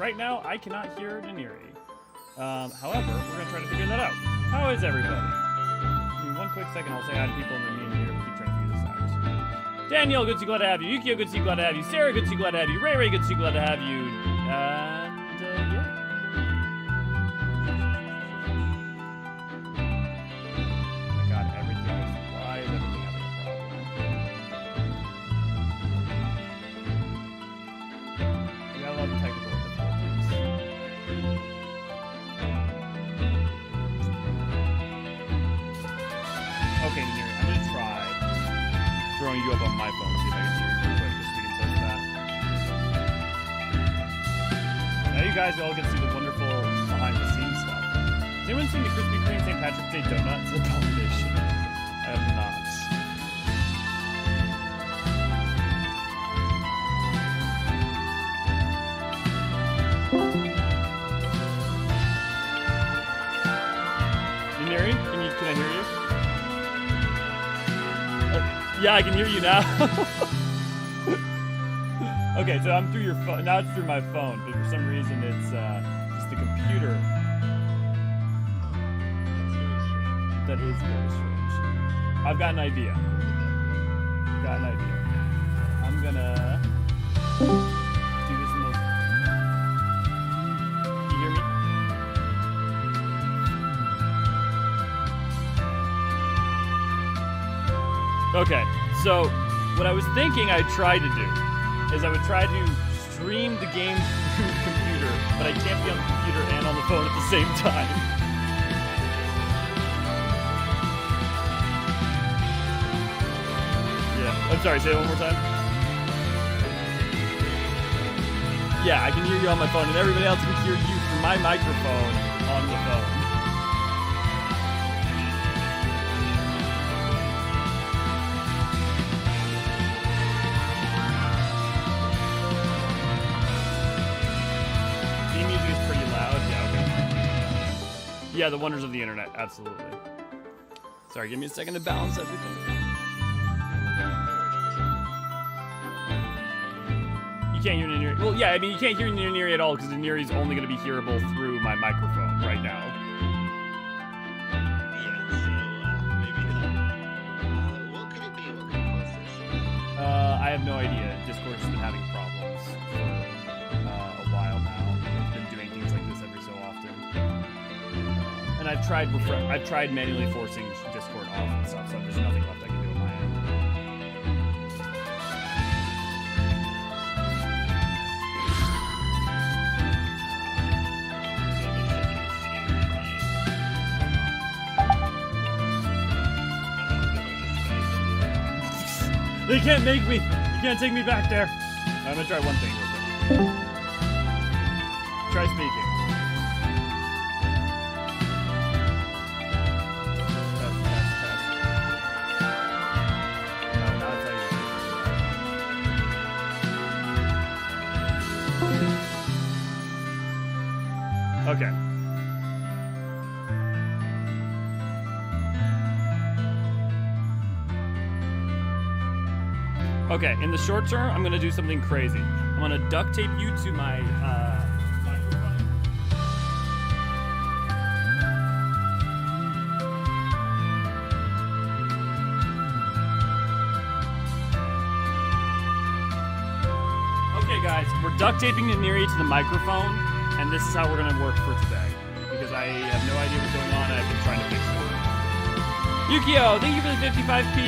right now I cannot hear Daenerys. However, we're gonna try to figure that out. How is everybody? Give me one quick second, I'll say hi to people and then me and Daenerys will keep trying to figure this out. Daniel, good to see you, glad to have you. Yukio, good to see you, glad to have you. Sarah, good to see you, glad to have you. Ray, good to see you, glad to have you. Yeah. I got everything. Why is everything having a problem? We got a lot of technical difficulties. Okay, Neri, I'm gonna try throwing you up on my phone, see if I can hear you real quick, just so we can test that. Now you guys all get to see the wonderful behind-the-scenes stuff. Has anyone seen the Krispy Kreme St. Patrick's Day donut? It's an abomination. I have not. Neri, can I hear you? Yeah, I can hear you now. Okay, so I'm through your phone. Now it's through my phone, but for some reason it's just the computer. That is very strange. I've got an idea. I'm gonna do this most. Can you hear me? Okay, so what I was thinking I'd try to do is I would try to stream the game through the computer, but I can't be on the computer and on the phone at the same time. Yeah, I'm sorry, say it one more time. Yeah, I can hear you on my phone, and everybody else can hear you through my microphone on the phone. Yeah, the wonders of the internet, absolutely. Sorry, give me a second to balance everything. You can't hear Neri. Well, yeah, I mean, you can't hear Neri at all because Neri's only going to be hearable through my microphone right now. Yeah, so maybe not. What could it be? What could cause this? I have no idea. Discord's been having problems for a while now. It's been doing things like this every so often. And I've tried manually forcing Discord off and stuff, so there's nothing left I can do on my end. They can't make me! You can't take me back there! I'm gonna try one thing real quick. Try speaking. Okay. Okay, in the short term, I'm gonna do something crazy. I'm gonna duct tape you to my microphone. Okay, guys, we're duct taping Neri to the microphone. And this is how we're going to work for today. Because I have no idea what's going on and I've been trying to fix it. Yukio, thank you for the 55p!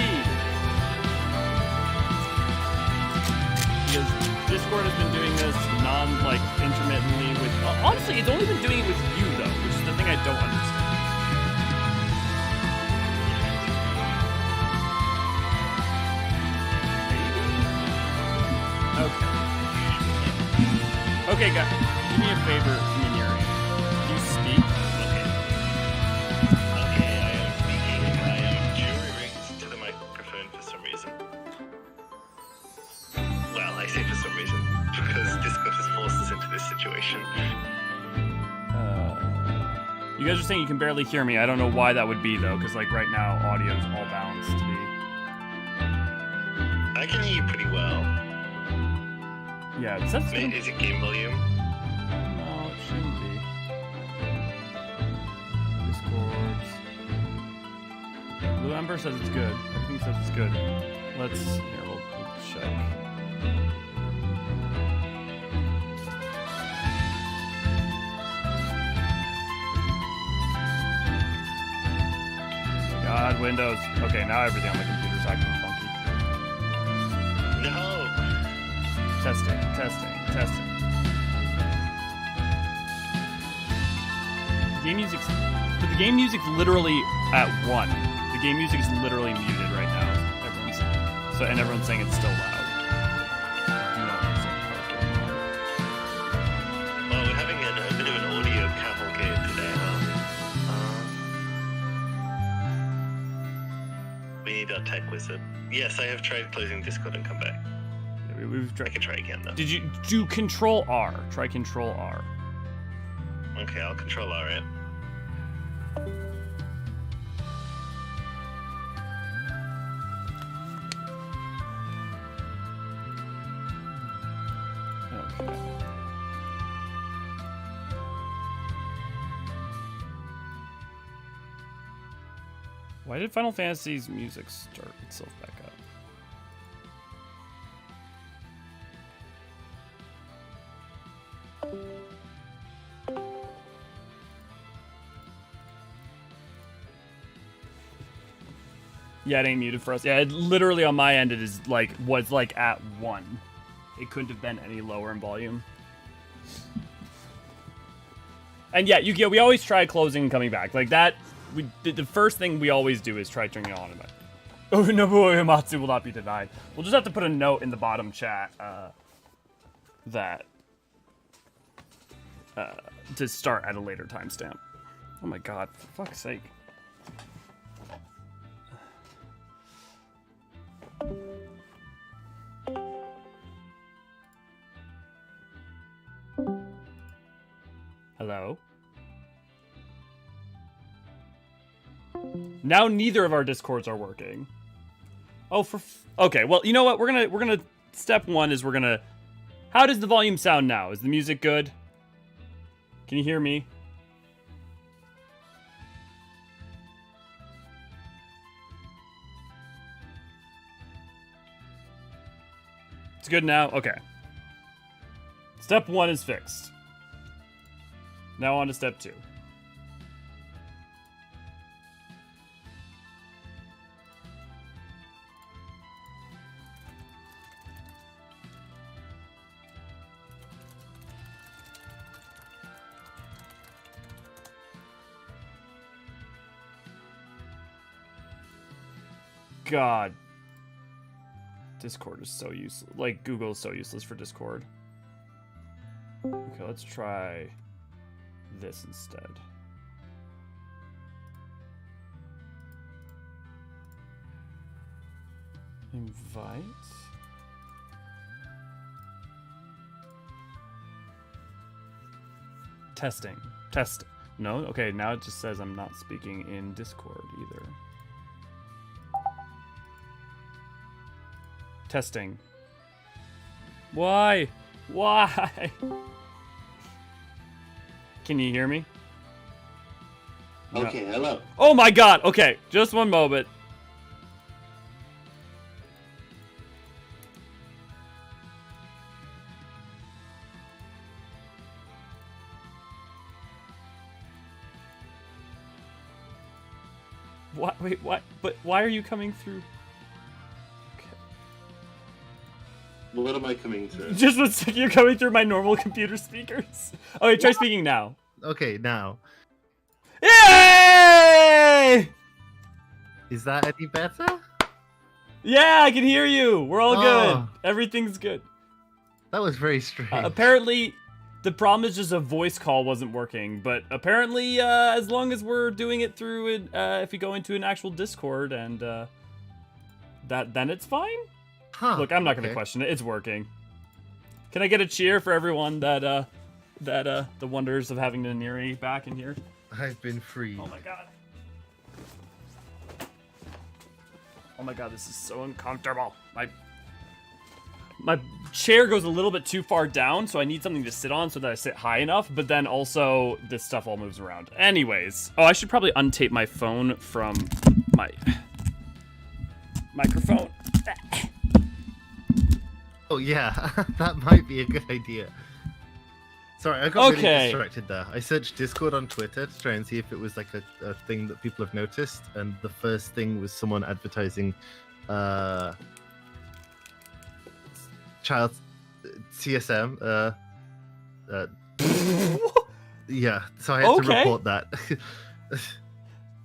Because Discord has been doing this intermittently with... honestly, it's only been doing it with you, though, which is the thing I don't understand. Okay, guys, do me a favor, Neri. You speak. Okay, I am speaking. I am jury-rigged to the microphone for some reason. Well, I say for some reason, because Discord has forced us into this situation. You guys are saying you can barely hear me. I don't know why that would be, though, because, right now, audio is all balanced to be. I can hear you pretty well. Yeah, that's Is it game volume? Blue Ember says it's good. Everything says it's good. Here, we'll check. God, Windows. Okay, now everything on my computer's acting funky. No. Testing. The game music's literally at 1. The game music's literally muted right now. Everyone's saying it's still loud. Well, we're having a bit of an audio cavalcade today, huh? We need our tech wizard. Yes, I have tried closing Discord and come back. We've I can try again, though. Did you do Control R? Try Control R. Okay, I'll control R it. Okay. Why did Final Fantasy's music start itself back up? Yeah, it ain't muted for us. Yeah, it literally on my end it is was at 1. It couldn't have been any lower in volume. And yeah, we always try closing and coming back. Like that, the first thing we always do is try turning it on and back. Oh, Nobuo Uematsu will not be denied. We'll just have to put a note in the bottom chat that to start at a later timestamp. Oh my god, for fuck's sake. Hello? Now neither of our Discords are working. Oh, okay, well, you know what? We're gonna step 1 is how does the volume sound now? Is the music good? Can you hear me? It's good now? Okay. Step 1 is fixed. Now on to step 2. God. Discord is so useless. Like, Google is so useless for Discord. Okay, let's try this instead. Invite. Testing. Test. No? Okay, now it just says I'm not speaking in Discord either. Testing. Why? Why? Can you hear me? Okay, hello. Oh my god! Okay, just one moment. What? Wait, what? But why are you coming through? What am I coming through? Just looks like you're coming through my normal computer speakers. Okay, try speaking now. Okay, now. Yay! Is that any better? Yeah, I can hear you. We're all good. Everything's good. That was very strange. Apparently, the problem is just a voice call wasn't working. But apparently, as long as we're doing it through it, if we go into an actual Discord and then it's fine. Huh, Look, I'm not going to question it. It's working. Can I get a cheer for everyone that the wonders of having the Neri back in here? I've been freed. Oh my god. Oh my god, this is so uncomfortable. My chair goes a little bit too far down, so I need something to sit on so that I sit high enough, but then also this stuff all moves around. Anyways. Oh, I should probably untape my phone from my microphone. Oh yeah, that might be a good idea. Sorry, I got really distracted there. I searched Discord on Twitter to try and see if it was like a thing that people have noticed, and the first thing was someone advertising child CSM. Yeah, so I had to report that.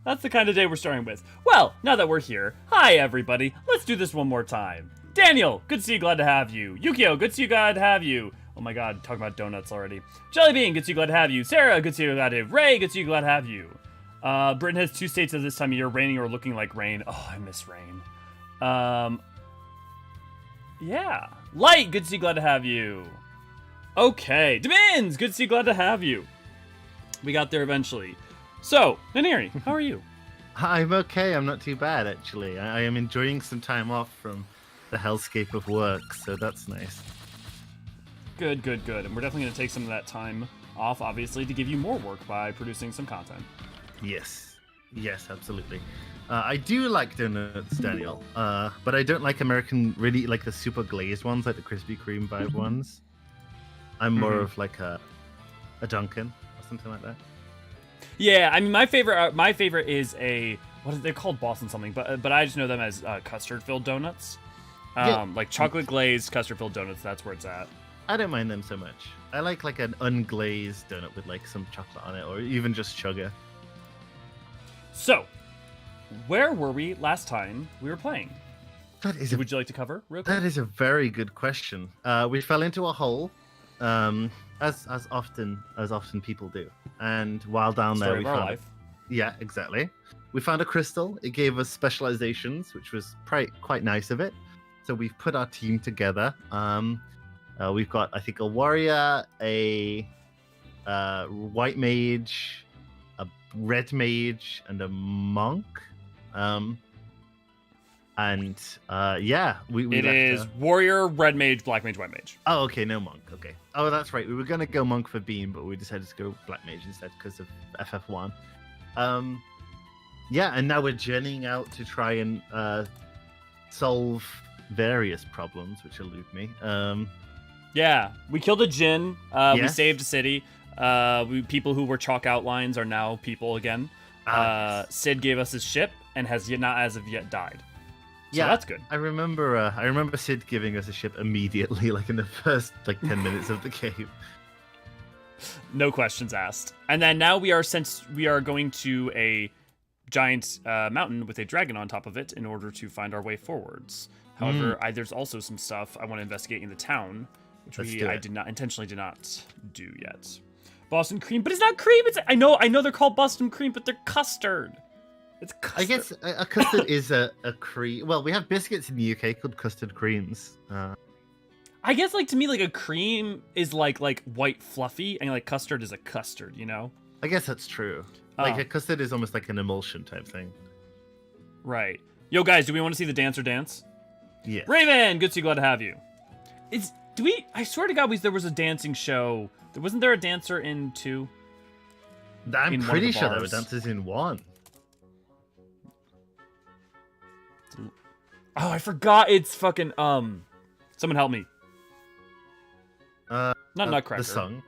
That's the kind of day we're starting with. Well, now that we're here, hi everybody. Let's do this one more time. Daniel, good to see you, glad to have you. Yukio, good to see you, glad to have you. Oh my god, talking about donuts already. Jellybean, good to see you, glad to have you. Sarah, good to see you, glad to have you. Ray, good to see you, glad to have you. Britain has 2 states at this time of year, raining or looking like rain. Oh, I miss rain. Yeah. Light, good to see you, glad to have you. Okay. Demins, good to see you, glad to have you. We got there eventually. So, Naniri, how are you? I'm okay. I'm not too bad, actually. I am enjoying some time off from the hellscape of work, so that's nice. Good, good, good. And we're definitely going to take some of that time off, obviously, to give you more work by producing some content. Yes. Yes, absolutely. I do like donuts, Daniel, but I don't like American, really, like the super glazed ones, like the Krispy Kreme vibe ones. I'm more of like a Dunkin' or something like that. Yeah, I mean, my favorite is what is they're called Boston something, but I just know them as custard-filled donuts. Like chocolate glazed custard-filled donuts, that's where it's at. I don't mind them so much. I like an unglazed donut with like some chocolate on it, or even just sugar. So, where were we last time we were playing? Would you like to cover real quick? That is a very good question. We fell into a hole, as often people do, and while down there we found yeah, exactly. We found a crystal. It gave us specializations, which was quite nice of it. So we've put our team together. We've got, I think, a warrior, a white mage, a red mage, and a monk. Yeah, we it is warrior, red mage, black mage, white mage. Oh, okay, no monk. Okay. Oh, that's right. We were gonna go monk for Beam, but we decided to go black mage instead because of FF1. Yeah, and now we're journeying out to try and solve various problems which elude me. Yeah, we killed a djinn. Yes. We saved a city. People who were chalk outlines are now people again. Yes. Sid gave us his ship and has not as of yet died. So Yeah, that's good. I remember Sid giving us a ship immediately, like in the first 10 minutes of the game. No questions asked. And then now we are going to a giant mountain with a dragon on top of it in order to find our way forwards. However, there's also some stuff I want to investigate in the town, which I intentionally did not do yet. Boston cream, but it's not cream. I know they're called Boston cream, but they're custard. It's custard. I guess a custard is a cream. Well, we have biscuits in the UK called custard creams. I guess, to me, a cream is like white fluffy, and custard is a custard, you know? I guess that's true. A custard is almost like an emulsion type thing. Right. Yo, guys, do we want to see the dancer dance? Yeah. Raven, good to see you, glad to have you. I swear to God, there was a dancing show. Wasn't there a dancer in 2? I'm pretty sure there were dancers in 1. Oh, I forgot. It's fucking someone help me. Not Nutcracker. The song.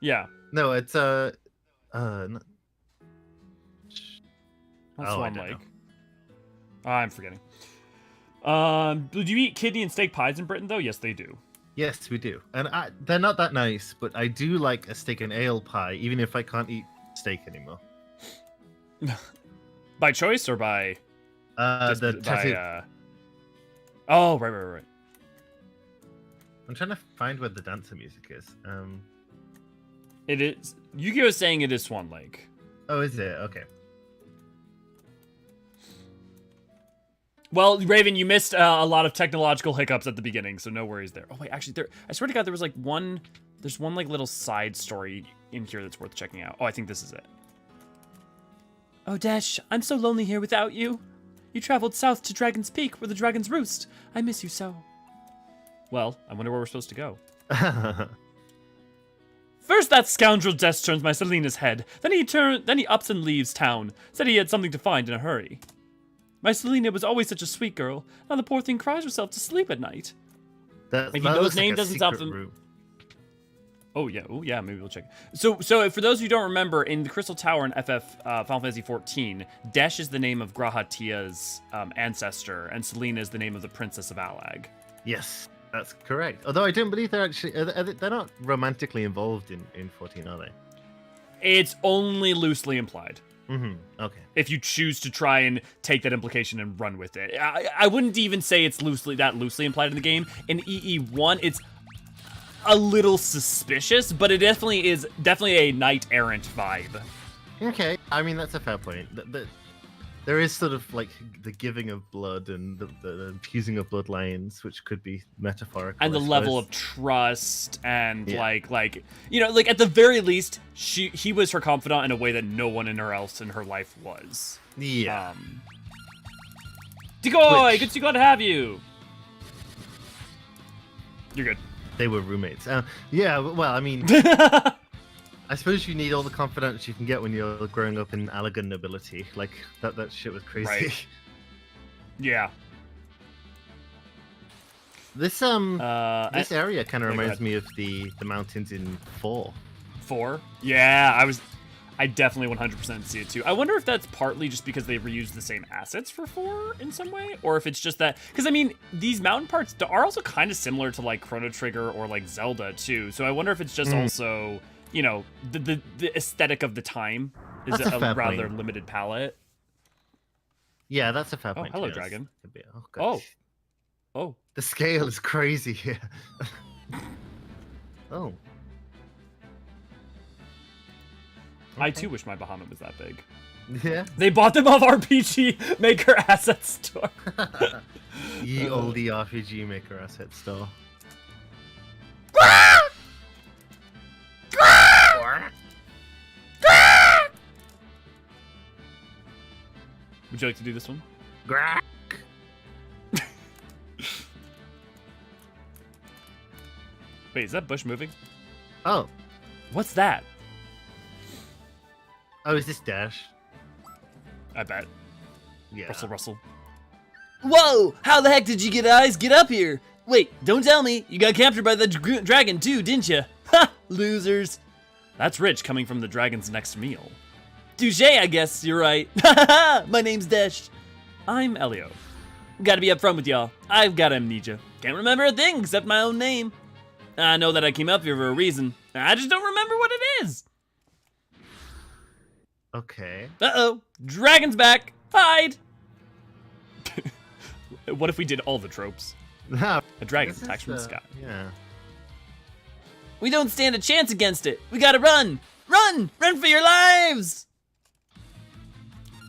Yeah. No, it's That's I Swan don't Lake. know. I'm forgetting. Do you eat kidney and steak pies in Britain though? Yes, they do. Yes, we do. And they're not that nice, but I do like a steak and ale pie, even if I can't eat steak anymore. By choice or by? The tattoo. Oh, right. I'm trying to find where the dancer music is. It is. Yu-Gi-Oh is saying it is Swan Lake. Oh, is it? Okay. Well, Raven, you missed a lot of technological hiccups at the beginning, so no worries there. Oh wait, actually, I swear to God, there was there's one little side story in here that's worth checking out. Oh, I think this is it. Oh, Dash, I'm so lonely here without you. You traveled south to Dragon's Peak, where the dragons roost. I miss you so. Well, I wonder where we're supposed to go. First, that scoundrel Death turns my Selena's head. Then he ups and leaves town. Said he had something to find in a hurry. My Selena was always such a sweet girl. Now the poor thing cries herself to sleep at night. That Maybe those looks like name a doesn't secret sound room. Oh yeah, maybe we'll check. So for those who don't remember, in the Crystal Tower in Final Fantasy XIV, Desh is the name of Grahatia's ancestor, and Selena is the name of the Princess of Alag. Yes, that's correct. Although I don't believe they're actually they're not romantically involved in 14, are they? It's only loosely implied. Okay. If you choose to try and take that implication and run with it, I wouldn't even say it's loosely implied in the game. In EE1, it's a little suspicious, but it definitely is a knight errant vibe. Okay, I mean that's a fair point. There is sort of like the giving of blood and the fusing of bloodlines, which could be metaphorical. And the level of trust and like at the very least, he was her confidant in a way that no one else in her life was. Yeah. Decoy, good to glad to have you. You're good. They were roommates. Yeah, well, I mean, I suppose you need all the confidence you can get when you're growing up in Allagan nobility. Like, that shit was crazy. Right. Yeah. This area kind of reminds me of the mountains in 4. 4? Yeah, I definitely 100% see it too. I wonder if that's partly just because they reused the same assets for 4 in some way, or if it's just that, because I mean, these mountain parts are also kind of similar to like Chrono Trigger or like Zelda too. So I wonder if it's just also, the aesthetic of the time is a rather limited palette. Yeah, that's a fair point. Hello, dragon. Oh. The scale is crazy here. Oh. I too wish my Bahamut was that big. Yeah. They bought them off RPG Maker Asset Store. Ye oldie RPG Maker Asset Store. Would you like to do this one? Wait, is that bush moving? Oh. What's that? Oh, is this Dash? I bet. Yeah. Russell. Whoa! How the heck did you guys get up here? Wait, don't tell me. You got captured by the dragon too, didn't you? Ha! Losers. That's rich coming from the dragon's next meal. Touche, I guess you're right. Ha! My name's Desh. I'm Elio. Gotta be upfront with y'all. I've got amnesia. Can't remember a thing except my own name. I know that I came up here for a reason. I just don't remember what it is. Okay. Uh-oh. Dragon's back. Hide. What if we did all the tropes? No. A dragon attacks from the sky. Yeah. We don't stand a chance against it. We gotta run. Run! Run for your lives!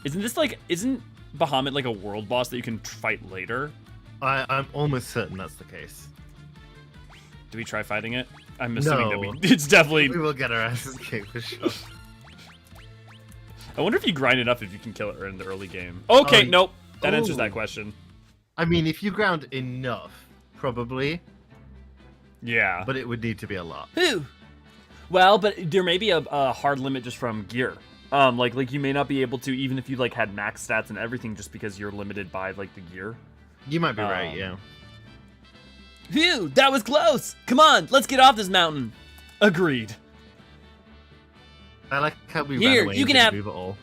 Isn't Bahamut like a world boss that you can fight later? I'm almost certain that's the case. Do we try fighting it? I'm assuming No. that it's definitely... We will get our asses kicked for sure. I wonder if you grind enough if you can kill it in the early game. Okay, nope. That answers that question. I mean, if you ground enough, probably. Yeah. But it would need to be a lot. Whew. Well, but there may be a hard limit just from gear. Like you may not be able to, even if you like had max stats and everything, just because you're limited by like the gear. You might be right, yeah. Phew, that was close. Come on, let's get off this mountain. Agreed. I like how we Here, ran away you and can didn't have- move it all.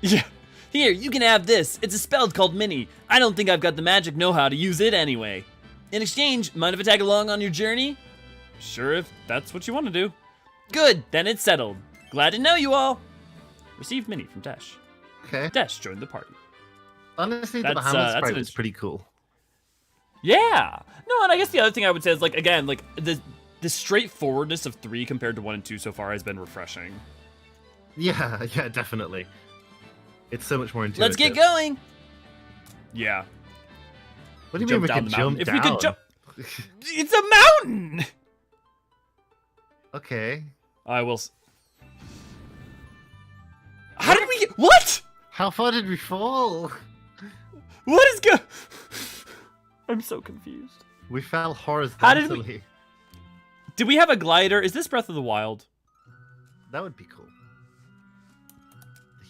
Yeah. Here, you can have this. It's a spell called Mini. I don't think I've got the magic know-how to use it anyway. In exchange, mind if I tag along on your journey? Sure, if that's what you want to do. Good, then it's settled. Glad to know you all. Receive Mini from Desh. Okay. Desh joined the party. Honestly, the That's, Bahamut that's sprite an is pretty cool. Yeah. No, and I guess the other thing I would say is like again, like the straightforwardness of 3 compared to 1 and 2 so far has been refreshing. Yeah, definitely. It's so much more intuitive. Let's get going. Yeah. What do you mean we Jump down can the jump mountain. down? If we could jump, it's a mountain. Okay. I will. How did we get? What? How far did we fall? What is go? I'm so confused. We fell horizontally. How did we? Did we have a glider? Is this Breath of the Wild? That would be cool.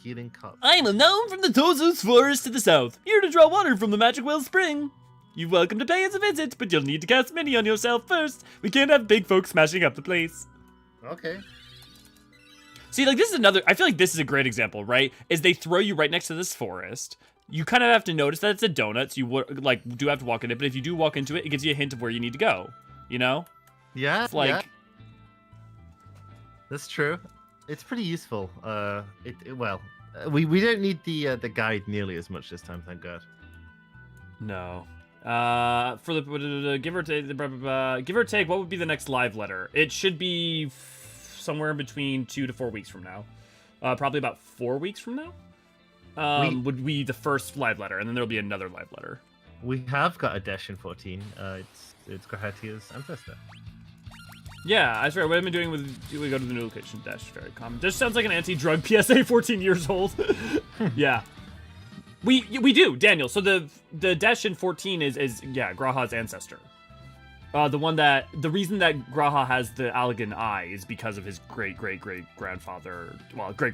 healing cup. I'm a gnome from the Tozos Forest to the south, here to draw water from the Magic Well Spring. You're welcome to pay us a visit, but you'll need to cast Mini on yourself first. We can't have big folks smashing up the place. Okay. See, like, this is another... I feel like this is a great example, right? Is they throw you right next to this forest. You kind of have to notice that it's a donut, so you, like, do have to walk in it. But if you do walk into it, it gives you a hint of where you need to go. You know? Yeah, It's like... yeah. That's true. It's pretty useful. We don't need the guide nearly as much this time, thank God. No. For the give or take, what would be the next live letter? It should be somewhere in between 2 to 4 weeks from now. Probably about 4 weeks from now. Would be the first live letter, and then there'll be another live letter. We have got a dash in 14. It's Grahatia's ancestor. Yeah, I swear. What I've been doing with we go to the new location dash very common. This sounds like an anti-drug PSA 14 years old. Yeah. We do, Daniel. So the dash in 14 is Graha's ancestor. The reason that Graha has the Allegan eye is because of his great grandfather, great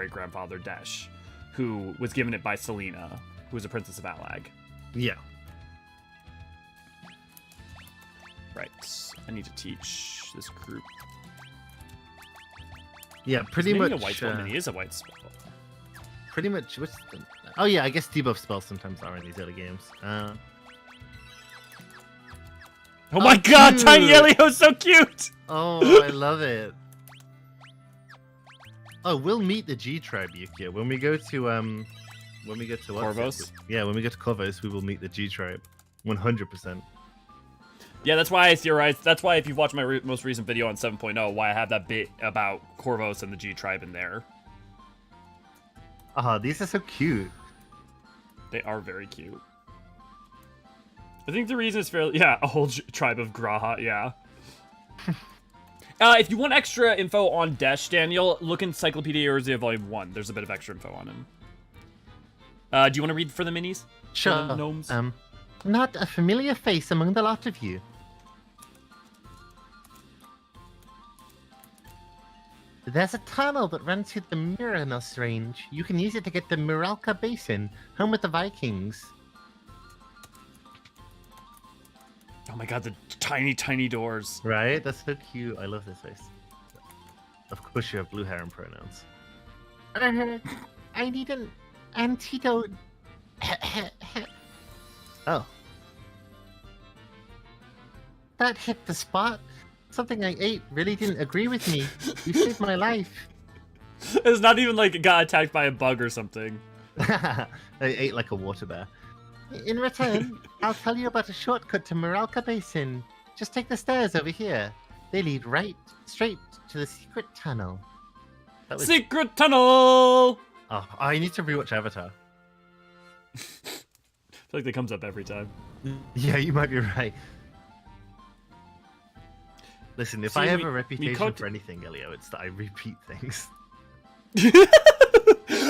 grandfather Dash, who was given it by Selena, who was a princess of Allag. Yeah. Right. I need to teach this group. Yeah, pretty much. A white spell mini is a white spell. Pretty much. Oh yeah, I guess debuff spells sometimes are in these early games. Oh my god, cute. Tiny Elio's so cute! Oh, I love it. Oh, we'll meet the G tribe, Yukio. When we go to Corvos? Yeah, when we get to Corvos, we will meet the G tribe. 100%. Yeah, that's why I theorized. That's why if you've watched my most recent video on 7.0, why I have that bit about Corvos and the G tribe in there. These are so cute. They are very cute. I think the reason is fairly... Yeah, a whole tribe of Graha, yeah. If you want extra info on Desh, Daniel, look Encyclopedia Eorzean Volume 1. There's a bit of extra info on him. Do you want to read for the minis? Sure. For the gnomes? Not a familiar face among the lot of you. There's a tunnel that runs through the Miranos range. You can use it to get to Miralka Basin, home with the Vikings. Oh my god, the tiny doors. Right? That's so cute. I love this face. Of course you have blue hair and pronouns. I need an antidote. Oh. That hit the spot. Something I ate really didn't agree with me. You saved my life. It's not even like it got attacked by a bug or something. I ate like a water bear. In return, I'll tell you about a shortcut to Miralka Basin. Just take the stairs over here. They lead straight to the secret tunnel. Secret tunnel! Oh, I need to rewatch Avatar. I feel like that comes up every time. Yeah, you might be right. Listen, if I have a reputation for anything, Elio, it's that I repeat things.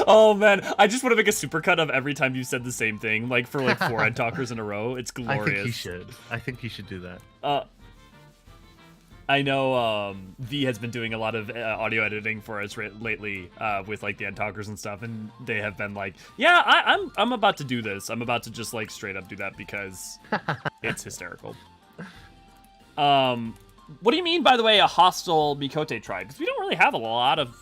Oh man, I just want to make a supercut of every time you said the same thing, like for like 4 Ed Talkers in a row. It's glorious. I think you should do that. I know V has been doing a lot of audio editing for us lately with like the Ed Talkers and stuff, and they have been like, yeah, I'm about to do this. I'm about to just like straight up do that because it's hysterical. What do you mean, by the way, a hostile Mikote tribe? Because we don't really have a lot of...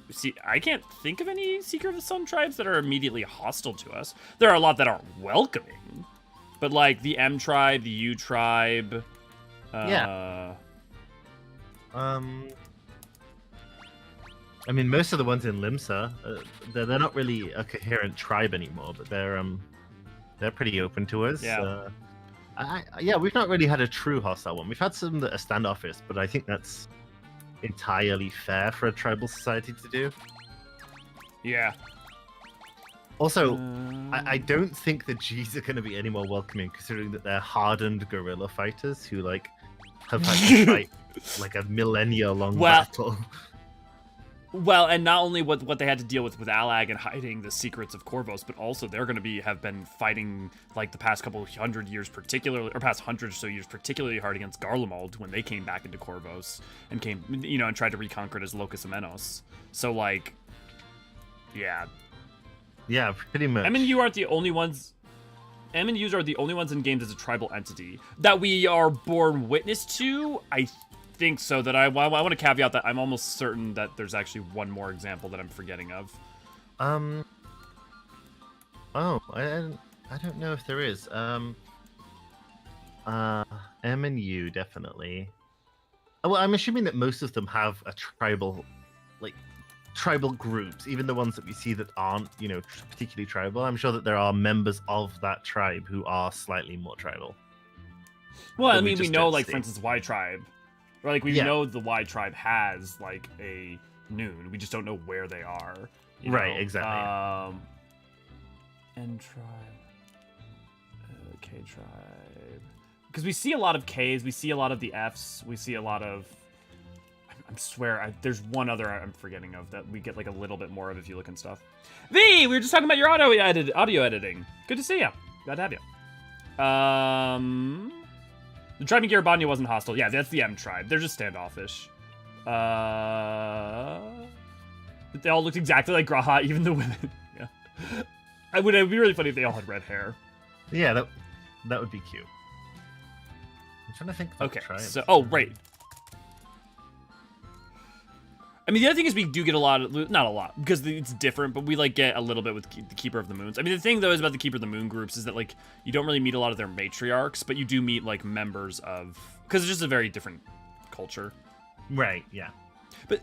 See, I can't think of any Seeker of the Sun tribes that are immediately hostile to us. There are a lot that are welcoming. But, like, the M tribe, the U tribe... Yeah. I mean, most of the ones in Limsa, they're not really a coherent tribe anymore, but they're pretty open to us. Yeah. Yeah, we've not really had a true hostile one. We've had some that are standoffish, but I think that's entirely fair for a tribal society to do. Yeah. Also, I don't think the G's are going to be any more welcoming, considering that they're hardened guerrilla fighters who like have had to fight like a millennia-long battle. Well, and not only what they had to deal with Allag and hiding the secrets of Corvos, but also they're going to have been fighting like the past couple hundred years, particularly, or past 100 or so years, particularly hard against Garlemald when they came back into Corvos and came, and tried to reconquer it as Locus Amenos. So like, Yeah. Yeah, pretty much. M&U aren't the only ones. M&Us are the only ones in games as a tribal entity that we are born witness to. I think so. That I want to caveat that I'm almost certain that there's actually one more example that I'm forgetting of. Oh, I don't know if there is. M&U definitely. Well, I'm assuming that most of them have a tribal groups, even the ones that we see that aren't, particularly tribal. I'm sure that there are members of that tribe who are slightly more tribal. Well, I mean, we know, like, for instance, Y tribe, or like we know the Y tribe has like a noon. We just don't know where they are. Right, exactly. N tribe, K tribe, because we see a lot of Ks, we see a lot of the Fs, we see a lot of. I swear, there's one other I'm forgetting of that we get like a little bit more of if you look and stuff. V, we were just talking about your audio editing. Good to see you. Glad to have you. The tribe in Garabanya wasn't hostile. Yeah, that's the M tribe. They're just standoffish. They all looked exactly like Graha, even the women. Yeah. It would be really funny if they all had red hair. Yeah, that would be cute. I'm trying to think. Okay. So, right. I mean, the other thing is we do get a lot of, not a lot, because it's different, but we, like, get a little bit with the Keeper of the Moons. I mean, the thing, though, is about the Keeper of the Moon groups is that, like, you don't really meet a lot of their matriarchs, but you do meet, like, members of, because it's just a very different culture. Right, yeah. But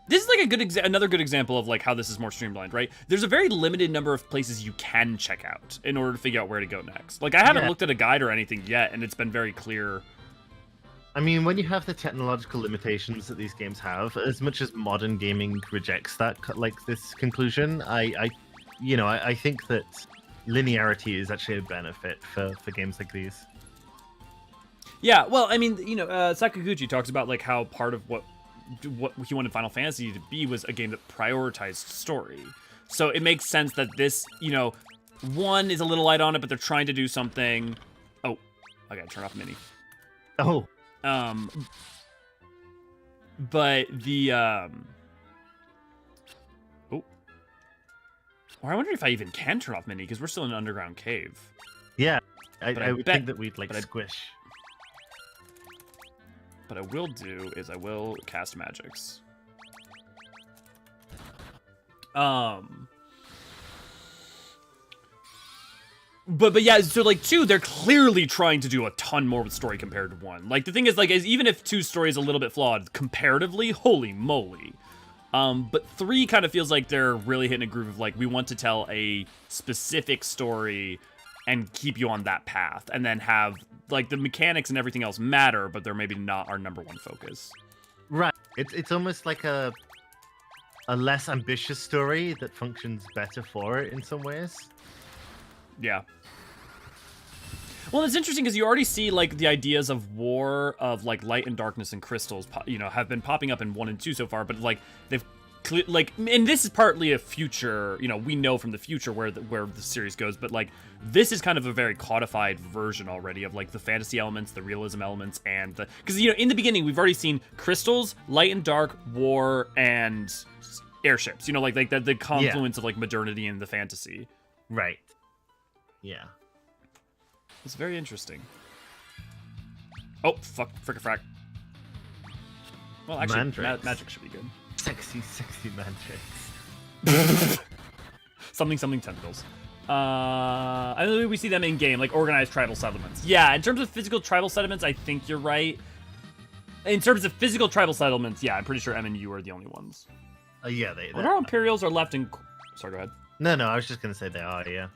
this is, like, another good example of, like, how this is more streamlined, right? There's a very limited number of places you can check out in order to figure out where to go next. Like, I haven't looked at a guide or anything yet, and it's been very clear. I mean, when you have the technological limitations that these games have, as much as modern gaming rejects that, like, this conclusion, I think that linearity is actually a benefit for games like these. Yeah, well, I mean, Sakaguchi talks about, like, how part of what he wanted Final Fantasy to be was a game that prioritized story. So it makes sense that this, one is a little light on it, but they're trying to do something. Oh, I gotta turn off Mini. Oh. But the, or I wonder if I even can turn off Mini, because we're still in an underground cave. Yeah, I would think that we'd, like, squish. What I will do is I will cast magics. But yeah, so, like, 2, they're clearly trying to do a ton more with story compared to 1. Like, the thing is, like, even if 2's story is a little bit flawed comparatively, holy moly. But 3 kind of feels like they're really hitting a groove of, like, we want to tell a specific story and keep you on that path, and then have, like, the mechanics and everything else matter, but they're maybe not our number one focus. Right. It's almost like a less ambitious story that functions better for it in some ways. Yeah. Well, it's interesting because you already see, like, the ideas of war, of, like, light and darkness and crystals, have been popping up in 1 and 2 so far, but, like, they've, and this is partly a future, we know from the future where the series goes, but, like, this is kind of a very codified version already of, like, the fantasy elements, the realism elements, and because, in the beginning, we've already seen crystals, light and dark, war, and airships, like the confluence of, like, modernity and the fantasy. Right. Yeah. It's very interesting. Oh, fuck, fricka-frack. Well, actually, magic should be good. Sexy mandrakes. something tentacles. I think we see them in game, like organized tribal settlements. Yeah, in terms of physical tribal settlements, I think you're right. In terms of physical tribal settlements, yeah, I'm pretty sure M and U are the only ones. Yeah, What our Imperials are left in. Sorry, go ahead. No, I was just gonna say they are. Yeah.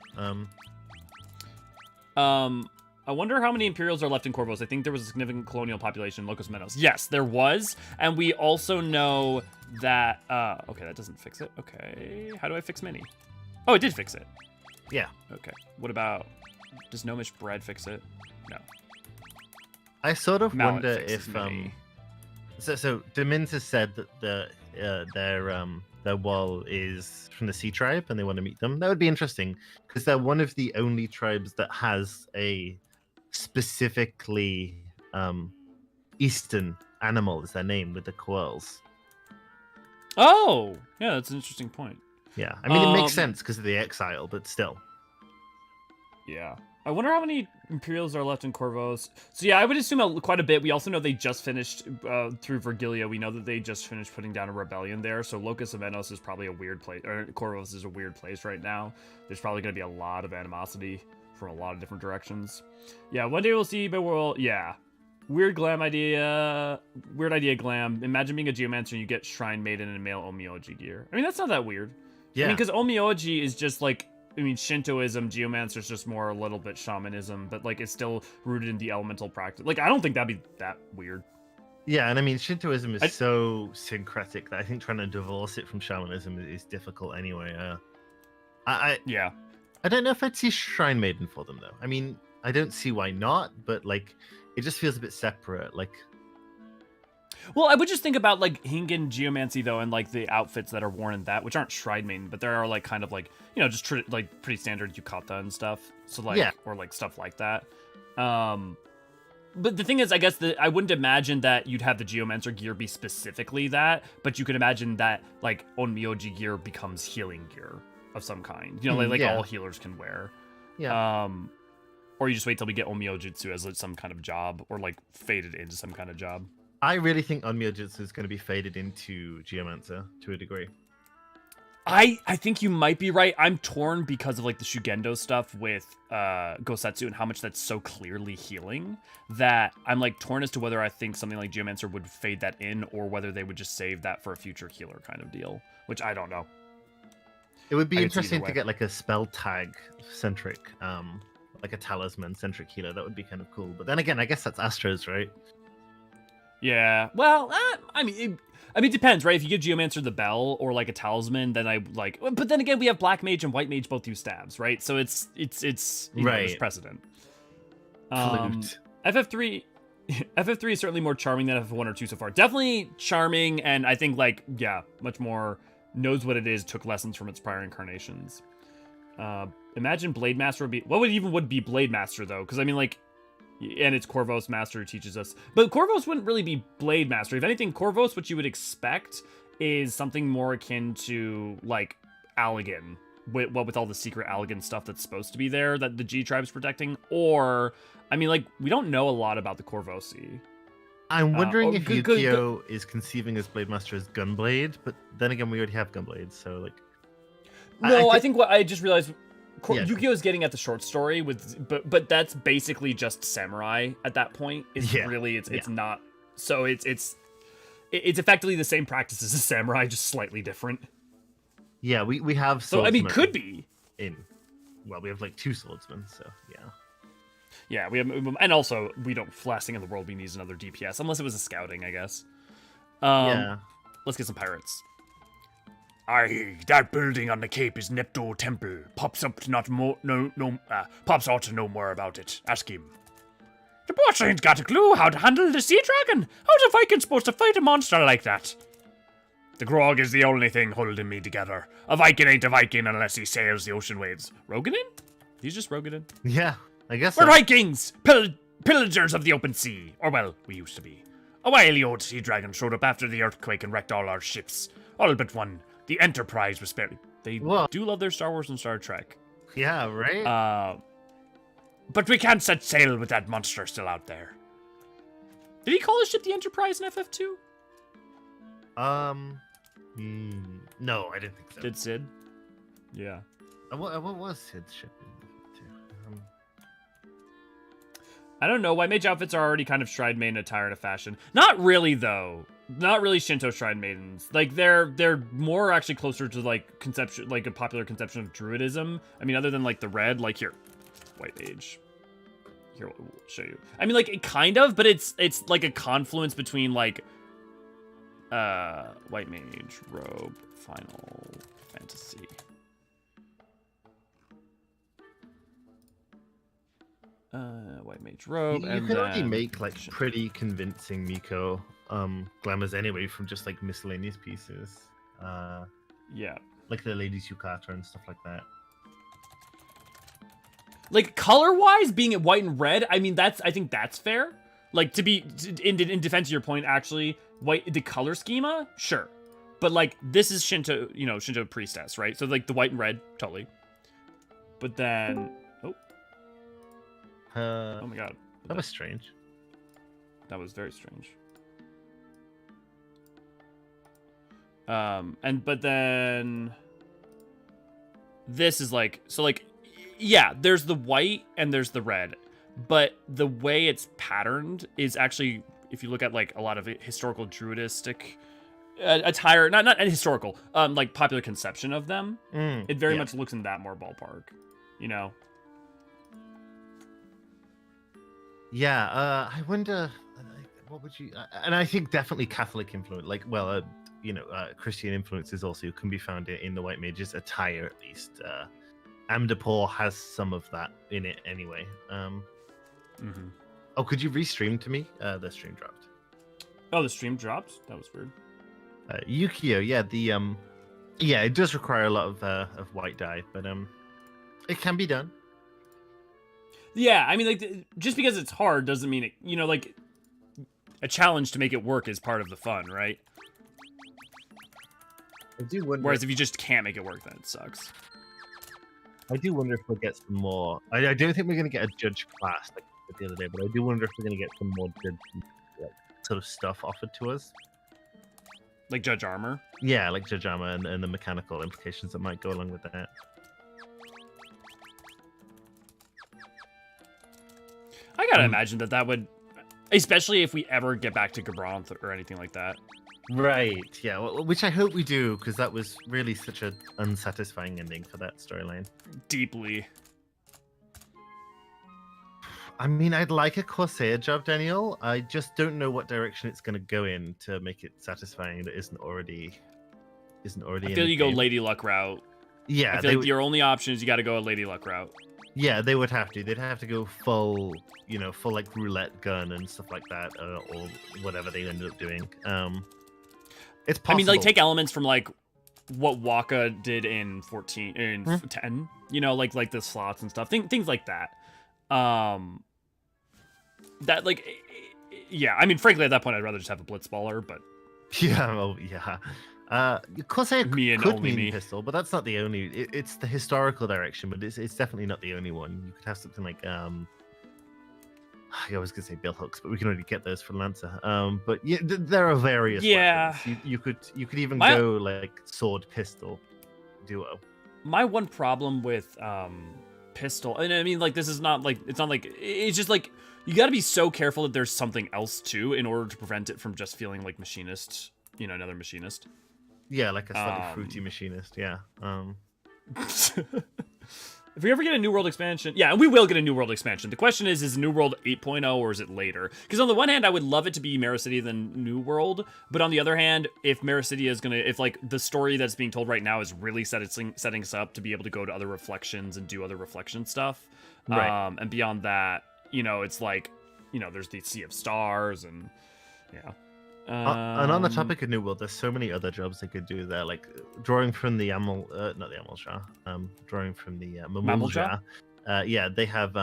I wonder how many Imperials are left in Corvos. I think there was a significant colonial population in Locos Menos. Yes, there was. And we also know that... okay, that doesn't fix it. Okay, how do I fix Mini? Oh, it did fix it. Yeah. Okay, what about... Does Gnomish Bread fix it? No. I sort of Mallet wonder if... Mini. So Demins has said that their wall is from the Sea Tribe and they want to meet them. That would be interesting because they're one of the only tribes that has a specifically Eastern animal as their name with the quills. Oh, yeah, that's an interesting point. Yeah, I mean, it makes sense because of the exile, but still. Yeah. I wonder how many Imperials are left in Corvos. So yeah, I would assume quite a bit. We also know they just finished, through Vergilia, we know that they just finished putting down a rebellion there. So Locus of Enos is probably a weird place, or Corvos is a weird place right now. There's probably going to be a lot of animosity from a lot of different directions. Yeah, one day we'll see, but yeah. Weird idea, Glam. Imagine being a Geomancer and you get Shrine Maiden and male Omioji gear. I mean, that's not that weird. Yeah. I mean, because Omioji is just like, I mean, Shintoism, Geomancer is just more a little bit shamanism, but like it's still rooted in the elemental practice. Like, I don't think that'd be that weird. Yeah, and I mean, Shintoism is so syncretic that I think trying to divorce it from shamanism is difficult anyway. I don't know if I'd see Shrine Maiden for them though. I mean, I don't see why not, but like, it just feels a bit separate. Like, well, I would just think about like Hingan Geomancy though, and like the outfits that are worn in that, which aren't Shrine Maiden, but there are like kind of like, you know, just like pretty standard yukata and stuff. So like, or like stuff like that. But the thing is, I guess I wouldn't imagine that you'd have the Geomancer gear be specifically that, but you could imagine that like Onmyoji gear becomes healing gear of some kind. You know, like all healers can wear. Yeah. Or you just wait till we get Onmyojutsu as like some kind of job, or like faded into some kind of job. I really think Onmyojutsu is going to be faded into Geomancer to a degree. I think you might be right. I'm torn because of like the Shugendo stuff with Gosetsu and how much that's so clearly healing, that I'm like torn as to whether I think something like Geomancer would fade that in, or whether they would just save that for a future healer kind of deal, which I don't know. It would be interesting to get like a spell tag centric, like a talisman centric healer. That would be kind of cool. But then again, I guess that's Astro's, right? Yeah. Well, I mean, it depends, right? If you give Geomancer the bell or like a talisman, then I like. But then again, we have Black Mage and White Mage both use stabs, right? So it's you know, there's precedent. FF3 is certainly more charming than FF1 or 2 so far. Definitely charming, and I think like much more knows what it is. Took lessons from its prior incarnations. Imagine Blade Master would be. What would be Blade Master though? Because I mean like. And it's Corvos Master who teaches us. But Corvos wouldn't really be Blade Master. If anything, Corvos, what you would expect is something more akin to, like, Allagan. With all the secret Allagan stuff that's supposed to be there that the G tribe's protecting. Or, I mean, like, we don't know a lot about the Corvosi. I'm wondering if Yukio is conceiving his Blade Master as Gunblade, but then again, we already have Gunblade, so, like... No, I think what I just realized... Yukio is getting at the short story but that's basically just samurai at that point. It's not, so it's effectively the same practice as a samurai, just slightly different. Yeah, we have so I mean could be we have like 2 swordsmen, so yeah we have, and also we don't, last thing in the world we need is another DPS unless it was a scouting, I guess. Let's get some pirates. Aye, that building on the cape is Nepto Temple. Pops out to know more about it. Ask him. The boss ain't got a clue how to handle the sea dragon. How's a Viking supposed to fight a monster like that? The grog is the only thing holding me together. A Viking ain't a Viking unless he sails the ocean waves. Roganin? He's just Roganin. Yeah, I guess We're Vikings! Pillagers of the open sea. Or well, we used to be. A wily old sea dragon showed up after the earthquake and wrecked all our ships. All but one. The Enterprise was spared. They do love their Star Wars and Star Trek. Yeah, right? But we can't set sail with that monster still out there. Did he call his ship the Enterprise in FF2? No, I didn't think so. Did Sid? Yeah. What was Sid's ship in FF2? I don't know. White Mage outfits are already kind of Shrine Maiden attire in a fashion. Not really, though. Not really Shinto Shrine Maidens. Like, they're more actually closer to, like, conception, like, a popular conception of Druidism. I mean, other than, like, the red, like, here. White Mage. Here, we'll show you. I mean, like, it kind of, but it's like, a confluence between, like, White Mage, Robe, Final Fantasy. White Mage Robe, you can already make, like, pretty convincing Miko glamours anyway from just, like, miscellaneous pieces. Yeah. Like the Lady's Yukata and stuff like that. Like, color-wise, being it white and red, I mean, I think that's fair. Like, in defense of your point, actually, the color schema, sure. But like this is Shinto, Shinto priestess, right? So like the white and red, totally. But then, oh my god, that was strange. That was very strange. But then this is like, so like, yeah, there's the white and there's the red, but the way it's patterned is actually, if you look at like a lot of historical druidistic attire, not historical, like popular conception of them, it very much looks in that more ballpark, Yeah, I wonder, what would you, and I think definitely Catholic influence, like, well, Christian influences also can be found in the white mage's attire, at least. Amdapor has some of that in it anyway. Oh, could you restream to me? The stream dropped. Oh, the stream dropped? That was weird. Yukio, yeah, it does require a lot of white dye, but it can be done. Yeah, I mean, like, just because it's hard doesn't mean it, like, a challenge to make it work is part of the fun, right? I do wonder. Whereas if you just can't make it work, then it sucks. I do wonder if we'll get some more. I don't think we're going to get a judge class like the other day, but I do wonder if we're going to get some more judge sort of stuff offered to us. Like judge armor? Yeah, like judge armor and the mechanical implications that might go along with that. I gotta imagine that would, especially if we ever get back to Gabranth or anything like that. Right, yeah, well, which I hope we do, because that was really such an unsatisfying ending for that storyline. Deeply. I mean, I'd like a Corsair job, Daniel. I just don't know what direction it's going to go in to make it satisfying that isn't already I feel you go Lady Luck route. Yeah, I feel like your only option is you got to go a Lady Luck route. Yeah, they would have to. They'd have to go full, full like roulette gun and stuff like that, or whatever they ended up doing. It's possible. I mean, like take elements from like what Waka did in 10. Like the slots and stuff, things like that. That like, yeah. I mean, frankly, at that point, I'd rather just have a blitzballer, but yeah, well, yeah. Corsair could mean me. pistol, but that's not the only. It's the historical direction, but it's definitely not the only one. You could have something like I was gonna say bill hooks, but we can already get those for Lancer. But yeah, there are various. Yeah, weapons. You could even go like sword pistol duo. My one problem with pistol, and I mean like this is not like it's just like you got to be so careful that there's something else too in order to prevent it from just feeling like machinist, another machinist. Yeah, like a slightly fruity machinist. Yeah. If we ever get a New World expansion, yeah, and we will get a New World expansion. The question is New World 8.0 or is it later? Because on the one hand, I would love it to be Maricidia than New World, but on the other hand, if Maricidia is if like the story that's being told right now is really setting us up to be able to go to other reflections and do other reflection stuff, right. And beyond that, it's like, there's the Sea of Stars and yeah. And on the topic of New World, there's so many other jobs they could do there, like drawing from the not the Amalshah, drawing from the Mamuljah. Yeah, they have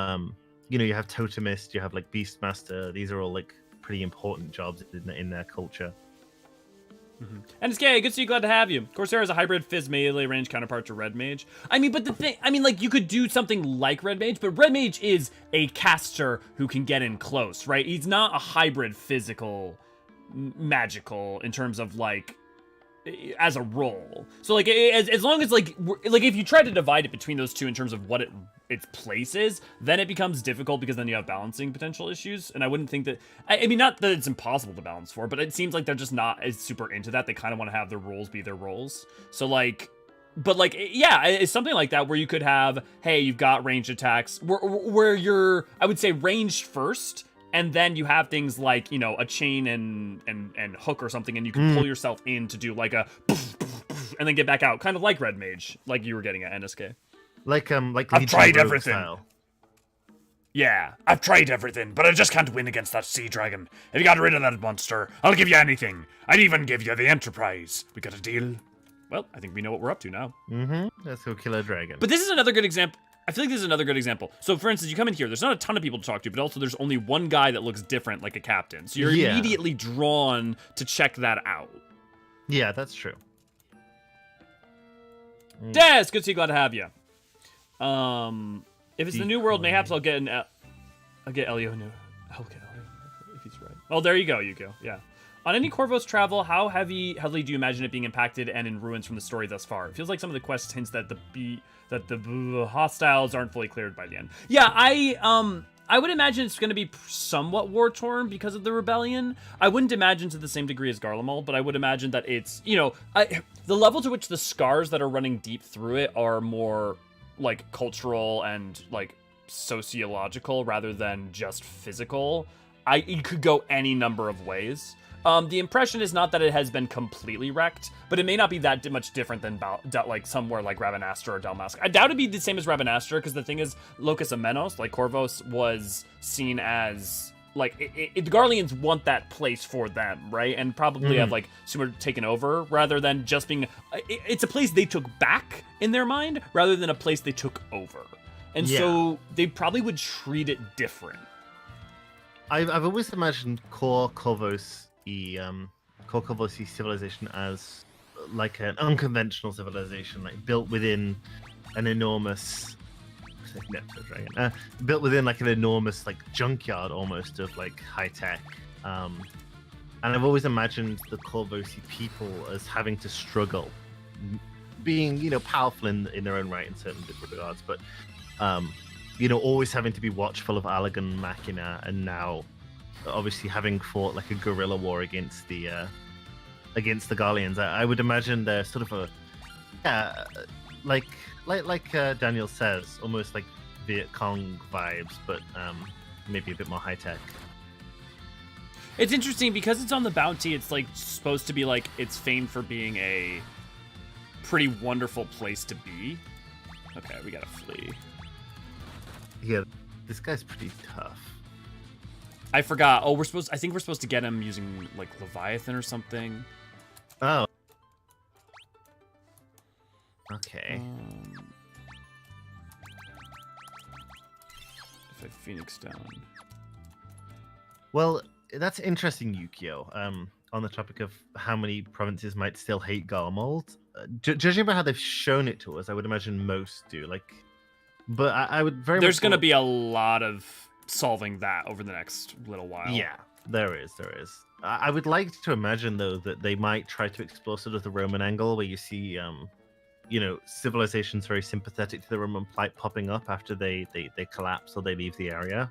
you have Totemist, you have like Beastmaster. These are all like pretty important jobs in their culture. Mm-hmm. And it's gay. Good to see you. Glad to have you. Corsair is a hybrid Fizz melee range counterpart to Red Mage. I mean, but like you could do something like Red Mage, but Red Mage is a caster who can get in close, right? He's not a hybrid physical magical in terms of like as a role. So like as long as like if you try to divide it between those two in terms of what its place is, then it becomes difficult because then you have balancing potential issues. And I wouldn't think that I mean not that it's impossible to balance for, but it seems like they're just not as super into that. They kind of want to have their roles be their roles. So like, but like, yeah, it's something like that where you could have, hey, you've got ranged attacks where you're, I would say, ranged first. And then you have things like, a chain and hook or something, and you can pull yourself in to do like a and then get back out, kind of like Red Mage, like you were getting at NSK. Like I've tried everything. Style. Yeah, I've tried everything, but I just can't win against that sea dragon. If you got rid of that monster, I'll give you anything. I'd even give you the Enterprise. We got a deal? Well, I think we know what we're up to now. Let's go kill a dragon. But this is another good example. I feel like this is another good example. So, for instance, you come in here, there's not a ton of people to talk to, but also there's only one guy that looks different, like a captain. So you're immediately drawn to check that out. Yeah, that's true. Des, good to see you. Glad to have you. If it's the new world, mayhaps I'll get Elio. No, I'll get Elio if he's right. Oh, there you go, Yuko. Yeah. On any Corvos travel, how heavily do you imagine it being impacted and in ruins from the story thus far? It feels like some of the quests hints that the hostiles aren't fully cleared by the end. Yeah, I would imagine it's going to be somewhat war-torn because of the rebellion. I wouldn't imagine to the same degree as Garlemald, but I would imagine that it's, the level to which the scars that are running deep through it are more, like, cultural and, like, sociological rather than just physical. It could go any number of ways. The impression is not that it has been completely wrecked, but it may not be that much different than like somewhere like Ravenastre or Dalmasca. I doubt it'd be the same as Ravenastre, because the thing is, Locus Amenos, like Corvos, was seen as like the Garleans want that place for them, right? And probably have like sooner taken over rather than just being. It's a place they took back in their mind rather than a place they took over, and so they probably would treat it different. I've always imagined core Corvosi civilization as like an unconventional civilization, like built within an enormous, built within like an enormous like junkyard almost of like high tech. And I've always imagined the Corvosi people as having to struggle, being powerful in their own right in certain regards, but always having to be watchful of Allagan Machina, and now obviously having fought like a guerrilla war against the Garleans. I would imagine they're sort of like Daniel says, almost like Viet Cong vibes, but maybe a bit more high tech. It's interesting because it's on the bounty. It's like supposed to be like it's famed for being a pretty wonderful place to be. Okay, we gotta flee. Yeah, this guy's pretty tough. I forgot. Oh, I think we're supposed to get him using like Leviathan or something. Oh. Okay. If I Phoenix down. Well, that's interesting, Yukio. On the topic of how many provinces might still hate Garlemald, judging by how they've shown it to us, I would imagine most do. But I would very. There's going to be a lot of solving that over the next little while. Yeah, there is. I would like to imagine though that they might try to explore sort of the Roman angle, where you see, civilizations very sympathetic to the Roman plight popping up after they collapse or they leave the area.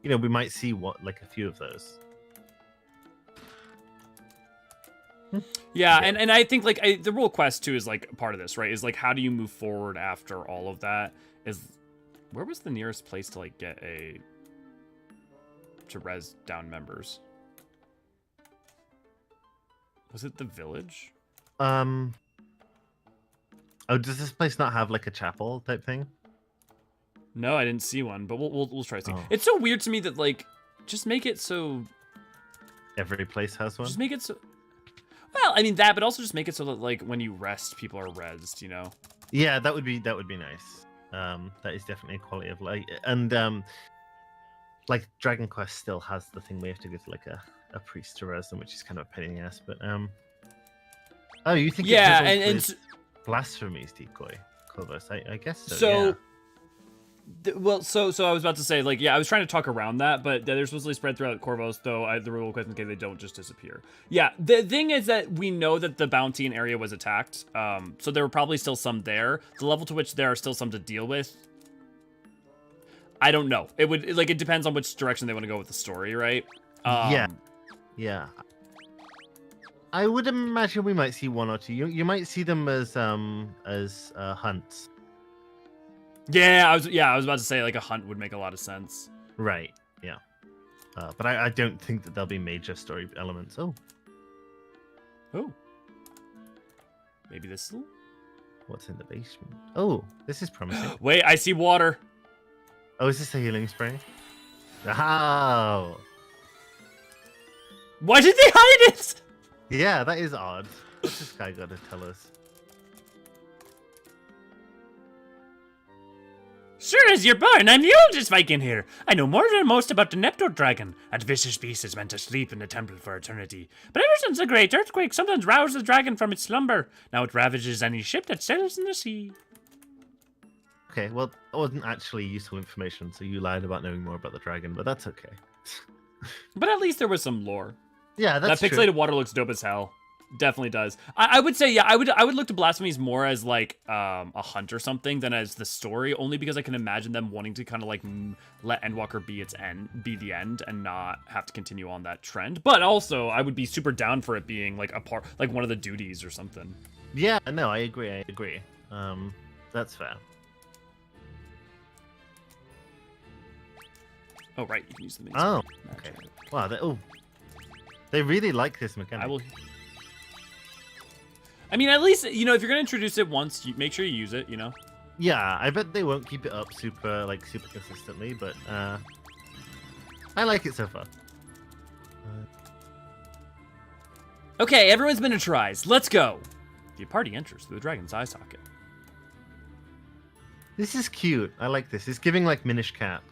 We might see a few of those. Yeah, and I think the rule quest too is like part of this, right? Is like how do you move forward after all of that? Where was the nearest place to like get to res down members? Was it the village? Oh, does this place not have like a chapel type thing? No, I didn't see one, but we'll try to see. Oh. It's so weird to me that like just make it so every place has one. Just make it so. Well, I mean that, but also just make it so that like when you rest, people are rezzed. Yeah, that would be nice. That is definitely a quality of life, and like Dragon Quest still has the thing we have to go to like a priest to res them, which is kind of a pain in the ass. But oh, you think and blasphemies decoy Corvus? I guess so. So So I was about to say, I was trying to talk around that, but they're supposedly spread throughout Corvos, though the rule question case they don't just disappear. Yeah, the thing is that we know that the bounty and area was attacked, so there were probably still some there. The level to which there are still some to deal with, I don't know. It depends on which direction they want to go with the story, right? Yeah. I would imagine we might see one or two. You might see them as hunts. Yeah, I was about to say a hunt would make a lot of sense. Right. Yeah. But I don't think that there'll be major story elements. Oh. Maybe this. What's in the basement? Oh, this is promising. Wait, I see water. Oh, is this a healing spray? Oh. Why did they hide it? Yeah, that is odd. What's this guy got to tell us? Sure as you're born, I'm the oldest Viking here. I know more than most about the Neptune dragon. That vicious beast is meant to sleep in the temple for eternity. But ever since the great earthquake, sometimes roused the dragon from its slumber. Now it ravages any ship that sails in the sea. Okay, well, that wasn't actually useful information, so you lied about knowing more about the dragon, but that's okay. But at least there was some lore. Yeah, that's that pixelated water looks dope as hell. Definitely does. I would say, yeah, I would look to Blasphemies more as like a hunt or something than as the story, only because I can imagine them wanting to kind of like let Endwalker be the end and not have to continue on that trend. But also, I would be super down for it being like a part, like one of the duties or something. Yeah, no, I agree. That's fair. Oh right, you can use the main. Oh, okay. Wow, they really like this mechanic. I mean, at least, you know, if you're gonna introduce it once, you make sure you use it, you know? Yeah, I bet they won't keep it up super consistently, but I like it so far. Okay, everyone's been miniaturized. Let's go. The party enters through the dragon's eye socket. This is cute. I like this. It's giving like Minish Cap.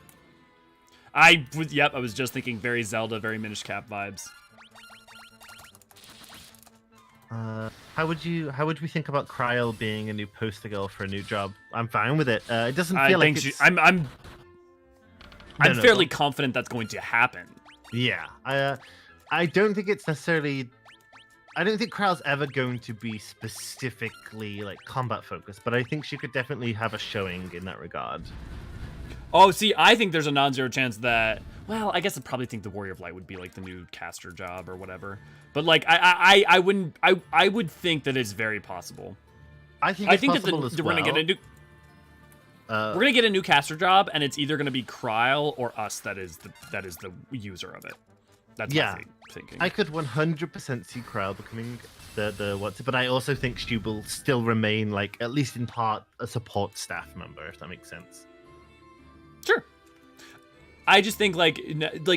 Yep, I was just thinking very Zelda, very Minish Cap vibes. How would we think about Kryl being a new poster girl for a new job? I'm fine with it. It doesn't feel like it's... I'm fairly confident that's going to happen. Yeah, I don't think it's necessarily. I don't think Kryl's ever going to be specifically like combat focused, but I think she could definitely have a showing in that regard. Oh, see, I think there's a non-zero chance that. Well, I guess I'd probably think the Warrior of Light would be like the new caster job or whatever. But like, I wouldn't. I would think that it's very possible. I think that we're gonna get a new. We're gonna get a new caster job, and it's either gonna be Kryl or us that is the user of it. That's my thinking. I could 100% see Kryl becoming the what's it, but I also think she will still remain like at least in part a support staff member, if that makes sense. Sure. I just think like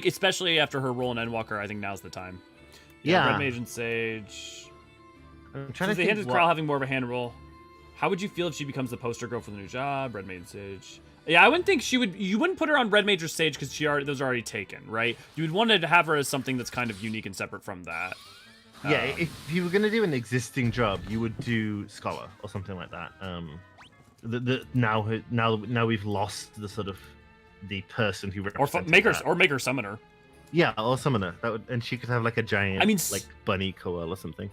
especially after her role in Endwalker, I think now's the time. Yeah. Red Mage and Sage. I'm trying to they think hinted Kryl having more of a hand role. How would you feel if she becomes the poster girl for the new job, Red Mage and Sage? Yeah, I wouldn't think she would. You wouldn't put her on Red Mage or Sage because those are already taken, right? You would want to have her as something that's kind of unique and separate from that. Yeah, if you were gonna do an existing job, you would do Scholar or something like that. Now we've lost the sort of the person who represents Maker Summoner. Yeah, or Summoner. And she could have like a giant, like bunny coil or something.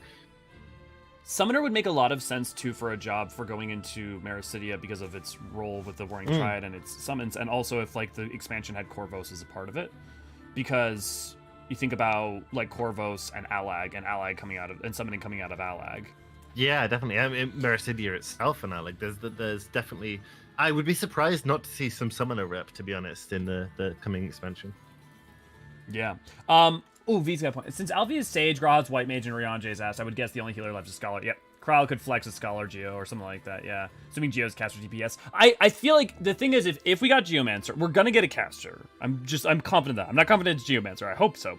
Summoner would make a lot of sense too for a job for going into Mericidia because of its role with the Warring Triad and its summons, and also if like the expansion had Corvos as a part of it, because you think about like Corvos and Allag coming out of summoning coming out of Allag. Yeah, definitely. I mean, Mericidia itself and Allag. There's definitely. I would be surprised not to see some Summoner rep, to be honest, in the coming expansion. Yeah. Ooh, V's got a point. Since Alfie is Sage, Groz, White Mage, and Rianje's asked, I would guess the only healer left is Scholar. Yep. Kryl could flex a Scholar Geo or something like that, yeah. Assuming Geo's caster DPS. I feel like the thing is, if we got Geomancer, we're gonna get a caster. I'm confident that. I'm not confident it's Geomancer. I hope so,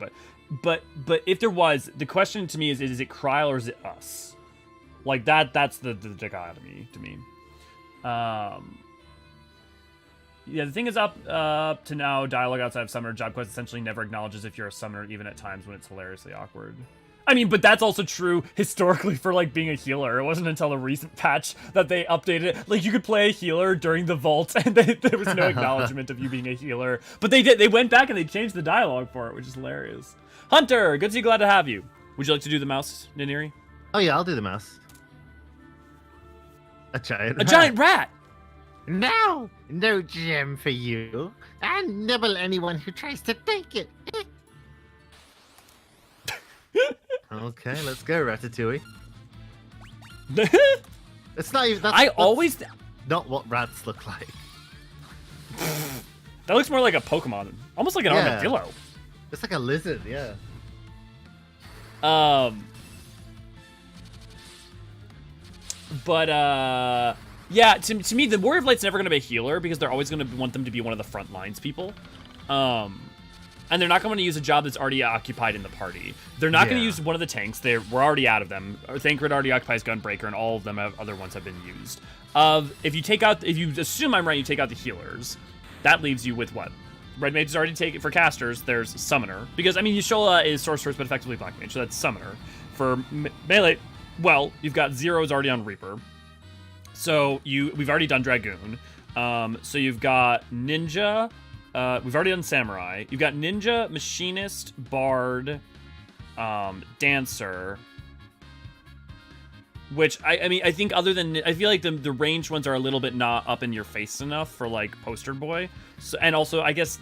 but if there was, the question to me is it Kryl or is it us? Like that's the dichotomy to me. Yeah, the thing is up to now, dialogue outside of Summoner job quest essentially never acknowledges if you're a Summoner, even at times when it's hilariously awkward. I mean, but that's also true historically for, like, being a healer. It wasn't until a recent patch that they updated it. Like, you could play a healer during the vault, and there was no acknowledgement of you being a healer. But they did. They went back and they changed the dialogue for it, which is hilarious. Hunter, good to see you, glad to have you. Would you like to do the mouse, Niniri? Oh, yeah, I'll do the mouse. A giant rat! No gem for you. And nibble anyone who tries to take it. Okay, let's go, Ratatouille. It's not even. That's not what rats look like. That looks more like a Pokemon, almost like an armadillo. It's like a lizard, yeah. Yeah, to me, the Warrior of Light's never going to be a healer because they're always going to want them to be one of the front lines people. and they're not going to use a job that's already occupied in the party. They're not going to use one of the tanks. We're already out of them. Thancred already occupies Gunbreaker, and all of them other ones have been used. If you assume I'm right, you take out the healers. That leaves you with what? Red Mage is already taken for casters. There's Summoner, because I mean Yashola is Sorceress but effectively Black Mage, so that's Summoner. For melee, well, you've got Zero's already on Reaper, so we've already done Dragoon. So you've got Ninja. We've already done Samurai. You've got Ninja, Machinist, Bard, Dancer. Which I mean I think other than I feel like the ranged ones are a little bit not up in your face enough for like Poster Boy. So, and also I guess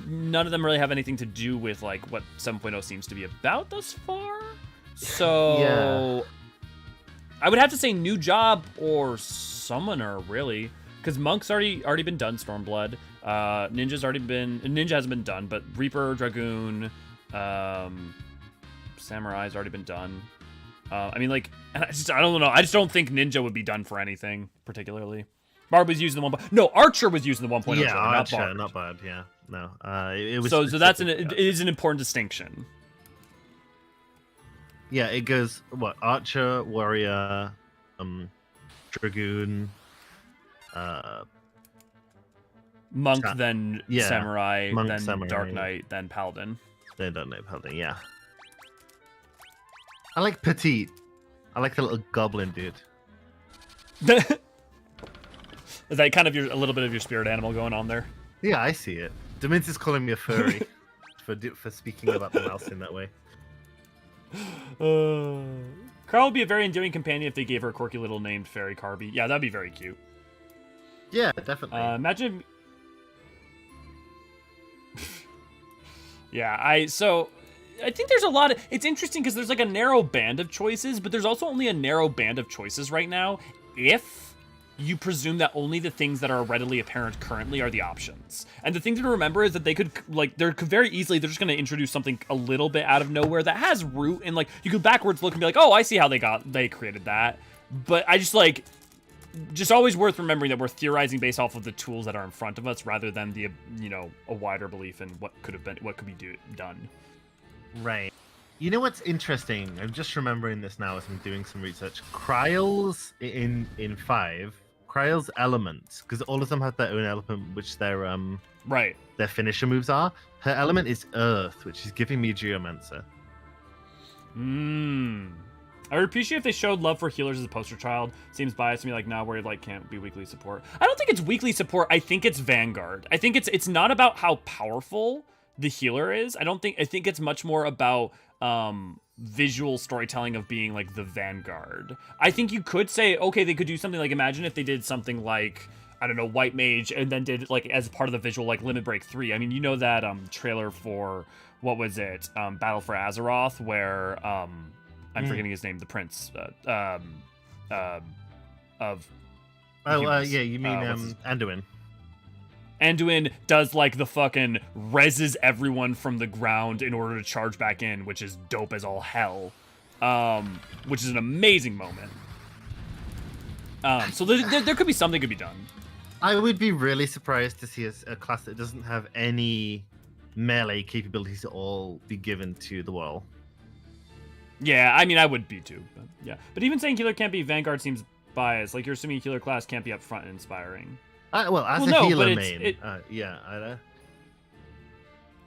none of them really have anything to do with like what 7.0 seems to be about thus far. So I would have to say new job or Summoner really, because Monk's already been done. Stormblood, Ninja hasn't been done, but Reaper, Dragoon, Samurai's already been done. I mean, like, I don't know. I just don't think Ninja would be done for anything particularly. Barb was using the 1.0. No, Archer was using the 1.0. Yeah, Archer, not Bard. Yeah, no. It was so it is an important distinction. Yeah, it goes what? Archer, Warrior, Dragoon, Monk, then Samurai, Monk, then Samurai. Dark Knight, then Paladin. Then Dark Knight, Paladin. Yeah. I like Petite. I like the little goblin dude. Is that kind of a little bit of your spirit animal going on there? Yeah, I see it. Demint is calling me a furry for speaking about the mouse in that way. Carl would be a very endearing companion if they gave her a quirky little named Fairy Carby. Yeah, that'd be very cute. Yeah, definitely. Imagine. Yeah, I think there's a lot of. It's interesting because there's like a narrow band of choices, but there's also only a narrow band of choices right now. If you presume that only the things that are readily apparent currently are the options. And the thing to remember is that they could, like, they're very easily, they're just going to introduce something a little bit out of nowhere that has root, and, like, you could backwards look and be like, oh, I see how they created that. But I just, like, just always worth remembering that we're theorizing based off of the tools that are in front of us rather than the, a wider belief in what could be done. Right. You know what's interesting? I'm just remembering this now as I'm doing some research. Cryals in 5, Cryal's elements, because all of them have their own element, which their finisher moves are. Her element is Earth, which is giving me Geomancer. I would appreciate if they showed love for healers as a poster child. Seems biased to me, like now where like can't be weekly support. I don't think it's weekly support. I think it's Vanguard. I think it's not about how powerful the healer is. I think it's much more about visual storytelling of being like the Vanguard. I think you could say, okay, they could do something like, imagine if they did something like, I don't know, White Mage, and then did like as part of the visual like Limit Break 3. I mean, you know that trailer for what was it? Battle for Azeroth, where I'm forgetting his name, the prince of you mean Anduin. Anduin does like the fucking reses everyone from the ground in order to charge back in, which is dope as all hell. Which is an amazing moment. So there could be something could be done. I would be really surprised to see a class that doesn't have any melee capabilities at all be given to the wall. Yeah, I mean, I would be too. But yeah, but even saying healer can't be Vanguard seems biased. Like you're assuming healer class can't be up front and inspiring. Healer main,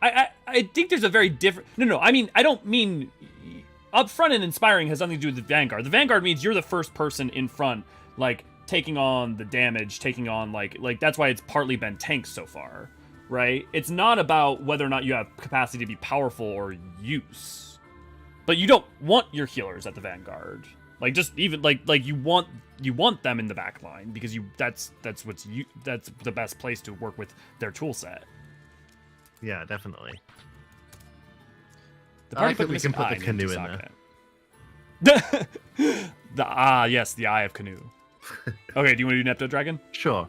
I think there's a very different. No. I mean, I don't mean up front and inspiring has nothing to do with the Vanguard. The Vanguard means you're the first person in front, like taking on the damage, taking on like that's why it's partly been tanks so far, right? It's not about whether or not you have capacity to be powerful or use, but you don't want your healers at the Vanguard. Like just even like you want them in the back line because that's the best place to work with their tool set. Yeah, definitely. The party we can put the canoe in there. Yes, the Eye of Canoe. Okay, do you want to do Nepto Dragon? Sure.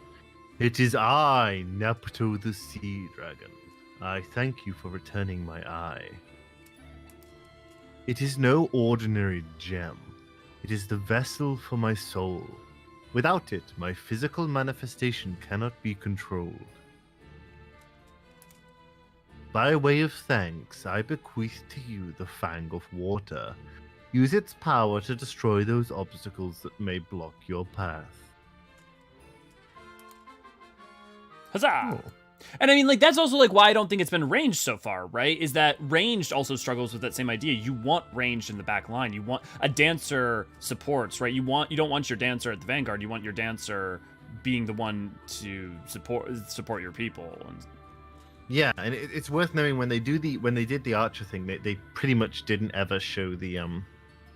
It is I, Nepto the Sea Dragon. I thank you for returning my eye. It is no ordinary gem. It is the vessel for my soul. Without it, my physical manifestation cannot be controlled. By way of thanks, I bequeath to you the Fang of Water. Use its power to destroy those obstacles that may block your path. Huzzah! Oh. And I mean, like, that's also, like, why I don't think it's been ranged so far, right? Is that ranged also struggles with that same idea. You want ranged in the back line. You want a dancer supports, right? You don't want your dancer at the vanguard. You want your dancer being the one to support your people. And Yeah, and it's worth knowing when they did the archer thing, they pretty much didn't ever show the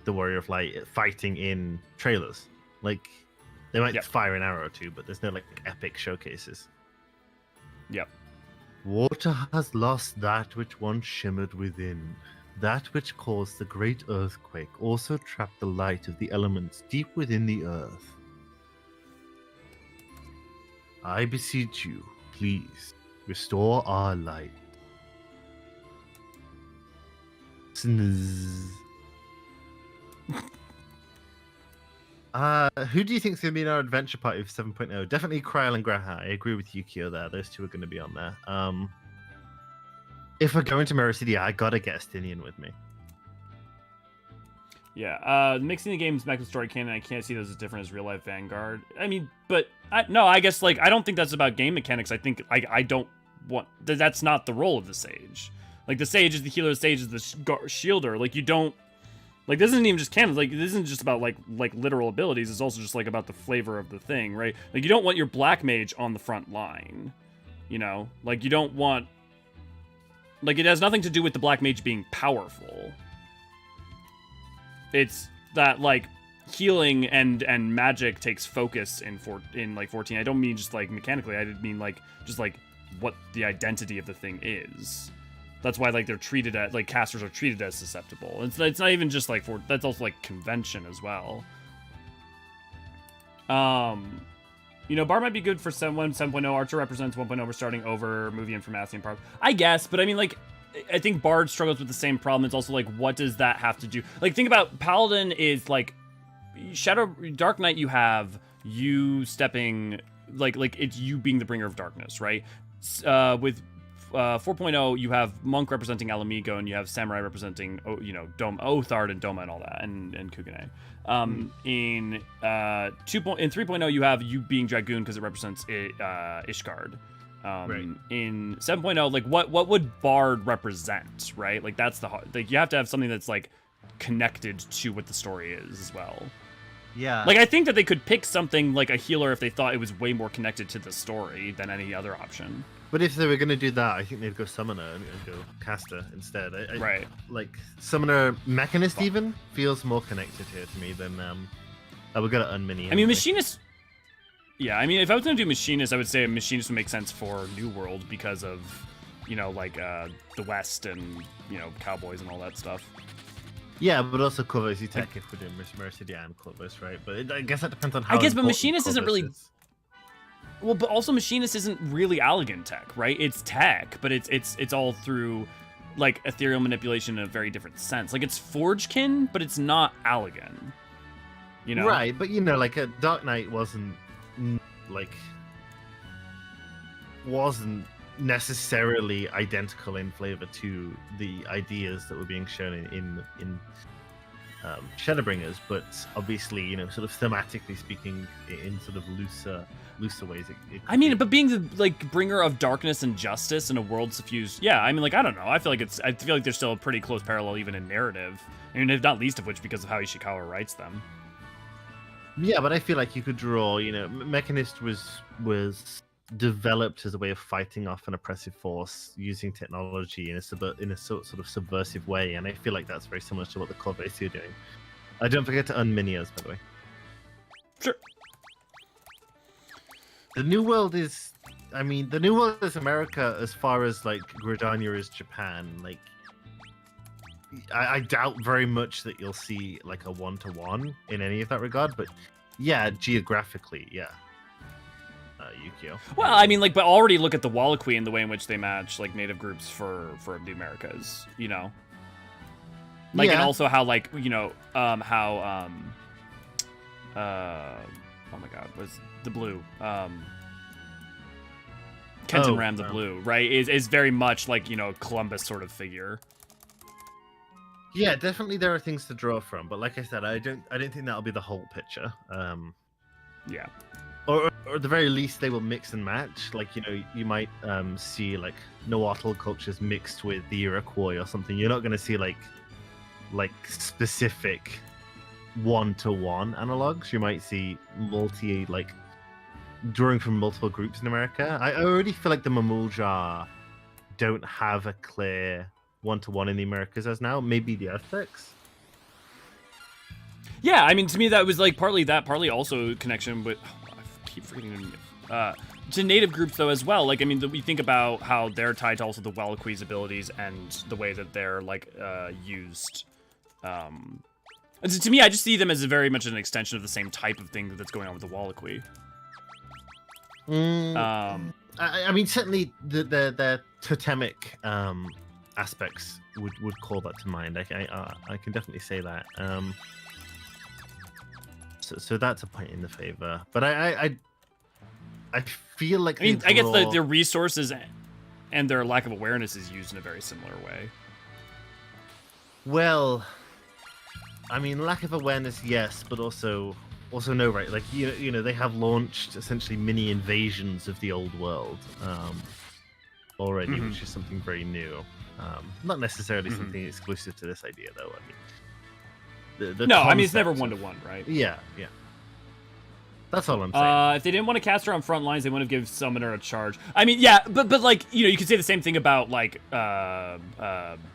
Warrior of Light fighting in trailers. Like, they might fire an arrow or two, but there's no like epic showcases. Yep. Water has lost that which once shimmered within. That which caused the great earthquake also trapped the light of the elements deep within the earth. I beseech you, please, restore our light. Snizz. Who do you think is going to be in our adventure party for 7.0? Definitely Kryl and Graha. I agree with Yukio there. Those two are going to be on there. If we're going to Mirror City, I gotta get Estinian with me. Yeah, mixing the games back to story canon, I can't see those as different as real life Vanguard. I mean, but I guess like I don't think that's about game mechanics. I think I don't want that's not the role of the sage. Like the sage is the healer, the sage is the shielder. Like you don't. Like, this isn't even just canon. Like, this isn't just about, like literal abilities. It's also just, like, about the flavor of the thing, right? Like, you don't want your black mage on the front line, you know? Like, you don't want... Like, it has nothing to do with the black mage being powerful. It's that, like, healing and magic takes focus in 14. I don't mean just, like, mechanically. I mean, like, just, like, what the identity of the thing is. That's why, like, they're treated as, like, casters are treated as susceptible. It's not even just, like, that's also, like, convention as well. You know, Bard might be good for 7.0. Archer represents 1.0. We're starting over movie information part. I guess, but I mean, like, I think Bard struggles with the same problem. It's also, like, what does that have to do? Like, think about Paladin is, like, Dark Knight, you have you stepping, like, it's you being the bringer of darkness, right? With 4.0, you have Monk representing Alamigo, and you have Samurai representing, you know, Othard and Doma and all that, and Kugane. In 3.0, you have you being Dragoon because it represents Ishgard. Right. In 7.0, like what would Bard represent, right? Like that's the hard, like you have to have something that's like connected to what the story is as well. Yeah. Like I think that they could pick something like a healer if they thought it was way more connected to the story than any other option. But if they were going to do that, I think they'd go Summoner and go Caster instead. Right. Like, Summoner Mechanist even feels more connected here to me than, we're going to Unmini. I mean, Machinist... Yeah, I mean, if I was going to do Machinist, I would say Machinist would make sense for New World because of, you know, like, the West and, you know, cowboys and all that stuff. Yeah, but also Corvus you take if we're doing Mercedia and Corvus, right? But I guess that depends on how I guess, but important Machinist isn't Corvus really... is. Well, but also Machinist isn't really Allegan tech, right? It's tech, but it's all through like ethereal manipulation in a very different sense. Like it's Forgekin, but it's not Allegan. You know? Right, but you know, like a Dark Knight wasn't necessarily identical in flavor to the ideas that were being shown in Shadowbringers, but obviously, you know, sort of thematically speaking, in sort of looser ways. I mean, but being the like bringer of darkness and justice in a world suffused, yeah. I mean, like I don't know. I feel like there's still a pretty close parallel even in narrative. I mean, if not least of which because of how Ishikawa writes them. Yeah, but I feel like you could draw. You know, Mechanist was developed as a way of fighting off an oppressive force using technology in a sort of subversive way, and I feel like that's very similar to what the Corvus are doing. Don't forget to unminias, by the way. Sure. The New World is America as far as like Gridania is Japan. Like, I doubt very much that you'll see like a 1-to-1 in any of that regard, but yeah, geographically, yeah. Yukio. Well, I mean, like, but already look at the Wallachui and the way in which they match like native groups for the Americas, you know. Like, and also how like you know oh my god, was the blue Kenton Ram the Blue, right? Is very much like, you know, Columbus sort of figure. Yeah, definitely there are things to draw from, but like I said, I don't think that'll be the whole picture. Yeah. Or at the very least, they will mix and match. Like, you know, you might see like Nahuatl cultures mixed with the Iroquois or something. You're not going to see like specific one-to-one analogs. You might see drawing from multiple groups in America. I already feel like the Mamulja don't have a clear one-to-one in the Americas as now. Maybe the Aztecs. Yeah, I mean, to me that was like partly that, partly also connection with. Oh, I keep forgetting to native groups though as well. Like, I mean, we think about how they're tied to also the Welaquis abilities and the way that they're like used. And to me, I just see them as very much an extension of the same type of thing that's going on with the Wellaqui. I mean, certainly the totemic aspects would call that to mind. I can definitely say that. So that's a point in the favor. But I feel like I mean, I guess their resources and their lack of awareness is used in a very similar way. Well, I mean, lack of awareness, yes, but also no, right? Like, you know, they have launched essentially mini invasions of the old world already, which is something very new. Not necessarily something exclusive to this idea, though. I mean, the I mean, it's never one-to-one, right? Yeah. That's all I'm saying. If they didn't want to cast her on front lines, they wouldn't have given Summoner a charge. I mean, yeah, but like, you know, you could say the same thing about like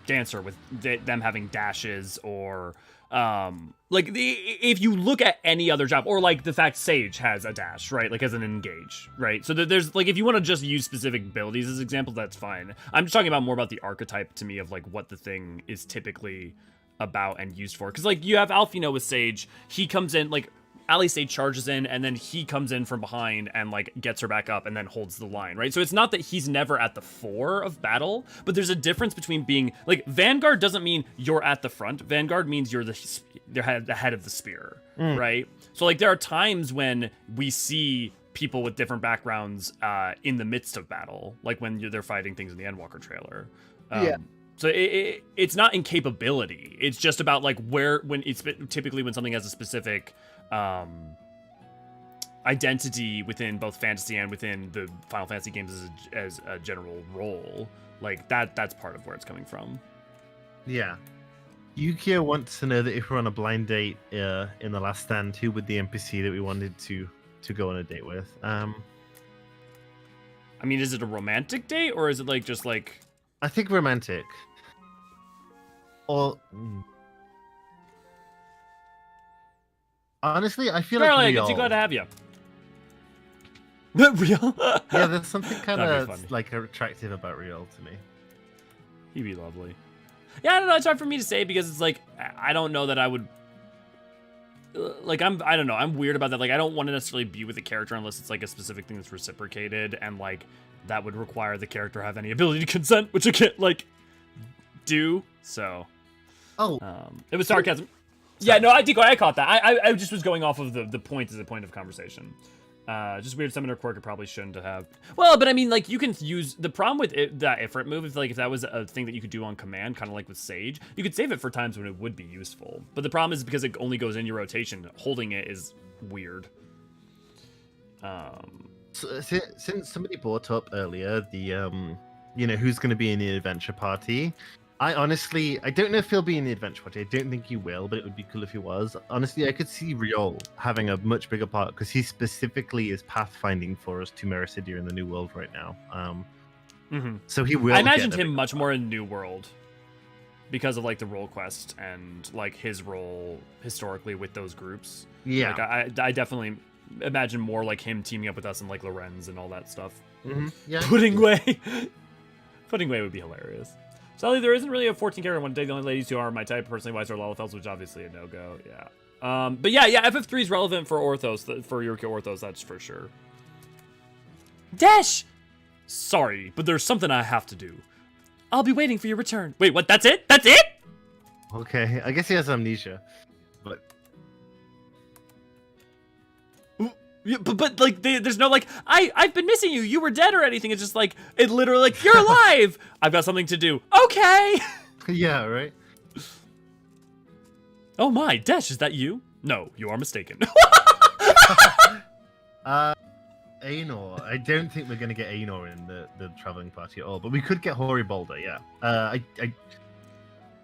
Dancer with them having dashes, or if you look at any other job, or like the fact Sage has a dash, right? Like as an engage, right? So there's like, if you want to just use specific abilities as examples, that's fine. I'm just talking about more about the archetype to me of like what the thing is typically about and used for. Because like you have Alfino with Sage, he comes in like. Ali Sage charges in, and then he comes in from behind and like gets her back up and then holds the line, right? So it's not that he's never at the fore of battle, but there's a difference between being like Vanguard doesn't mean you're at the front. Vanguard means you're the head of the spear, right? So like there are times when we see people with different backgrounds in the midst of battle, like when they're fighting things in the Endwalker trailer. So it's not incapability. It's just about like when something has a specific identity within both fantasy and within the Final Fantasy games as a general role. Like that's part of where it's coming from. Yeah. Yukio wants to know that if we're on a blind date in the Last Stand, who would the NPC that we wanted to go on a date with? I mean, is it a romantic date, or is it like just like? I think romantic. Or honestly, I feel like it's glad to have you. Real? Yeah, there's something kind of like attractive about Real to me. He'd be lovely. Yeah, I don't know. It's hard for me to say because it's like I don't know that I would. Like I don't know. I'm weird about that. Like I don't want to necessarily be with a character unless it's like a specific thing that's reciprocated, and like that would require the character have any ability to consent, which I can't like do. So. Oh. It was sarcasm. Yeah, no, I caught that. I just was going off of the point as a point of conversation. Just weird summoner quirk it probably shouldn't have. Well, but I mean, like, you can use... The problem with that Ifrit move is, like, if that was a thing that you could do on command, kind of like with Sage, you could save it for times when it would be useful. But the problem is because it only goes in your rotation, holding it is weird. So, since somebody brought up earlier the, you know, who's going to be in the adventure party... I don't know if he'll be in the adventure party. I don't think he will, but it would be cool if he was. Honestly, I could see Riol having a much bigger part because he specifically is pathfinding for us to Mericidia in the New World right now. So he will. I imagined him much more in New World because of like the role quest and like his role historically with those groups. Yeah, like, I definitely imagine more like him teaming up with us and like Lorenz and all that stuff. Yeah, Pudding Way would be hilarious. Sadly, there isn't really a 14 character one. The only ladies who are my type, personally, wise are Lalafels, which obviously a no-go. Yeah. But yeah, FF3 is relevant for Orthos, for Yuriko Orthos, that's for sure. Dash! Sorry, but there's something I have to do. I'll be waiting for your return. Wait, what? That's it? That's it? Okay, I guess he has amnesia, but Yeah, but like, there's no like, I've been missing you. You were dead or anything. It's just like, it literally like, you're alive. I've got something to do. Okay. Yeah, right. Oh my, Desh, is that you? No, you are mistaken. Aenor. I don't think we're going to get Aenor in the traveling party at all, but we could get Hoary Boulder. Yeah.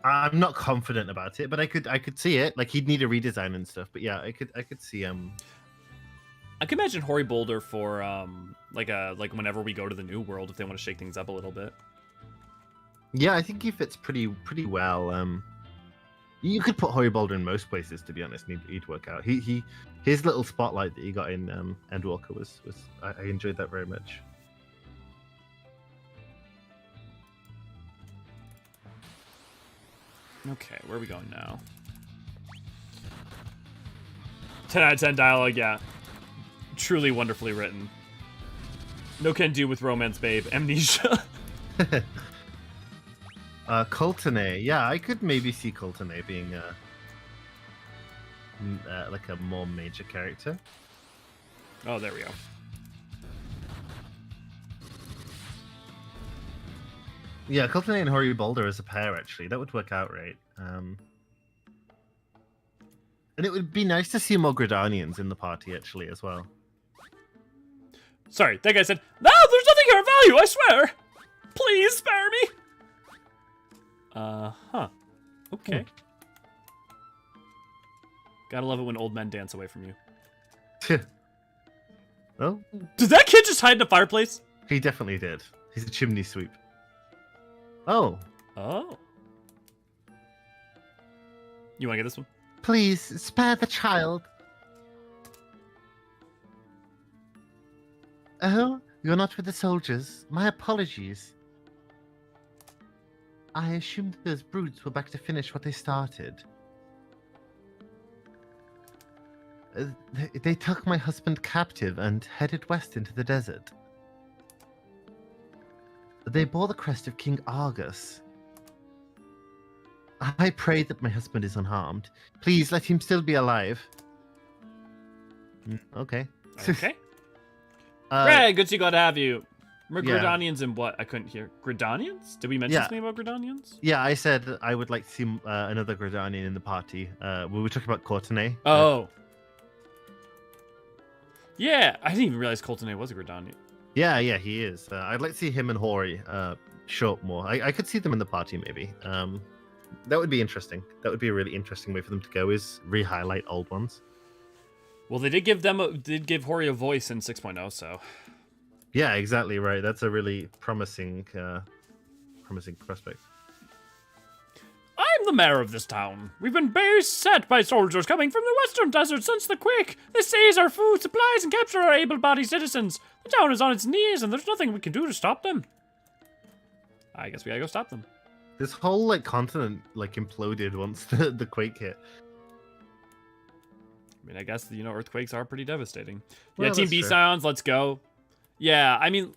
I'm not confident about it, but I could see it. Like he'd need a redesign and stuff. But yeah, I could see I can imagine Hoary Boulder for like whenever we go to the new world, if they want to shake things up a little bit. Yeah, I think he fits pretty well. You could put Hoary Boulder in most places, to be honest. He'd work out. His little spotlight that he got in Endwalker was I enjoyed that very much. Okay, where are we going now? 10 out of 10 dialogue, yeah. Truly wonderfully written. No can do with romance, babe. Amnesia. Coltonay. Yeah, I could maybe see Coltonay being like a more major character. Oh, there we go. Yeah, Coltonay and Hoary Boulder as a pair, actually. That would work out right. And it would be nice to see more Gridanians in the party, actually, as well. Sorry, that guy said, no, there's nothing here of value, I swear. Please spare me. Huh. Okay. Gotta love it when old men dance away from you. Well, Did that kid just hide in a fireplace? he definitely did. He's a chimney sweep. Oh. Oh. You wanna get this one? Please, spare the child. Oh, you're not with the soldiers. My apologies. I assumed those brutes were back to finish what they started. They took my husband captive and headed west into the desert. They bore the crest of King Argus. I pray that my husband is unharmed. Please let him still be alive. Okay. Okay. Greg, good to have you. We're Yeah. Gridanians and what? I couldn't hear. Gridanians? Did we mention Yeah. something about Gridanians? Yeah, I said I would like to see another Gridanian in the party. We were talking about Courtenay. Oh. Yeah, I didn't even realize Coltonay was a Gridanian. Yeah, he is. I'd like to see him and Hoary show up more. I could see them in the party, maybe. That would be interesting. That would be a really interesting way for them to go, is re-highlight old ones. Well, they did give Hoary a voice in 6.0, so. Yeah, exactly right. That's a really promising prospect. I'm the mayor of this town. We've been beset by soldiers coming from the western desert since the quake. They seize our food supplies and capture our able-bodied citizens. The town is on its knees, and there's nothing we can do to stop them. I guess we gotta go stop them. This whole continent imploded once the quake hit. I mean, I guess, earthquakes are pretty devastating. Well, Yeah, Team that's B true. Scions, let's go. Yeah, I mean,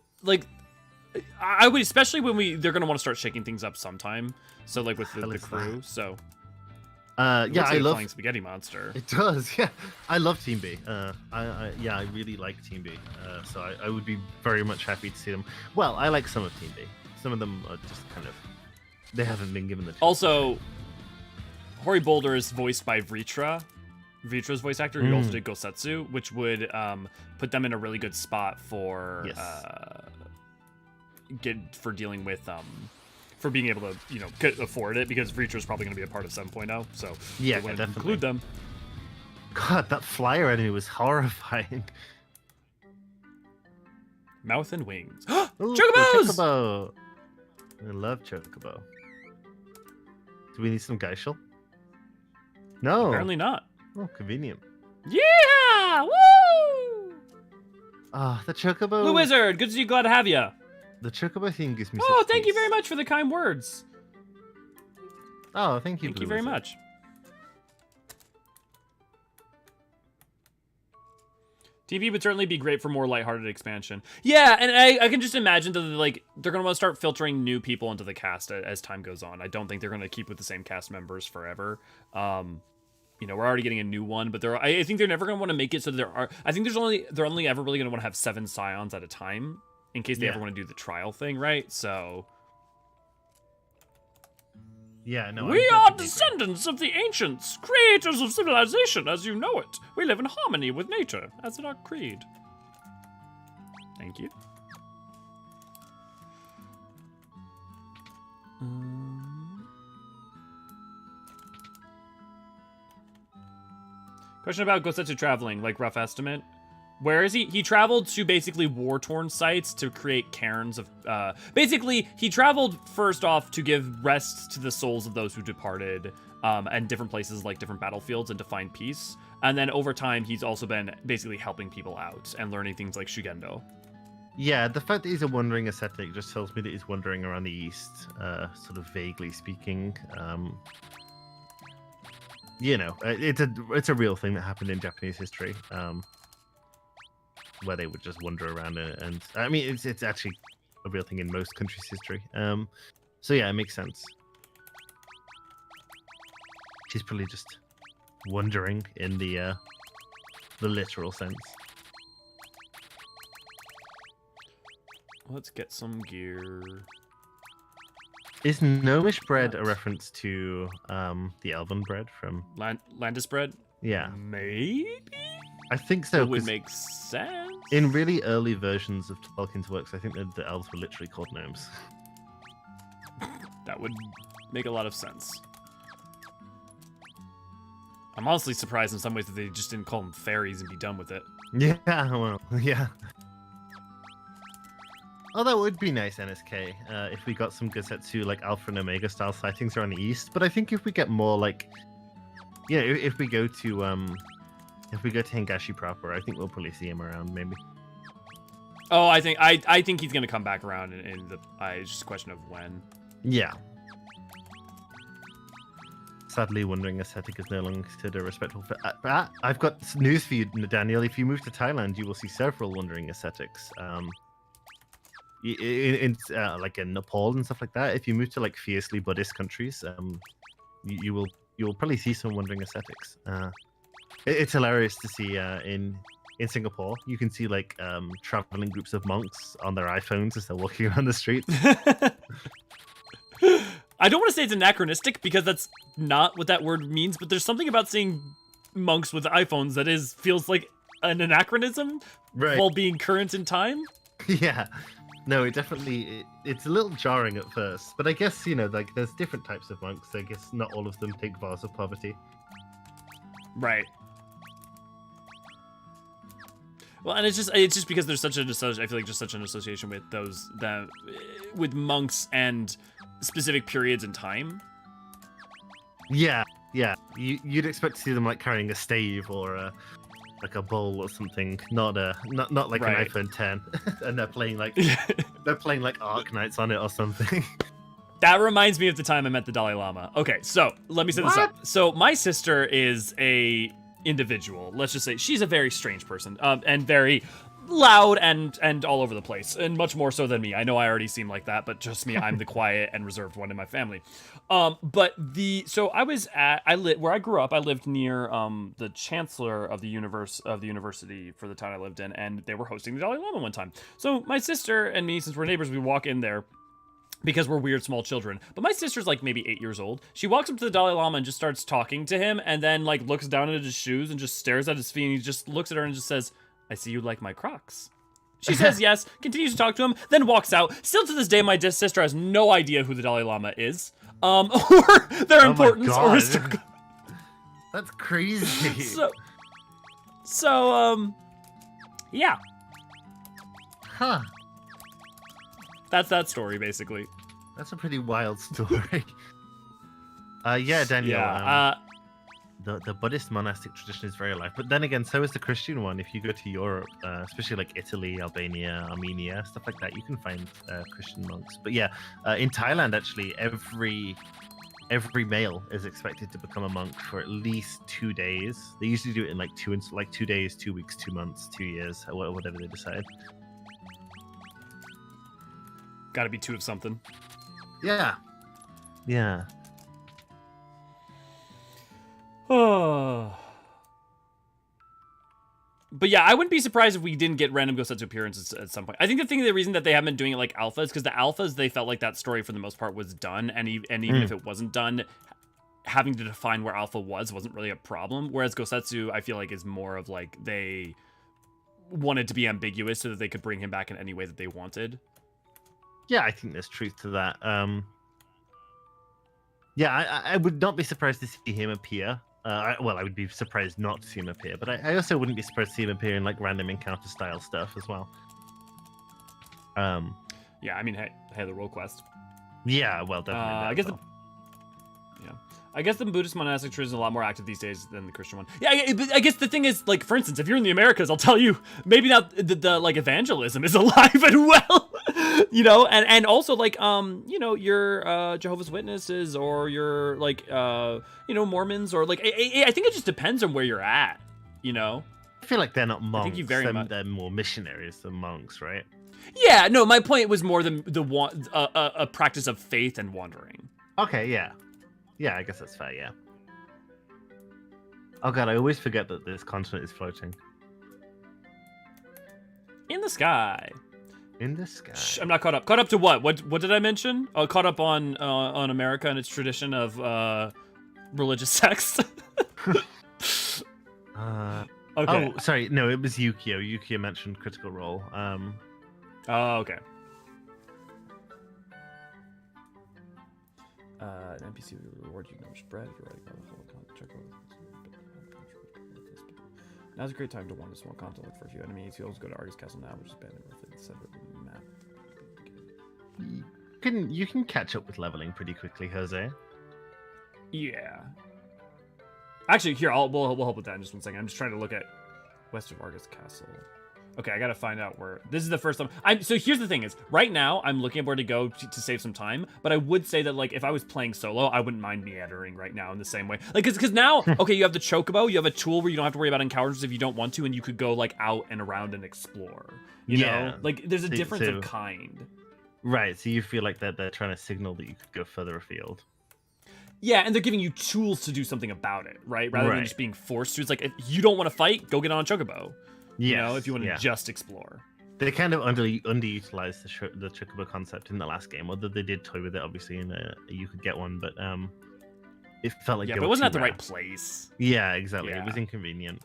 I would, especially when they're gonna want to start shaking things up sometime. So, with Hell the is crew, that? so. Yeah, It looks I like a love flying spaghetti monster. it. Does yeah, I love Team B. I really like Team B. So I would be very much happy to see them. Well, I like some of Team B. Some of them are just kind of, they haven't been given the chance. Also, Hoary Boulder is voiced by Vritra. Vritra's voice actor, who also did Gosetsu, which would put them in a really good spot for Yes. for dealing with for being able to could afford it, because Vritra's probably going to be a part of 7.0, so Yeah, they wouldn't definitely. include them. God, that flyer enemy was horrifying. Mouth and wings. Ooh, Chocobos! Chocobo! I love Chocobo. Do we need some Geishel? No. Apparently not. Oh, convenient. Yeah! Woo! Ah, the Chocobo. Blue Wizard, good to see you. Glad to have you. The Chocobo theme gives me. Oh, such thank you peace. very much for the kind words. Oh, thank you. Thank Blue you very Wizard. much. TV would certainly be great for more lighthearted expansion. Yeah, and I can just imagine that they're gonna want to start filtering new people into the cast as time goes on. I don't think they're gonna keep with the same cast members forever. you know, we're already getting a new one, but I think they're never going to want to make it so I think they're only ever really going to want to have 7 scions at a time in case they ever want to do the trial thing, right? So yeah, no. We are descendants of the ancients, creators of civilization as you know it. We live in harmony with nature, as in our creed. Thank you. Question about Gosetsu traveling, like rough estimate. Where is he? He traveled to basically war-torn sites to create cairns of... basically, he traveled first off to give rest to the souls of those who departed, and different places like different battlefields and to find peace. And then over time, he's also been basically helping people out and learning things like Shugendo. Yeah, the fact that he's a wandering ascetic just tells me that he's wandering around the east, sort of vaguely speaking. You know, it's a real thing that happened in Japanese history, where they would just wander around and I mean, it's actually a real thing in most countries' history. So yeah, it makes sense. She's probably just wandering in the literal sense. Let's get some gear. Is gnomish bread a reference to the elven bread from Landis bread? Yeah, Maybe? I think so. It would make sense. In really early versions of Tolkien's works, I think that the elves were literally called gnomes. That would make a lot of sense. I'm honestly surprised in some ways that they just didn't call them fairies and be done with it. Yeah, well, yeah. Oh, that would be nice, NSK, if we got some Gosetsu, like, Alpha and Omega style sightings around the east. But I think if we get more, like... Yeah, if we go to Hingashi proper, I think we'll probably see him around, maybe. Oh, I think he's gonna come back around in the... it's just a question of when. Yeah. Sadly, wandering ascetic is no longer considered respectful. I've got news for you, Daniel. If you move to Thailand, you will see several wandering ascetics. Like in Nepal and stuff like that. If you move to like fiercely Buddhist countries, you will probably see some wandering ascetics. It's hilarious to see in Singapore. You can see like traveling groups of monks on their iPhones as they're walking around the streets. I don't want to say it's anachronistic because that's not what that word means, but there's something about seeing monks with iPhones that feels like an anachronism while being current in time. Yeah. No, it's a little jarring at first, but I guess, you know, like there's different types of monks. I guess not all of them take vows of poverty. Right. Well, and it's just because there's such an association. I feel like just such an association with with monks and specific periods in time. Yeah. You'd expect to see them like carrying a stave or like a bowl or something, not like an iPhone 10, and they're playing like Arknights on it or something. That reminds me of the time I met the Dalai Lama. Okay, so let me set this up. So my sister is a individual. Let's just say she's a very strange person, and very loud and all over the place, and much more so than me. I know I already seem like that, but trust me, I'm the quiet and reserved one in my family. Where I grew up, I lived near the chancellor of the university for the town I lived in, and they were hosting the Dalai Lama one time. So my sister and me, since we're neighbors, we walk in there because we're weird small children. But my sister's like maybe 8 years old. She walks up to the Dalai Lama and just starts talking to him, and then like looks down at his shoes and just stares at his feet, and he just looks at her and just says, "I see you like my Crocs." She says yes, continues to talk to him, then walks out. Still to this day, my sister has no idea who the Dalai Lama is, or their importance, or historical. That's crazy. So, yeah. Huh. That's that story, basically. That's a pretty wild story. Yeah, Daniel. Yeah. The Buddhist monastic tradition is very alive, but then again, so is the Christian one. If you go to Europe, especially like Italy, Albania, Armenia, stuff like that, you can find Christian monks. But yeah, in Thailand, actually, every male is expected to become a monk for at least 2 days. They usually do it in like 2 days, 2 weeks, 2 months, 2 years, or whatever they decide. Got to be 2 of something. Yeah. Oh. But yeah, I wouldn't be surprised if we didn't get random Gosetsu appearances at some point. I think the reason that they haven't been doing it like alpha is because the alphas, they felt like that story for the most part was done, and even if it wasn't done, having to define where alpha wasn't really a problem. Whereas Gosetsu, I feel like, is more of like they wanted to be ambiguous so that they could bring him back in any way that they wanted. Yeah, I think there's truth to that. Yeah, I would not be surprised to see him appear. Well, I would be surprised not to see him appear, but I also wouldn't be surprised to see him appear in like random encounter style stuff as well. Yeah, I mean, hey, the role quest. Yeah, well, definitely. I guess the Buddhist monastic tradition is a lot more active these days than the Christian one. Yeah, I guess the thing is, like, for instance, if you're in the Americas, I'll tell you, maybe not the like evangelism is alive and well, you know, and also like you know, your Jehovah's Witnesses or your like you know, Mormons or like I think it just depends on where you're at, you know. I feel like they're not monks. I think you very much. They're more missionaries than monks, right? Yeah, no, my point was more a practice of faith and wandering. Okay, yeah. Yeah, I guess that's fair, yeah. Oh god, I always forget that this continent is floating. In the sky. In the sky. Shh, I'm not caught up. Caught up to what? What did I mention? Oh, caught up on America and its tradition of religious sex. Okay. Okay. Oh, sorry. No, it was Yukio. Yukio mentioned Critical Role. Oh, okay. An NPC will reward you no spread if you're writing about the whole content. Check out. Now's a great time to wander small content. Look for a few enemies. You always go to Argus Castle now, which is banned roughly the center of the map. You can catch up with leveling pretty quickly, Jose. Yeah. Actually, here we'll help with that in just 1 second. I'm just trying to look at west of Argus Castle. Okay, I gotta find out where. This is the first time. So here's the thing: is right now I'm looking at where to go to save some time. But I would say that like if I was playing solo, I wouldn't mind meandering right now in the same way. Like because now, okay, you have the chocobo, you have a tool where you don't have to worry about encounters if you don't want to, and you could go like out and around and explore. You know, like there's a difference of kind. Right. So you feel like they're trying to signal that you could go further afield. Yeah, and they're giving you tools to do something about it, right? Rather than just being forced to. It's like if you don't want to fight, go get on a chocobo. You know, if you want to just explore. They kind of underutilized the chocobo concept in the last game, although they did toy with it, obviously, and you could get one, but it felt like but it wasn't at the right place. Yeah, exactly. Yeah. It was inconvenient.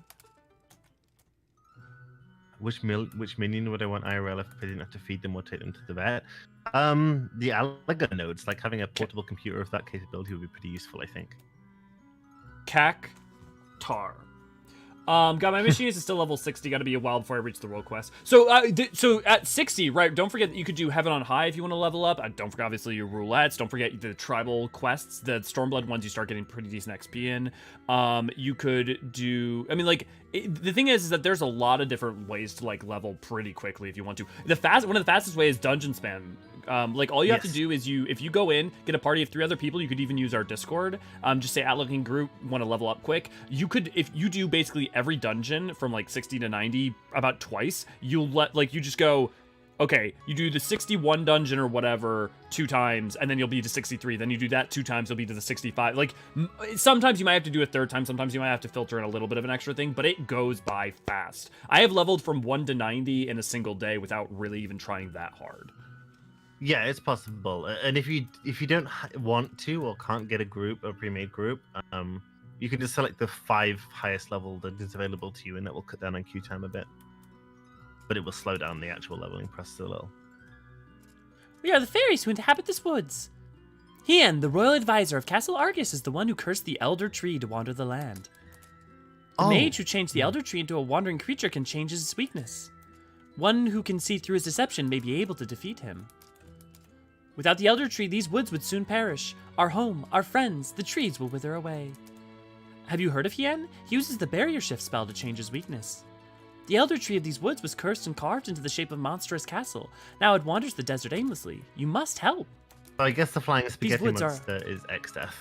Which minion would I want IRL if I didn't have to feed them or take them to the vet? The Alaga nodes, like having a portable computer of that capability would be pretty useful, I think. Tar. Got my mission is still level 60. Got to be a while before I reach the world quest. So, so at 60, right? Don't forget that you could do Heaven on High if you want to level up. Don't forget, obviously, your roulettes. Don't forget the tribal quests. The Stormblood ones you start getting pretty decent XP in. You could do. I mean, like the thing is that there's a lot of different ways to like level pretty quickly if you want to. One of the fastest ways is dungeon spam. Like all you have to do is if you go in, get a party of 3 other people. You could even use our Discord. Just say @looking group want to level up quick. You could, if you do basically every dungeon from like 60 to 90 about twice. You just go, okay, you do the 61 dungeon or whatever 2 times, and then you'll be to 63. Then you do that 2 times, you'll be to the 65. Like sometimes you might have to do a 3rd time. Sometimes you might have to filter in a little bit of an extra thing, but it goes by fast. I have leveled from 1 to 90 in a single day without really even trying that hard. Yeah, it's possible. And if you don't want to or can't get a group, a pre-made group, you can just select the 5 highest level that is available to you, and that will cut down on queue time a bit. But it will slow down the actual leveling process a little. We are the fairies who inhabit this woods. Hien, the royal advisor of Castle Argus, is the one who cursed the Elder Tree to wander the land. The mage who changed the Elder Tree into a wandering creature can change his weakness. One who can see through his deception may be able to defeat him. Without the Elder Tree, these woods would soon perish. Our home, our friends, the trees will wither away. Have you heard of Hien? He uses the Barrier Shift spell to change his weakness. The Elder Tree of these woods was cursed and carved into the shape of monstrous castle. Now it wanders the desert aimlessly. You must help. I guess the flying spaghetti monster is X-Death.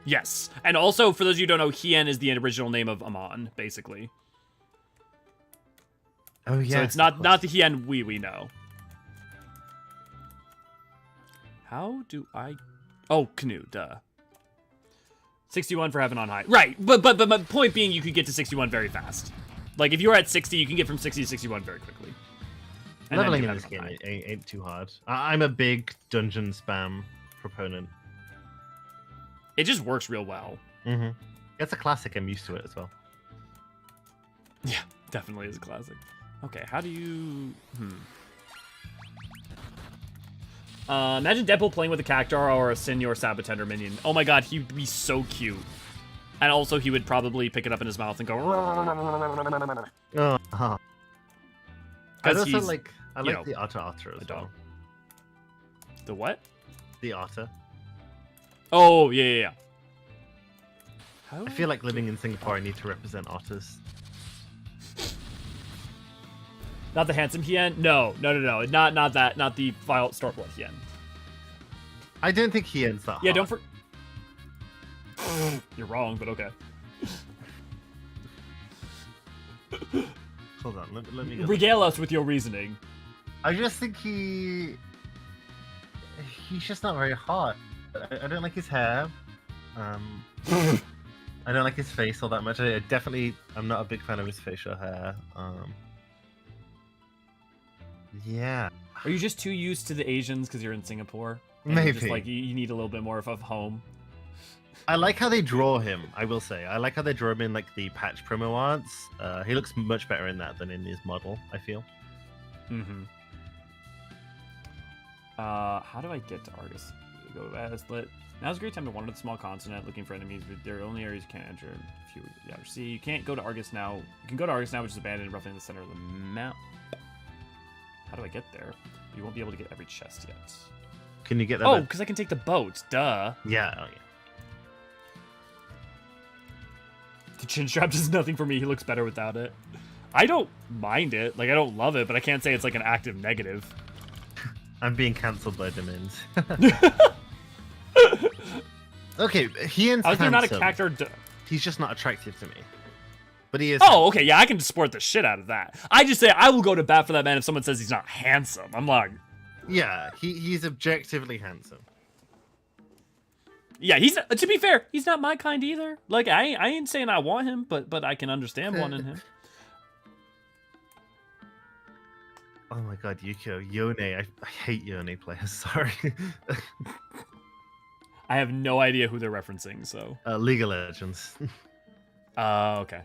Yes. And also, for those of you who don't know, Hien is the original name of Amon, basically. Oh, yeah. So it's not the Hien we know. How do I... Oh, canoe, duh. 61 for Heaven on High. Right, but my point being you could get to 61 very fast. Like, if you're at 60, you can get from 60 to 61 very quickly. And then Leveling you in have this game time. ain't too hard. I'm a big dungeon spam proponent. It just works real well. Mm-hmm. It's a classic. I'm used to it as well. Yeah, definitely is a classic. Okay, how do you... imagine Deadpool playing with a Cactuar or a Senior Sabotender minion. Oh my god, he'd be so cute. And also, he would probably pick it up in his mouth and go... Oh, uh-huh. I also he's, like you know, the otter as dog. well. The what? The otter. Oh, yeah. How? I feel like living in Singapore, I need to represent otters. Not the handsome Hien? No. Not that. Not the vile Stormblood Hien. I don't think he ends that Yeah, hot. don't for... You're wrong, but okay. Hold on, let me go. Regale us with your reasoning. I just think he's just not very hot. I don't like his hair. I don't like his face all that much. I'm not a big fan of his facial hair. Yeah. Are you just too used to the Asians because you're in Singapore? And Maybe. you're just like you need a little bit more of a home. I like how they draw him, I will say. I like how they draw him in like the patch promo arts. He looks much better in that than in his model, I feel. Mm-hmm. How do I get to Argus? Go Aslet. Now's a great time to wander the small continent looking for enemies, but there are only areas you can't enter. If you see, you can't go to Argus now. You can go to Argus now, which is abandoned roughly in the center of the map. How do I get there? You won't be able to get every chest yet. Can you get that? Oh, because I can take the boat. Duh. Yeah, oh yeah. The chin strap does nothing for me. He looks better without it. I don't mind it. Like, I don't love it, but I can't say it's like an active negative. I'm being cancelled by Demins. Okay, Hien's How is there not a handsome. character? He's just not attractive to me. But he is. Oh, okay, yeah, I can support the shit out of that. I just say I will go to bat for that man if someone says he's not handsome. I'm like, Yeah, he's objectively handsome. yeah, he's to be fair, he's not my kind either. Like I ain't saying I want him, but I can understand wanting him. Oh my god, Yukio, Yone. I hate Yone players, sorry. I have no idea who they're referencing, so. League of Legends. Okay.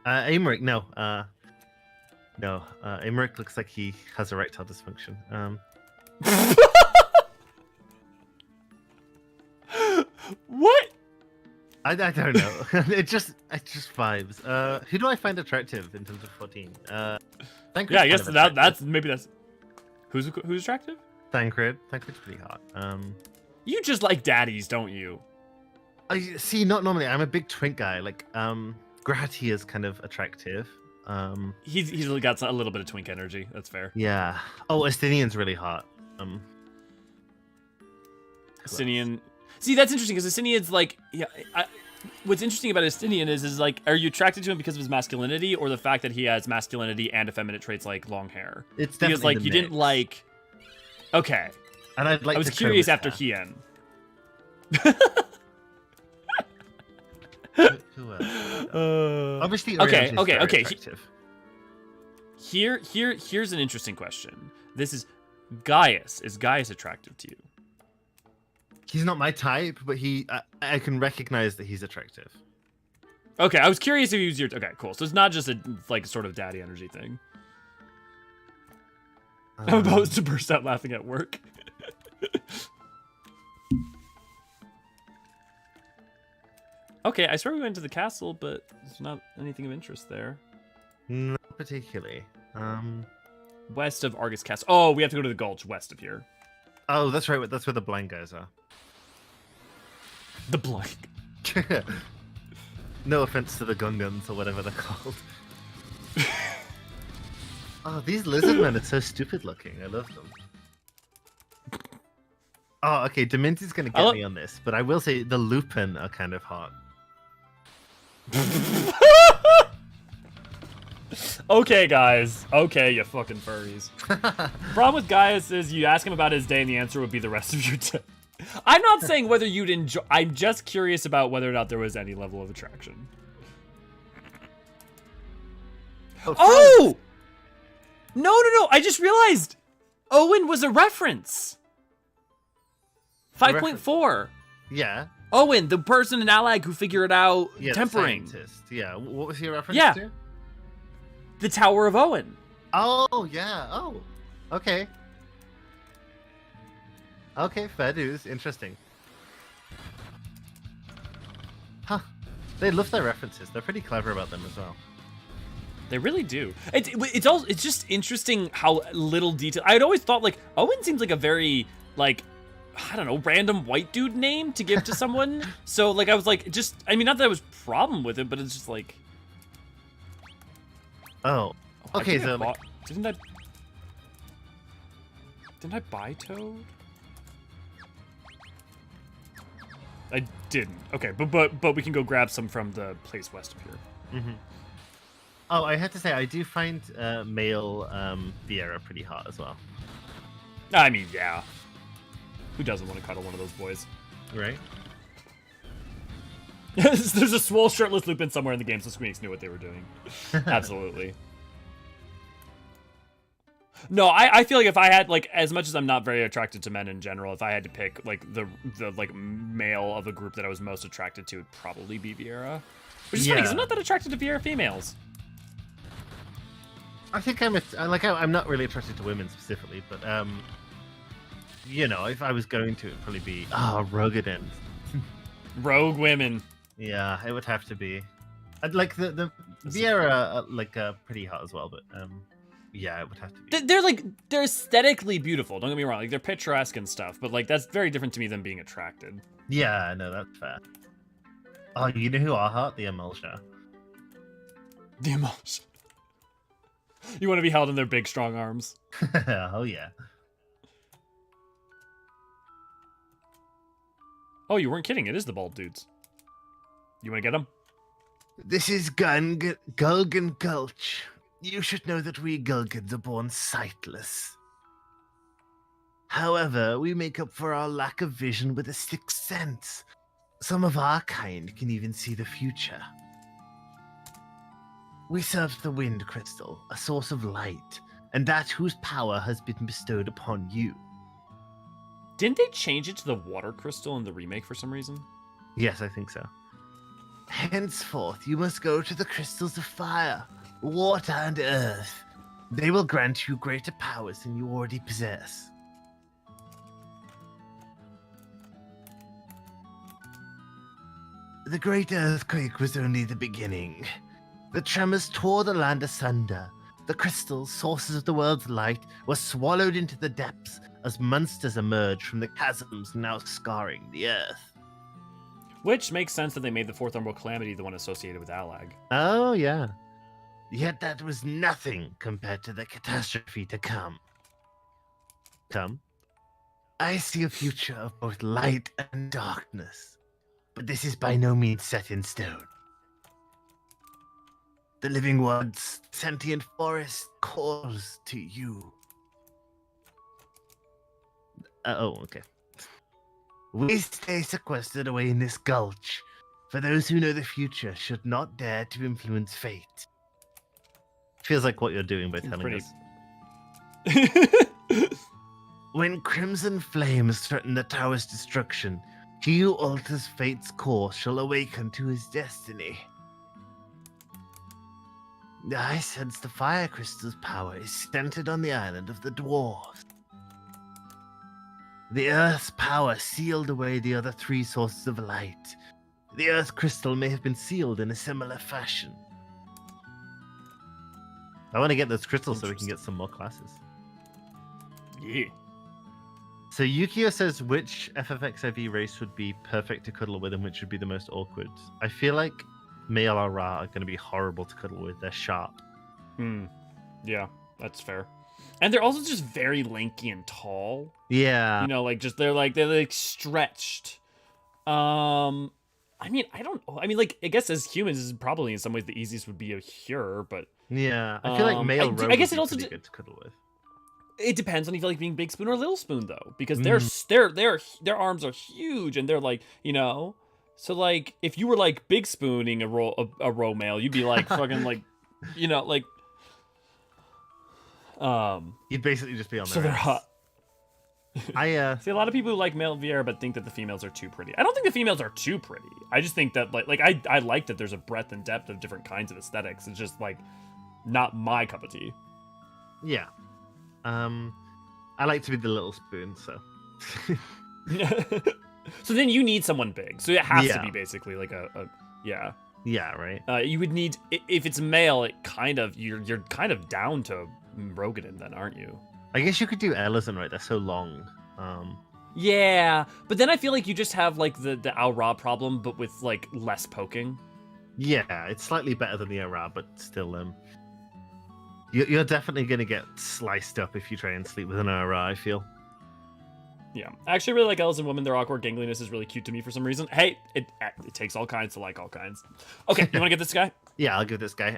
Aymeric, no. No, Aymeric looks like he has erectile dysfunction. What? I don't know. it just vibes. Who do I find attractive in terms of 14? Thancred's Yeah, I guess kind of that's attractive. who's attractive? Thancred's pretty hot. You just like daddies, don't you? I see. Not normally. I'm a big twink guy. Like, Grati is kind of attractive. He's got a little bit of twink energy. That's fair. Yeah. Oh, Estinian's really hot. Estinian. See, that's interesting because Estinian's like, yeah. What's interesting about Estinian is like, are you attracted to him because of his masculinity or the fact that he has masculinity and effeminate traits like long hair? It's Because definitely like the you didn't mix. like. Okay, And I'd like. I was to curious cover after that. Hien. Who else? Obviously, okay, Orian's okay, very okay. attractive. Here's an interesting question. This is Gaius. Is Gaius attractive to you? He's not my type, but I can recognize that he's attractive. Okay, I was curious if he was your. Okay, cool. So it's not just a like sort of daddy energy thing. I'm about to burst out laughing at work. Okay, I swear we went to the castle, but there's not anything of interest there. Not particularly. West of Argus Castle. Oh, we have to go to the Gulch west of here. Oh, that's right. That's where the blind guys are. The blank. No offense to the Gungans or whatever they're called. Oh, these lizard men are so stupid looking. I love them. Oh, okay. Dementi's gonna get me on this, but I will say the Lupin are kind of hot. Okay, guys. Okay, you fucking furries. Problem with Gaius is you ask him about his day and the answer would be the rest of your day. I'm not saying whether you'd enjoy. I'm just curious about whether or not there was any level of attraction. Oh! No. I just realized Owen was a reference. 5.4. Yeah. Owen, the person in Allag who figured out Yeah. tempering. The scientist. Yeah. What was your reference Yeah. to? The Tower of Owen. Oh yeah. Oh. Okay. Okay. Fair dues. Interesting. Huh. They love their references. They're pretty clever about them as well. They really do. It's just interesting how little detail. I'd always thought like Owen seems like a very like I don't know random white dude name to give to someone. So like I was like just I mean not that I was problem with it, but it's just like Oh. I Okay. think I So bought- didn't I buy Toad? I didn't. Okay, but we can go grab some from the place west of here. Mm-hmm. Oh, I had to say, I do find male Vieira pretty hot as well. I mean, yeah. Who doesn't want to cuddle one of those boys? Right? There's a swole shirtless Lupin somewhere in the game, so Squeaks knew what they were doing. Absolutely. No, I feel like if I had like as much as I'm not very attracted to men in general, if I had to pick like the like male of a group that I was most attracted to, it'd probably be Vieira. Which is funny because I'm not that attracted to Vieira females. I think I'm not really attracted to women specifically, but you know, if I was going to, it'd probably be Rogadin. Rogue women. Yeah, it would have to be. I'd like the Vieira pretty hot as well, but yeah, it would have to be. They're aesthetically beautiful. Don't get me wrong. Like they're picturesque and stuff, but like that's very different to me than being attracted. Yeah, no, that's fair. Oh, you know who are hot? The Emulsia. The emotion. You want to be held in their big, strong arms. Oh yeah. Oh, you weren't kidding. It is the bald dudes. You want to get them? This is Gulgan Gulch. You should know that we Gulgans are born sightless. However, we make up for our lack of vision with a sixth sense. Some of our kind can even see the future. We serve the wind crystal, a source of light, and that whose power has been bestowed upon you. Didn't they change it to the water crystal in the remake for some reason? Yes, I think so. Henceforth, you must go to the crystals of fire, water, and earth. They will grant you greater powers than you already possess. The great earthquake was only the beginning. The tremors tore the land asunder. The crystals, sources of the world's light, were swallowed into the depths as monsters emerged from the chasms now scarring the earth. Which makes sense that they made the fourth Umbral Calamity the one associated with Allag. Oh, yeah. Yet that was nothing compared to the catastrophe to come. I see a future of both light and darkness, but this is by no means set in stone. The living woods, sentient forest calls to you. Okay. We stay sequestered away in this gulch, for those who know the future should not dare to influence fate. Feels like what you're doing by telling us. When crimson flames threaten the tower's destruction, he who alters fate's course shall awaken to his destiny. I sense the fire crystal's power is centered on the island of the dwarves. The earth's power sealed away the other three sources of light. The earth crystal may have been sealed in a similar fashion. I want to get those crystals so we can get some more classes. Yeah. So Yukio says which FFXIV race would be perfect to cuddle with and which would be the most awkward. I feel like male Ra are going to be horrible to cuddle with. They're sharp. Yeah, that's fair. And they're also just very lanky and tall. Yeah. You know, like just they're like stretched. I mean, I guess as humans, is probably in some ways the easiest would be a Hyur, but yeah, I feel like male Rogue I guess would it also be pretty good to cuddle with. It depends on if you like being Big Spoon or Little Spoon, though, because their arms are huge and they're like, you know. So like, if you were like Big Spooning a row male, you'd be like fucking like, you know, like. You'd basically just be on. So they're hot. I see a lot of people who like male Vieira, but think that the females are too pretty. I don't think the females are too pretty. I just think that like I like that there's a breadth and depth of different kinds of aesthetics. It's just like not my cup of tea. Yeah. I like to be the little spoon, so. So then you need someone big. So it has to be basically like a yeah. Yeah, right. You would need if it's male, it kind of you're kind of down to Rogadin then, aren't you? I guess you could do Eorzean, right? They're so long. Yeah, but then I feel like you just have like the Al Ra problem, but with like less poking. Yeah, it's slightly better than the Al Ra, but still, you're definitely gonna get sliced up if you try and sleep with an Al Ra, I feel. Yeah, I actually really like Eorzean women. Their awkward gangliness is really cute to me for some reason. Hey, it takes all kinds to like all kinds. Okay, you want to get this guy? Yeah, I'll give this guy.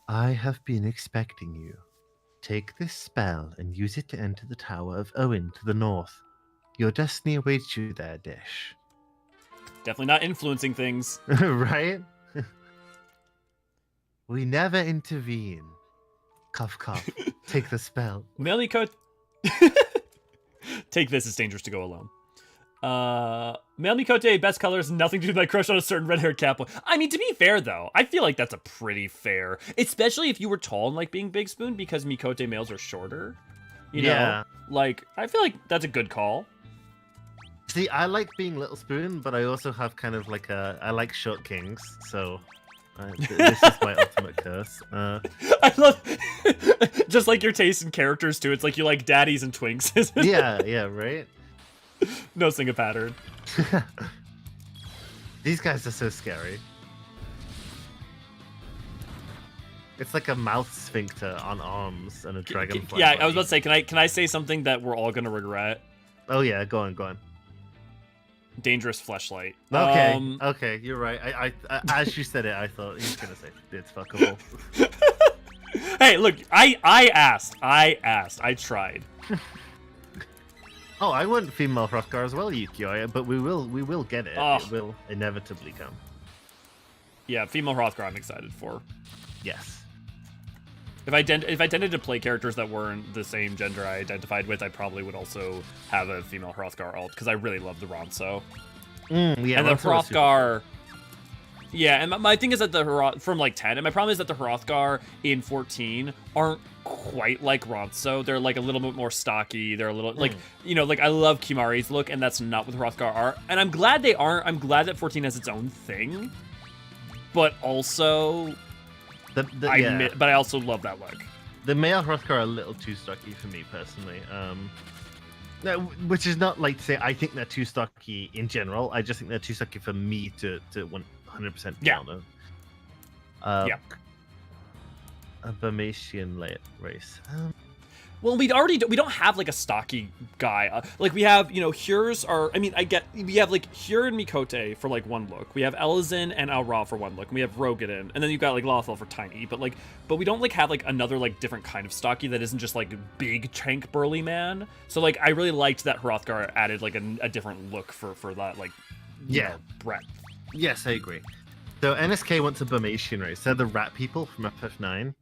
I have been expecting you. Take this spell and use it to enter the Tower of Owen to the north. Your destiny awaits you there, Dish. Definitely not influencing things. Right? We never intervene. Cough, cough. Take the spell. Melnikot. Take this, it's dangerous to go alone. Melnikote, best colors, nothing to do with my crush on a certain red-haired Capua. I mean, to be fair, though, I feel like that's a pretty fair... Especially if you were tall and like being Big Spoon, because Mikote males are shorter. You know? Like, I feel like that's a good call. See, I like being Little Spoon, but I also have kind of like I like short kings, so... this is my ultimate curse. I love... Just like your taste in characters, too. It's like you like daddies and twinks, isn't it? Yeah, right? No single pattern. These guys are so scary. It's like a mouth sphincter on arms and a dragonfly. Yeah, body. I was about to say, can I say something that we're all gonna regret? Oh yeah, go on. Dangerous fleshlight. Okay, okay, you're right. I as you said it, I thought he was gonna say it's fuckable. Hey, look, I asked, I tried. Oh, I want female Hrothgar as well, Yukio, but we will get it. Oh. It will inevitably come. Yeah, female Hrothgar I'm excited for. Yes. If I tended to play characters that weren't the same gender I identified with, I probably would also have a female Hrothgar alt, because I really love the Ronso. Yeah, and the Hrothgar... Yeah, and my thing is that from like 10, and my problem is that the Hrothgar in 14 aren't quite like Ronso. They're like a little bit more stocky. They're a little like, you know, like I love Kimari's look, and that's not what the Hrothgar are. And I'm glad they aren't. I'm glad that 14 has its own thing. But also, but I also love that look. The male Hrothgar are a little too stocky for me personally. No, which is not like to say I think they're too stocky in general. I just think they're too stocky for me to 100% count. Yeah. A Burmesian race. Well, we don't have like a stocky guy. Like we have, you know, Hurs are. I mean, we have like Hur and Mikote for like one look. We have Eorzean and Al Ra for one look. And we have Rogadin, and then you've got like Lothal for tiny. But we don't like have like another like different kind of stocky that isn't just like big tank burly man. So like I really liked that Hrothgar added like a different look for that like breadth. Yes, I agree. So NSK wants a Burmesian race. They're the rat people from FF9.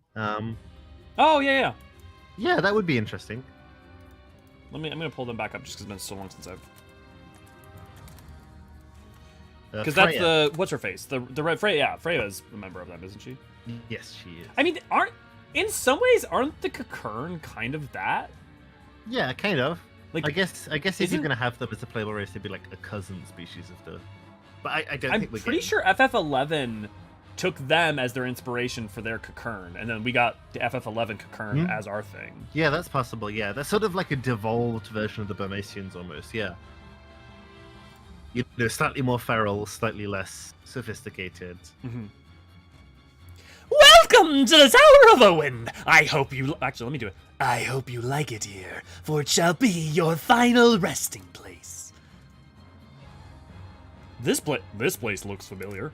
Oh yeah. Yeah, that would be interesting. I'm gonna pull them back up just because it's been so long since I've. Because that's the what's her face, the red Freya. Yeah, Freya is a member of them, isn't she? Yes, she is. I mean, in some ways aren't the Kakern kind of that? Yeah, kind of. Like, I guess if you're gonna have them as a playable race, they'd be like a cousin species of the. But I don't think we're. I'm pretty sure FF11 took them as their inspiration for their Kakern, and then we got the FF11 Kakern as our thing. Yeah, that's possible. Yeah, that's sort of like a devolved version of the Burmesians almost. Yeah. You know, slightly more feral, slightly less sophisticated. Mm-hmm. Welcome to the Tower of Owen. I hope you... Actually, let me do it. I hope you like it here, for it shall be your final resting place. This place looks familiar.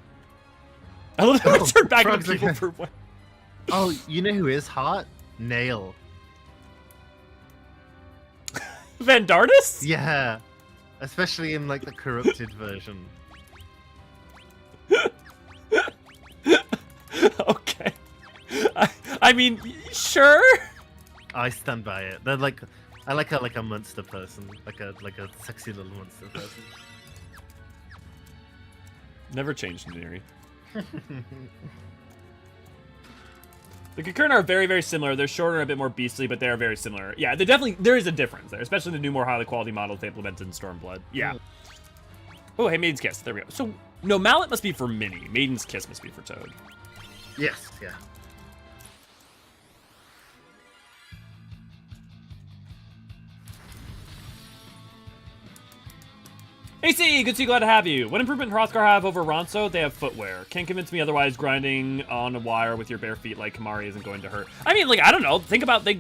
I love how I turn back on people for what? Oh, you know who is hot? Nail. Vandardus? Yeah, especially in like the corrupted version. Okay. I mean, sure. I stand by it. They're like, I like a monster person, like a sexy little monster person. Never changed Neri. The Kakurna are very, very similar. They're shorter and a bit more beastly, but they are very similar. Yeah, there is a difference there, especially the new, more highly quality models they implemented in Stormblood. Yeah. Oh, hey, Maiden's Kiss. There we go. So, no, Mallet must be for Minnie. Maiden's Kiss must be for Toad. Yes, yeah. AC, good to see you, glad to have you. What improvement Hrothgar have over Ronso? They have footwear. Can't convince me otherwise. Grinding on a wire with your bare feet like Kamari isn't going to hurt. I mean, like, I don't know. Think about they're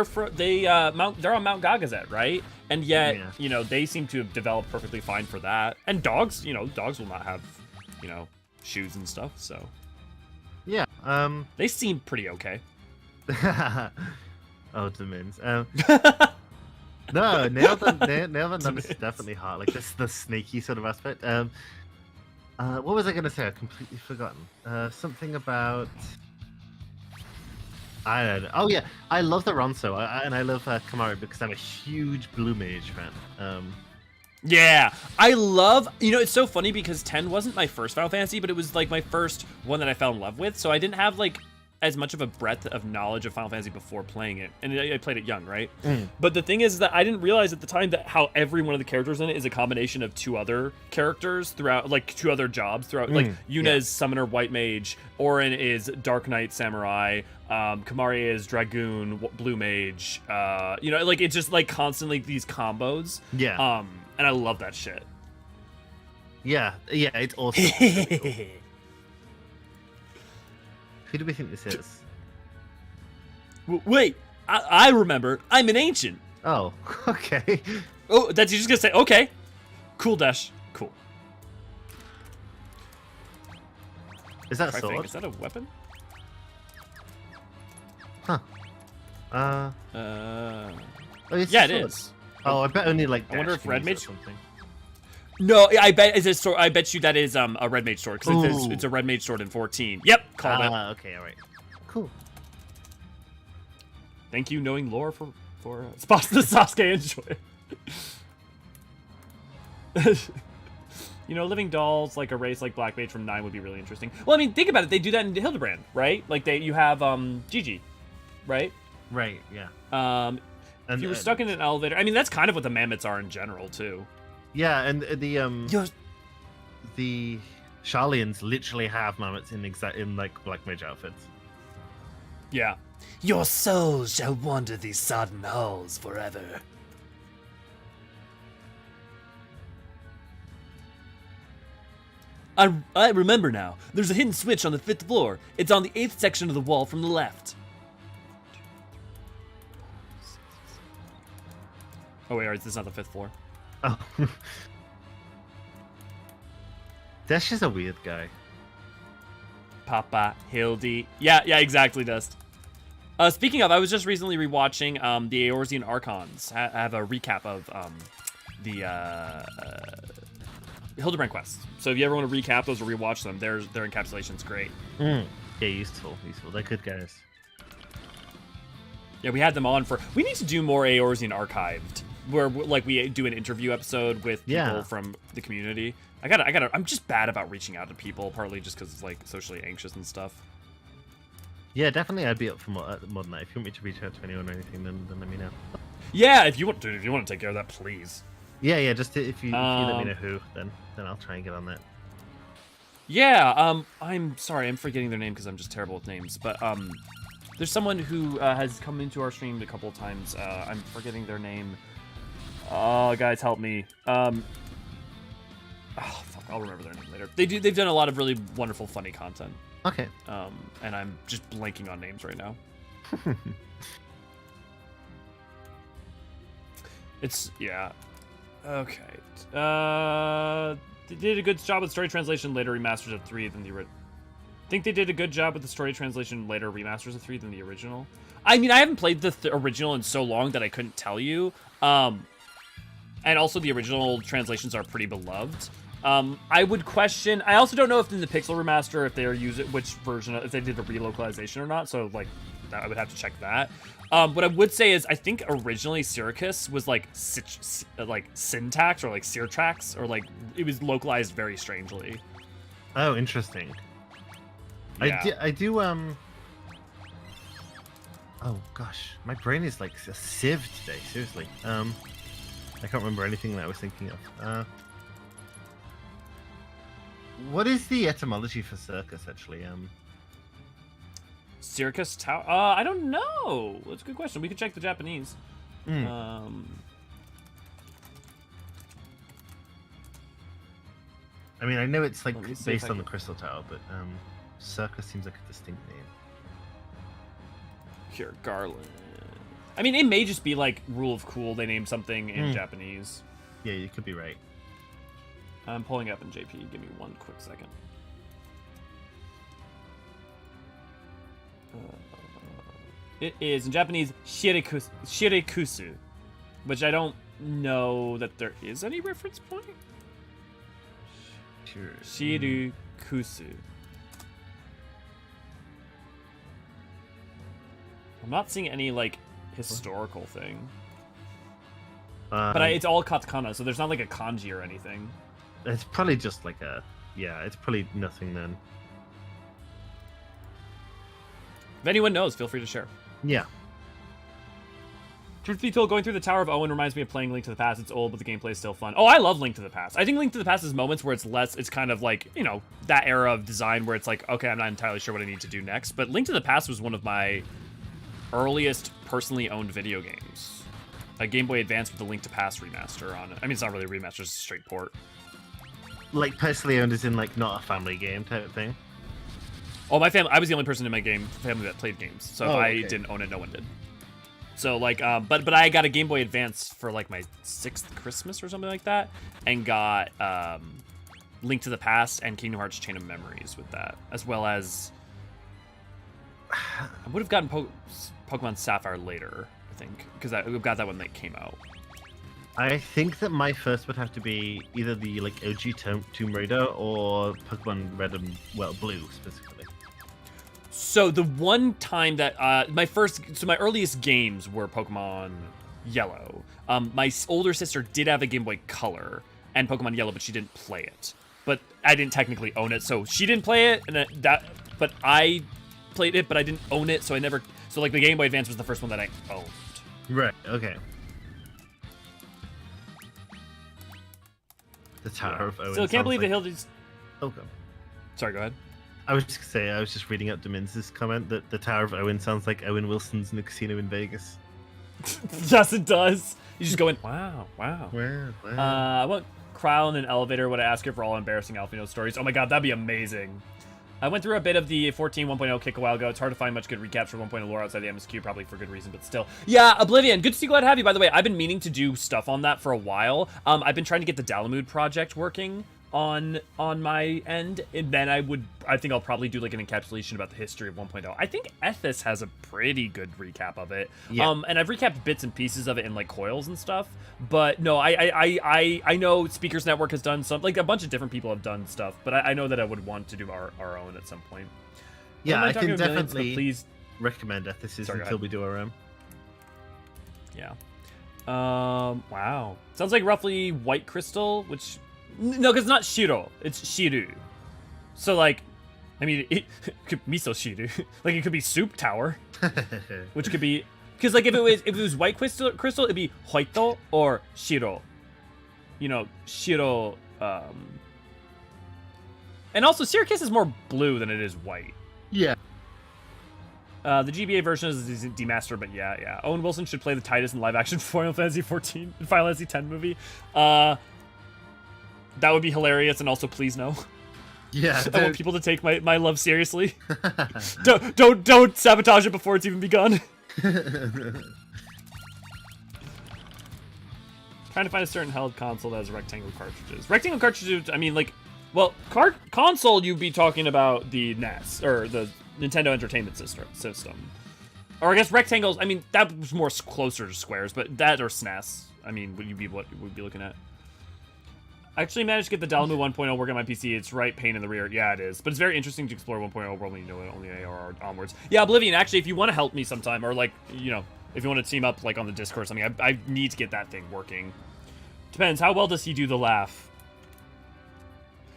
on Mount Gagazet, right? And yet, you know, they seem to have developed perfectly fine for that. And dogs, you know, dogs will not have, you know, shoes and stuff. So Yeah. they seem pretty okay. Oh, Demins. No, nail them is definitely hard. Like this, the sneaky sort of aspect. What was I gonna say? I've completely forgotten. Something about. I don't know. Oh yeah, I love the Ronso, and I love Kamari because I'm a huge Blue Mage fan. Yeah, I love, you know, it's so funny because 10 wasn't my first Final Fantasy, but it was like my first one that I fell in love with, so I didn't have like as much of a breadth of knowledge of Final Fantasy before playing it, and I played it young, right? But the thing is that I didn't realize at the time that how every one of the characters in it is a combination of two other characters throughout, like two other jobs throughout. Like Yuna is Summoner White Mage, Orin is Dark Knight Samurai, Kamari is Dragoon Blue Mage. You know, like it's just like constantly these combos. Yeah. And I love that shit. Yeah, it's awesome. It's really cool. Who do we think this is? Wait, I remember. I'm an ancient. Oh, okay. Oh, that's you just gonna say, okay. Cool, Dash. Cool. Is that a sword? Is that a weapon? Huh. Oh, it's yeah, a sword. it is. Oh, I bet only like. I wonder Dash if can Red use it or Mage. something. No, I bet it's a sword. I bet you that is a Red Mage sword because it's a Red Mage sword in 14. Yep, called it. Okay, all right. Cool. Thank you, knowing lore for spots the Sasuke enjoy. You know, living dolls like a race like Black Mage from 9 would be really interesting. Well, I mean, think about it. They do that in Hildebrand, right? Like you have Gigi, right? Right. Yeah. If you were stuck in an elevator, I mean, that's kind of what the mammoths are in general too. Yeah, and the Sharlians literally have mammoths in like Black Mage outfits. Yeah. Your soul shall wander these sodden halls forever. I remember now. There's a hidden switch on the 5th floor. It's on the 8th section of the wall from the left. Oh wait, this is not the 5th floor. Oh. Dash is a weird guy. Papa Hildy. Yeah, exactly, Dust. Speaking of, I was just recently rewatching the Eorzean Archons. I have a recap of the Hildebrand quests. So if you ever want to recap those or rewatch them, their encapsulation's great. Yeah, useful. They're good guys. Yeah, we had them on for. We need to do more Eorzean archived, where like we do an interview episode with people from the community. I'm just bad about reaching out to people, partly just because it's like socially anxious and stuff. Yeah, definitely. I'd be up for more than that. If you want me to reach out to anyone or anything, then let me know. Yeah, if you want to take care of that, please. Yeah. Just if you let me know who, then I'll try and get on that. Yeah. I'm sorry, I'm forgetting their name because I'm just terrible with names. But there's someone who has come into our stream a couple of times. I'm forgetting their name. Oh, guys, help me. Oh, fuck, I'll remember their name later. They've done a lot of really wonderful, funny content. Okay. And I'm just blanking on names right now. Yeah. Okay. They did a good job with story translation later remasters of 3 than the original. Think they did a good job with the story translation later remasters of 3 than the original. I mean, I haven't played the original in so long that I couldn't tell you. and also the original translations are pretty beloved. I would question. I also don't know if in the Pixel remaster if they're using which version, if they did a relocalization or not. So like, I would have to check that. What I would say is I think originally Syracuse was like syntax or like Syrtrax or like it was localized very strangely. Oh, interesting. Yeah. I do. Oh gosh, my brain is like a sieve today. Seriously. I can't remember anything that I was thinking of. What is the etymology for circus actually? Syracuse Tower? I don't know. That's a good question. We could check the Japanese. Mm. I mean, I know it's like based on the Crystal Tower, but circus seems like a distinct name. Here, Garland. I mean, it may just be like Rule of Cool. They named something in Japanese. Yeah, you could be right. I'm pulling up in JP. Give me one quick second. It is in Japanese shirikusu, which I don't know that there is any reference point. Sure. Shirikusu. I'm not seeing any like historical thing, but it's all katakana, so there's not like a kanji or anything. It's probably just like it's probably nothing then. If anyone knows, feel free to share. Yeah. Truth be told, going through the Tower of Owen reminds me of playing Link to the Past. It's old, but the gameplay is still fun. Oh, I love Link to the Past. I think Link to the Past is moments where it's kind of like, you know, that era of design where it's like, okay, I'm not entirely sure what I need to do next. But Link to the Past was one of my earliest personally owned video games. A Game Boy Advance with the Link to Past remaster on it. I mean, it's not really a remaster, it's a straight port. Like personally owned as in like not a family game type of thing? Oh, my family, I was the only person in my family that played games. So if I okay. didn't own it, no one did. So like, but I got a Game Boy Advance for like my 6th Christmas or something like that, and got Link to the Past and Kingdom Hearts Chain of Memories with that, as well as I would have gotten Pokemon Sapphire later, I think, because I got that when they came out. I think that my first would have to be either the like OG Tomb Raider or Pokemon Red and Blue specifically. So the one time that my earliest games were Pokemon Yellow. My older sister did have a Game Boy Color and Pokemon Yellow, but she didn't play it. But I didn't technically own it, so she didn't play it, but I played it, but I didn't own it, so I never. So like the Game Boy Advance was the first one that I owned. Right. Okay. The Tower of Owen. Still can't believe the hill. Okay. Sorry, go ahead. I was just gonna say, I was just reading up Dominz's comment that the Tower of Owen sounds like Owen Wilson's in a casino in Vegas. Yes, it does. You just go in. Wow. Wow. I won't cry in an elevator when I ask her for all embarrassing Alphino stories. Oh my god, that'd be amazing. I went through a bit of the 14 1.0 kick a while ago. It's hard to find much good recaps for 1.0 lore outside the MSQ, probably for good reason, but still. Yeah, Oblivion, good to see, glad to have you, by the way. I've been meaning to do stuff on that for a while. I've been trying to get the Dalamud project working on my end, and then I think I'll probably do like an encapsulation about the history of 1.0. I think Ethos has a pretty good recap of it. Yeah. And I've recapped bits and pieces of it in like coils and stuff. But no, I know Speakers Network has done some, like a bunch of different people have done stuff, but I know that I would want to do our own at some point. Yeah, I can millions, definitely please recommend Ethos Sorry, until we do our own. Yeah. Wow. Sounds like roughly white crystal, which no, because it's not Shiro, it's Shiru. So like, I mean, it could miso Shiru. Like it could be soup tower, which could be because like if it was white crystal, it'd be Hoito or Shiro. You know, Shiro. And also Syracuse is more blue than it is white. Yeah. The GBA version is demastered, but yeah. Owen Wilson should play the Titus in live-action Final Fantasy 14 and Final Fantasy 10 movie. That would be hilarious, and also please no. Yeah. I want people to take my love seriously. don't sabotage it before it's even begun. Trying to find a certain held console that has rectangle cartridges. Rectangle cartridges, I mean, like, well, console, you'd be talking about the NES, or the Nintendo Entertainment System. Or I guess rectangles, I mean, that was more closer to squares, but that or SNES. I mean, would be looking at? I actually managed to get the Dalamu 1.0 working on my PC. It's right pain in the rear. Yeah, it is. But it's very interesting to explore 1.0 world when you know only AR onwards. Yeah, Oblivion, actually, if you want to help me sometime, or like, you know, if you want to team up like on the Discord or something, I need to get that thing working. Depends. How well does he do the laugh?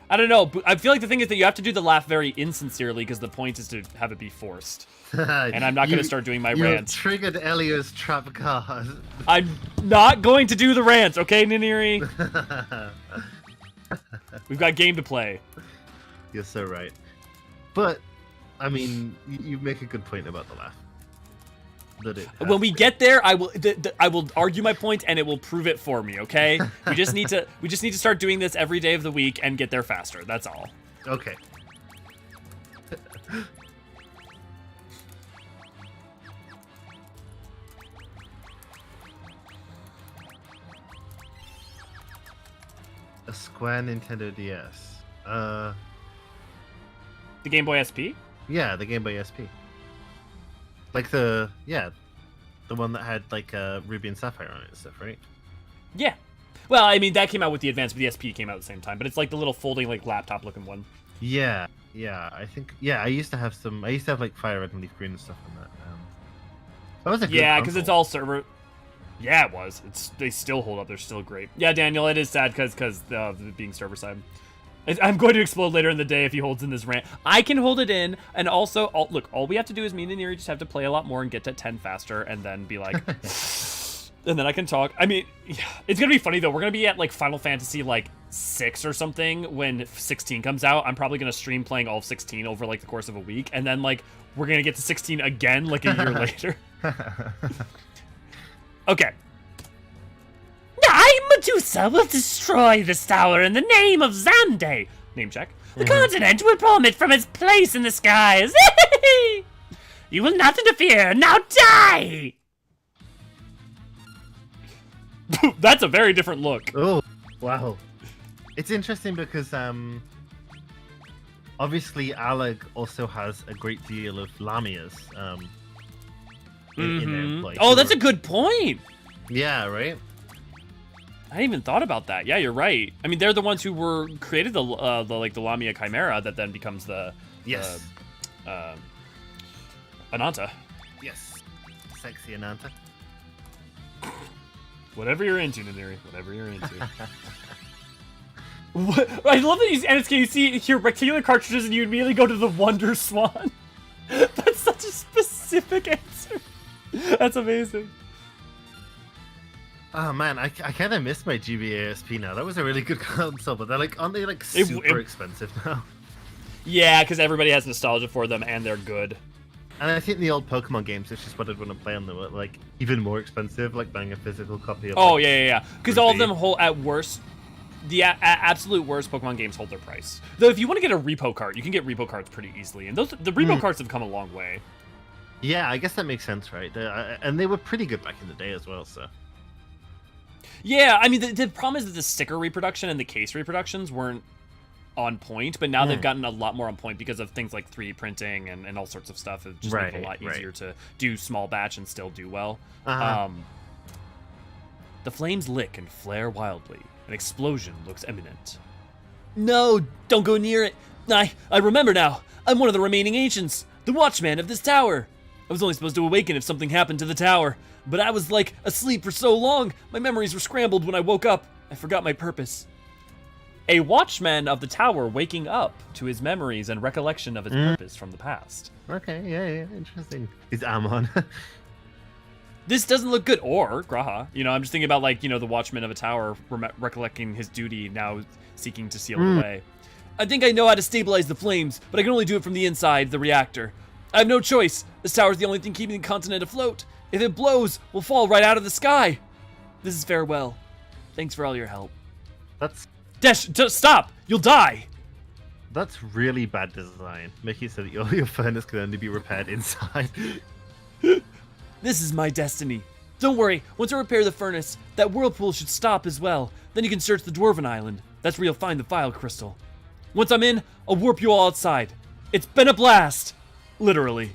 I don't know. But I feel like the thing is that you have to do the laugh very insincerely because the point is to have it be forced. And I'm not going to start doing my rants. You triggered Elio's trap card. I'm not going to do the rants, okay, Niniri? We've got game to play. You're so right. But, I mean, you make a good point about the laugh. When we get there, I will argue my point and it will prove it for me, okay? We just need to start doing this every day of the week and get there faster. That's all. Okay. A Square Nintendo DS. The Game Boy SP? Yeah, the Game Boy SP. Like the one that had like Ruby and Sapphire on it and stuff, right? Yeah. Well, I mean that came out with the Advance, but the SP came out at the same time. But it's like the little folding like laptop looking one. Yeah. I think. Yeah, I used to have some. I used to have like Fire Red and Leaf Green and stuff on that. That was a good because it's all server. Yeah, it was. They still hold up. They're still great. Yeah, Daniel, it is sad because being server side. I'm going to explode later in the day if he holds in this rant. I can hold it in, and also, look, all we have to do is me and Neri just have to play a lot more and get to 10 faster, and then be like, and then I can talk. I mean, it's gonna be funny though. We're gonna be at like Final Fantasy like 6 or something when 16 comes out. I'm probably gonna stream playing all of 16 over like the course of a week, and then like we're gonna get to 16 again like a year later. Okay. I, Medusa, will destroy this tower in the name of Zande. Name check. The continent will plummet from its place in the skies. You will not interfere. Now die! That's a very different look. Oh, wow. It's interesting because obviously Alag also has a great deal of Lamias in their employ. Oh, that's a good point. Yeah, right? I hadn't even thought about that. Yeah, you're right. I mean, they're the ones who created the Lamia Chimera that then becomes the Ananta. Yes. Sexy Ananta. Whatever you're into, Naniri. Whatever you're into. What? I love that you see here rectangular cartridges and you immediately go to the Wonder Swan. That's such a specific answer. That's amazing. Oh man, I kind of miss my GBA ASP now. That was a really good console, but aren't they like super expensive now? Yeah, because everybody has nostalgia for them and they're good. And I think the old Pokemon games, it's just what I'd want to play on them, were like even more expensive, like buying a physical copy of. Oh yeah. Because all of them hold at worst. The absolute worst Pokemon games hold their price. Though if you want to get a repo cart, you can get repo carts pretty easily, and the repo carts have come a long way. Yeah, I guess that makes sense, right? And they were pretty good back in the day as well, so. Yeah, I mean, the problem is that the sticker reproduction and the case reproductions weren't on point, but now they've gotten a lot more on point because of things like 3D printing and all sorts of stuff. It just makes it a lot easier to do small batch and still do well. The flames lick and flare wildly. An explosion looks imminent. No, don't go near it. I remember now. I'm one of the remaining ancients, the watchman of this tower. I was only supposed to awaken if something happened to the tower, but I was like asleep for so long, my memories were scrambled when I woke up. I forgot my purpose. A watchman of the tower waking up to his memories and recollection of his purpose from the past. Okay, yeah, interesting. Is Amon. This doesn't look good. Or Graha. You know, I'm just thinking about like, you know, the watchman of a tower recollecting his duty, now seeking to seal it away. I think I know how to stabilize the flames, but I can only do it from the inside, the reactor. I have no choice. This tower's the only thing keeping the continent afloat. If it blows, we'll fall right out of the sky. This is farewell. Thanks for all your help. That's... Desh, stop! You'll die! That's really bad design. Making it so that your furnace can only be repaired inside. This is my destiny. Don't worry, once I repair the furnace, that whirlpool should stop as well. Then you can search the Dwarven Island. That's where you'll find the file crystal. Once I'm in, I'll warp you all outside. It's been a blast! Literally.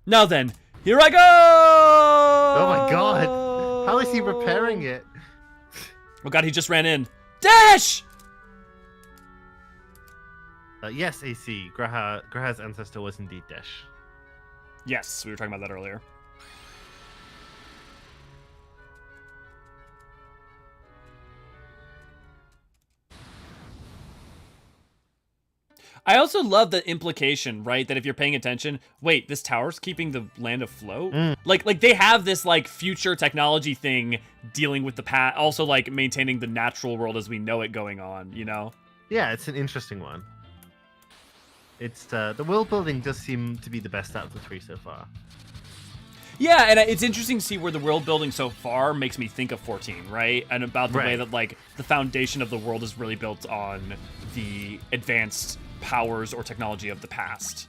Now then, here I go! Oh my god! How is he repairing it? Oh god, he just ran in. Dash! Yes, AC. Graha's ancestor was indeed Desh. Yes, we were talking about that earlier. I also love the implication, right? That if you're paying attention, wait, this tower's keeping the land afloat? Like they have this like future technology thing dealing with the past, also like maintaining the natural world as we know it going on, you know? Yeah, it's an interesting one. It's the world building does seem to be the best out of the 3 so far. Yeah, and it's interesting to see where the world building so far makes me think of 14, right? And about the way that like the foundation of the world is really built on the advanced powers or technology of the past.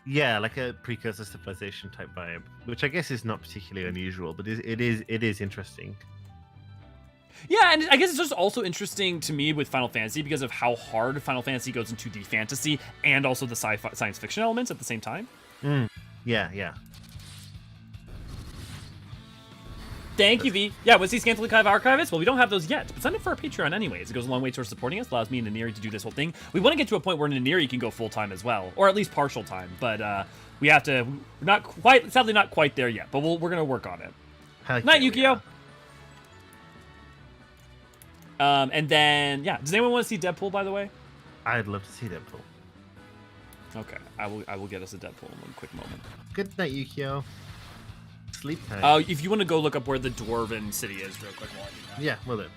Yeah, like a precursor civilization type vibe, which I guess is not particularly unusual, but it is interesting. Yeah, and I guess it's just also interesting to me with Final Fantasy because of how hard Final Fantasy goes into the fantasy and also the sci-fi science fiction elements at the same time. Yeah. Thank you, V. Yeah, what's these Scantily Clive Archivists? Well, we don't have those yet, but sign up for our Patreon anyways. It goes a long way towards supporting us, allows me and Naniri to do this whole thing. We want to get to a point where Naniri can go full-time as well, or at least partial time, but we have to, sadly not quite there yet, but we're going to work on it. Night, Yukio! And then, yeah, does anyone want to see Deadpool, by the way? I'd love to see Deadpool. Okay, I will get us a Deadpool in one quick moment. Good night, Yukio. Sleep time. If you want to go look up where the Dwarven city is real quick while I do that. Yeah, well then.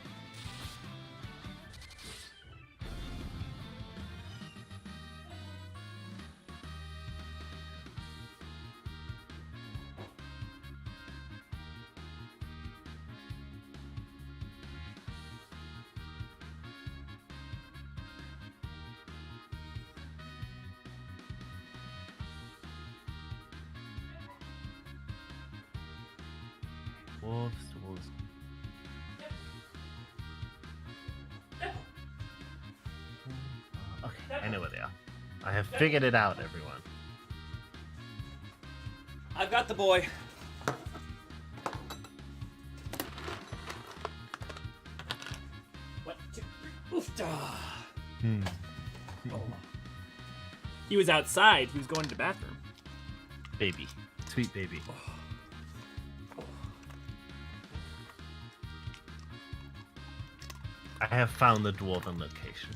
Wolves. Okay, I know where they are. I have figured it out, everyone. I've got the boy. One, two, three. Oof. Oh. He was outside. He was going to the bathroom. Baby. Sweet baby. I have found the dwarven location.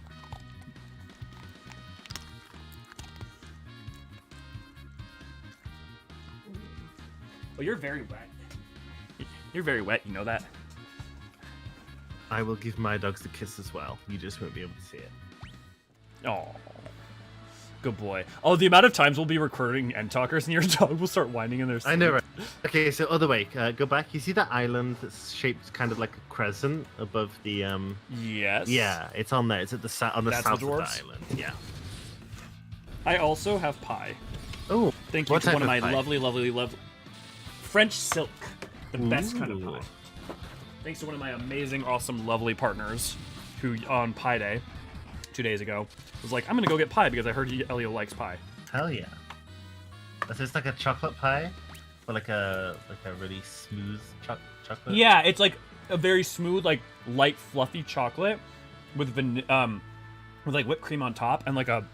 Oh, you're very wet. You're very wet, you know that? I will give my dogs a kiss as well. You just won't be able to see it. Oh, good boy. Oh, the amount of times we'll be recording end talkers and your dog will start whining in their sleep. I know, right? Okay, so other way. Go back. You see that island that's shaped kind of like a crescent above the Yes. Yeah, it's on there. It's at the on the That's south the of the dwarves? island. Yeah. I also have pie. Oh, Thank you what to type one of of my pie? lovely French silk, the best kind of Ooh. pie. Thanks to one of my amazing, awesome, lovely partners, who on Pie Day, 2 days ago, was like, "I'm gonna go get pie because I heard Elio likes pie." Hell yeah. So it's like a chocolate pie, or like a really smooth chocolate. Yeah, it's like a very smooth, like light, fluffy chocolate with like whipped cream on top and like a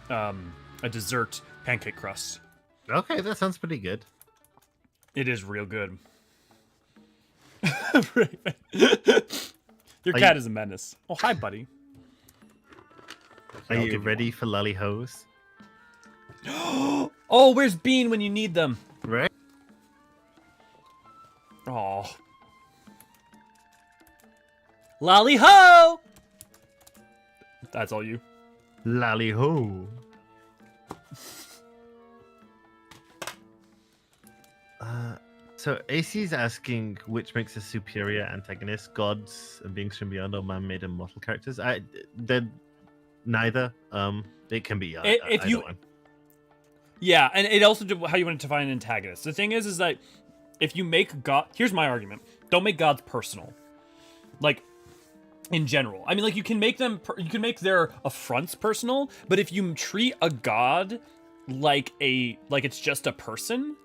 dessert pancake crust. Okay, that sounds pretty good. It is real good. Your cat is a menace. Oh, hi, buddy. Are I'll you give you ready for lolly hoes? Oh, where's Bean when you need them? Right. Oh. Lolly ho! That's all you. Lolly ho. So AC's asking which makes a superior antagonist, gods and beings from beyond or man-made and mortal characters. They're neither. It can be either one. Yeah, and it also how you want to define an antagonist. The thing is that if you make God, here's my argument: don't make gods personal. Like, in general, I mean, like you can make their affronts personal, but if you treat a god like it's just a person,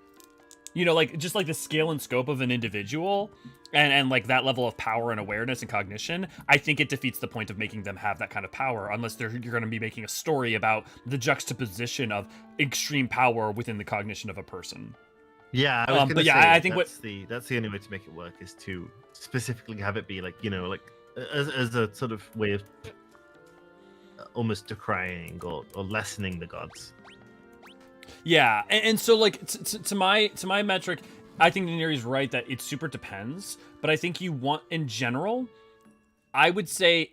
you know, like just like the scale and scope of an individual, and like that level of power and awareness and cognition, I think it defeats the point of making them have that kind of power unless you're going to be making a story about the juxtaposition of extreme power within the cognition of a person. Yeah, but yeah, I think that's the only way to make it work is to specifically have it be like, you know, like as a sort of way of almost decrying or lessening the gods. Yeah, and so like to my metric, I think Neri's right that it super depends, but I think you want in general, I would say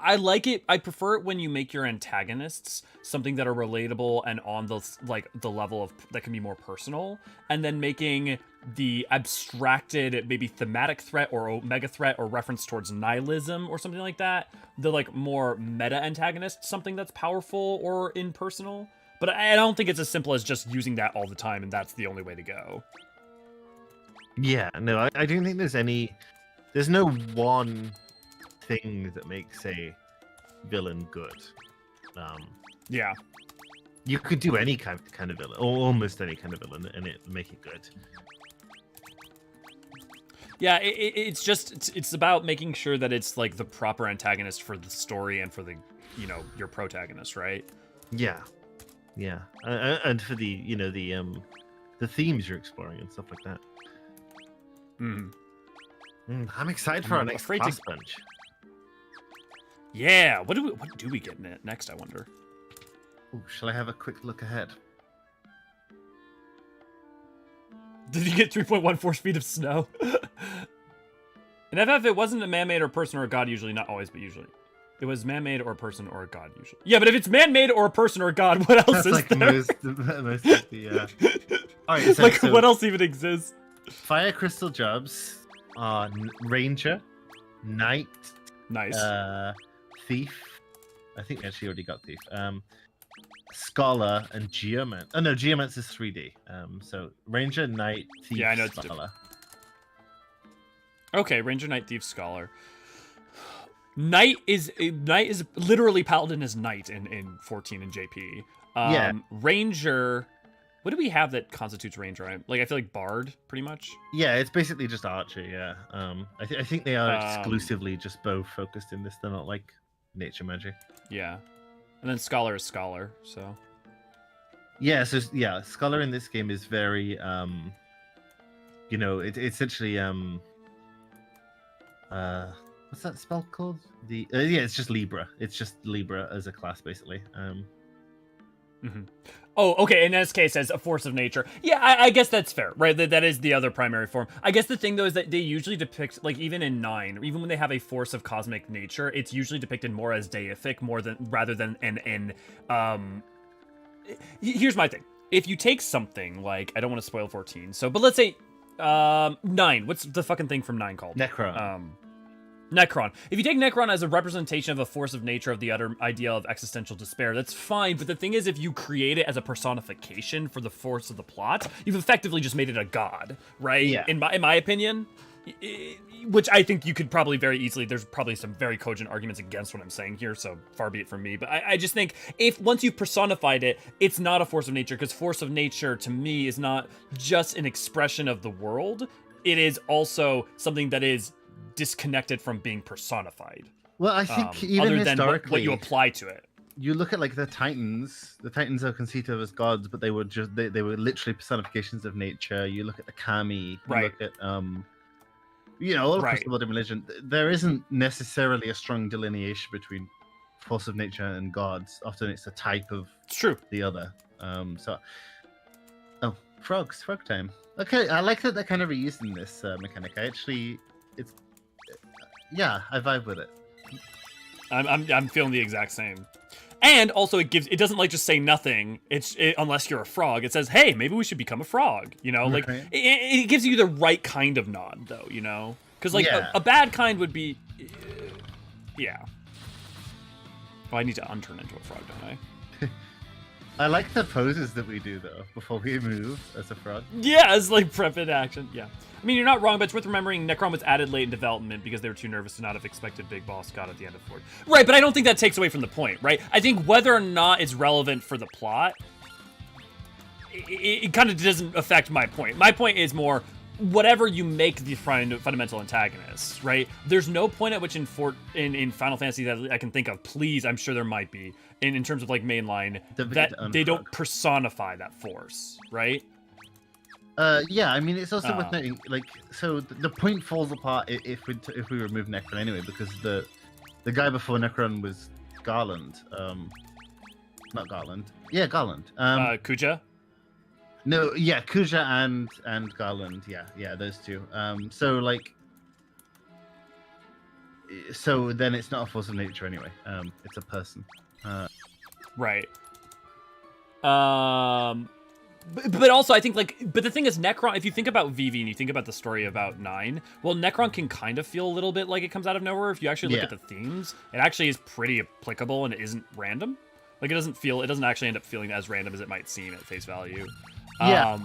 I like it. I prefer it when you make your antagonists something that are relatable and on the level of that can be more personal, and then making the abstracted maybe thematic threat or omega threat or reference towards nihilism or something like that, the like more meta antagonist, something that's powerful or impersonal. But I don't think it's as simple as just using that all the time and that's the only way to go. Yeah, no, I don't think there's no one thing that makes a villain good. Yeah. You could do any kind of villain, or almost any kind of villain, and it make it good. Yeah, it's about making sure that it's like the proper antagonist for the story and for the, you know, your protagonist, right? Yeah, yeah, and for the, you know, the themes you're exploring and stuff like that. I'm excited for our next class bunch. Yeah, what do we get in it next? I wonder. Ooh, shall I have a quick look ahead? Did you get 3.14 feet of snow? In FF, it wasn't a man-made or person or a god usually, not always, but usually. It was man-made or a person or a god usually. Yeah, but if it's man-made or a person or a god, what else is like there? most of the. All right, so, like, what else even exists? Fire crystal jobs are ranger, knight, nice, thief. I think we actually already got thief. Scholar and geomant. Oh no, geomant is 3D. So ranger, knight, thief, yeah, I know scholar. Okay, ranger, knight, thief, scholar. Knight is literally paladin is knight in 14 and JP. Yeah. Ranger. What do we have that constitutes ranger? Like I feel like bard, pretty much. Yeah, it's basically just archer. Yeah. I think they are exclusively just bow focused in this. They're not like nature magic. Yeah. And then scholar is scholar, so. Yeah, so yeah, scholar in this game is very you know, it's essentially what's that spell called? The yeah, it's just Libra. It's just Libra as a class basically. Oh, okay. In this case, as a force of nature. Yeah, I guess that's fair, right? That is the other primary form. I guess the thing, though, is that they usually depict, like, even in 9, even when they have a force of cosmic nature, it's usually depicted more as deific, rather than Here's my thing. If you take something like, I don't want to spoil 14, but let's say 9. What's the fucking thing from 9 called? Necron. Necron. If you take Necron as a representation of a force of nature of the utter idea of existential despair, that's fine, but the thing is, if you create it as a personification for the force of the plot, you've effectively just made it a god, right? Yeah. In my opinion, which I think you could probably very easily, there's probably some very cogent arguments against what I'm saying here, so far be it from me, but I just think if once you've personified it, it's not a force of nature, because force of nature to me is not just an expression of the world, it is also something that is disconnected from being personified. Well, I think even other historically, than what you apply to it. You look at like the Titans. The Titans are conceived of as gods, but they were just they were literally personifications of nature. You look at the Kami. You right. Look at you know, all across the world in religion, there isn't necessarily a strong delineation between force of nature and gods. Often it's a type of the other. Frog time. Okay, I like that they're kind of reusing this mechanic. I vibe with it. I'm feeling the exact same. And also it doesn't like just say nothing. Unless you're a frog, it says, hey, maybe we should become a frog. You know, like it gives you the right kind of nod though, you know? Because like a bad kind would be, yeah. Oh, I need to unturn into a frog, don't I? I like the poses that we do though before we move as a frog. Yeah, it's like prep in action. Yeah. I mean, you're not wrong, but it's worth remembering Necron was added late in development because they were too nervous to not have expected Big Boss God at the end of 4. Right, but I don't think that takes away from the point, right? I think whether or not it's relevant for the plot, it kind of doesn't affect my point. My point is more, whatever you make the fundamental antagonists, right? There's no point at which in Final Fantasy that I can think of, please, I'm sure there might be, in terms of like mainline, that they don't personify that force, right? Yeah, I mean, it's also worth noting, like, so the point falls apart if we remove Necron anyway, because the guy before Necron was Garland. Not Garland. Yeah, Garland. Kuja? No, yeah, Kuja and Garland. Yeah, those two. So like, so then it's not a force of nature anyway. It's a person. Right. But also, I think, like, but the thing is, Necron, if you think about Vivi and you think about the story about 9, well, Necron can kind of feel a little bit like it comes out of nowhere. If you actually look at the themes, it actually is pretty applicable and it isn't random. Like, it doesn't actually end up feeling as random as it might seem at face value. Yeah,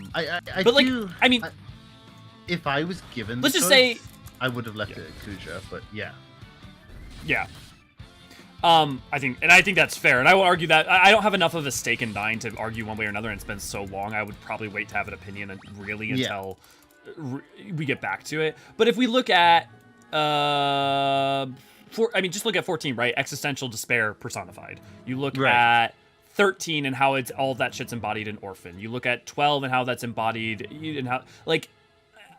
but, like, I mean... if I was given let's the just choice, say... I would have left it at Kuja, but yeah. Yeah. I think that's fair, and I will argue that I don't have enough of a stake in 9 to argue one way or another, and it's been so long, I would probably wait to have an opinion until we get back to it. But if we look at, just look at 14, right? Existential despair personified. You look at 13 and how it's all of that shit's embodied in Orphan. You look at 12 and how that's embodied in how, like,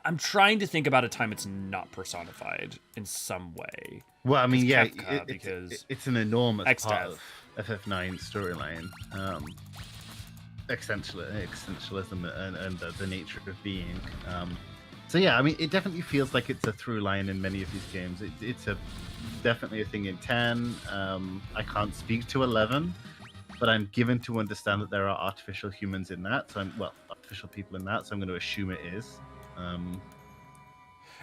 I'm trying to think about a time it's not personified in some way. Well, I mean, yeah, because it's an enormous part X-Death. of FF9 storyline. Existentialism and the nature of being. So yeah, I mean, it definitely feels like it's a through line in many of these games. It's definitely a thing in 10. I can't speak to 11, but I'm given to understand that there are artificial humans in that. So artificial people in that. So I'm going to assume it is.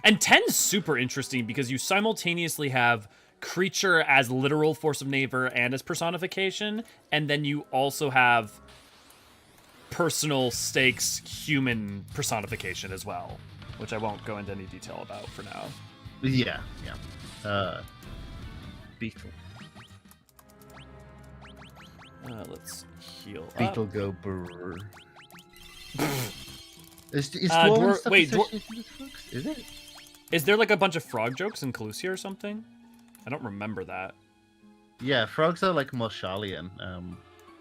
And 10 is super interesting because you simultaneously have creature as literal force of nature and as personification, and then you also have personal stakes human personification as well, which I won't go into any detail about for now. Yeah. Beetle. Let's heal Beetle up. go brrr. Is dwarven stuff associated with frogs? Is it? Is there like a bunch of frog jokes in Calusia or something? I don't remember that. Yeah, frogs are like more Charlian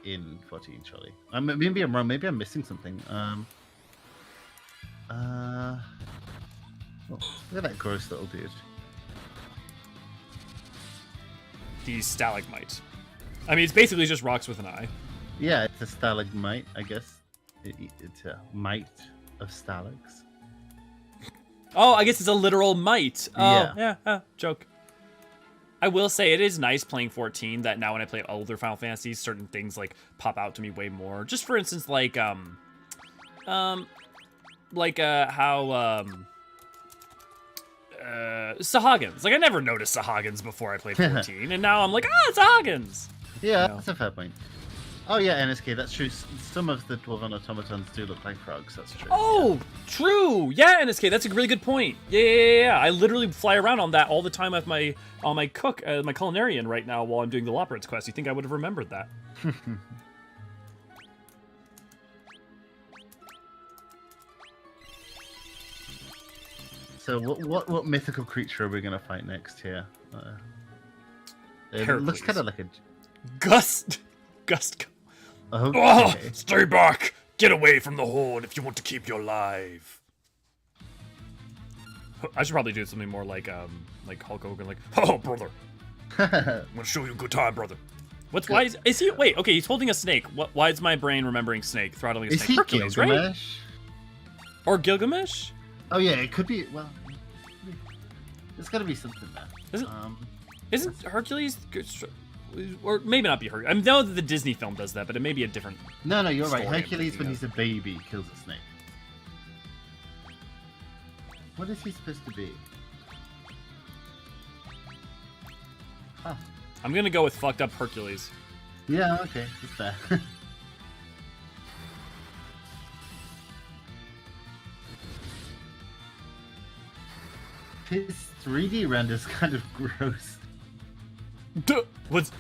in 14, Charlie. Maybe I'm wrong. Maybe I'm missing something. Oh, look at that gross little dude. The stalagmite. I mean, it's basically just rocks with an eye. Yeah, it's a stalagmite, I guess. It's a mite of stalags. Oh, I guess it's a literal mite. Oh, Yeah. Joke. I will say it is nice playing 14 that now when I play older Final Fantasies, certain things like pop out to me way more. Just for instance, like how Sahagins. Like I never noticed Sahagins before I played 14, and now I'm like, Sahagins. Yeah, You know? that's a fair point. Oh yeah, NSK, that's true. Some of the Dwarven automatons do look like frogs, that's true. Oh, true. Yeah, NSK, that's a really good point. Yeah. I literally fly around on that all the time with my cook, my culinarian right now while I'm doing the Loporrit's quest. You think I would have remembered that? So what mythical creature are we gonna fight next here? It looks kind of like a Gust. Okay. Oh, stay back! Get away from the horde if you want to keep your life. I should probably do something more like Hulk Hogan, like, Oh, brother. I'm gonna show you a good time, brother. why is he? Wait, okay, he's holding a snake. Why is my brain remembering snake, throttling a Is snake? he Hercules, right? Gilgamesh? Or Gilgamesh? Oh yeah, it could be. Well, there's got to be something there. Isn't Hercules? Or maybe not be Hercules. I know that the Disney film does that, but it may be a different. No, you're right. story I'm Hercules, thinking when of. he's a baby, kills a snake. What is he supposed to be? Huh. I'm gonna go with fucked up Hercules. Yeah, okay, that's fair. His 3D render's kind of gross. What's?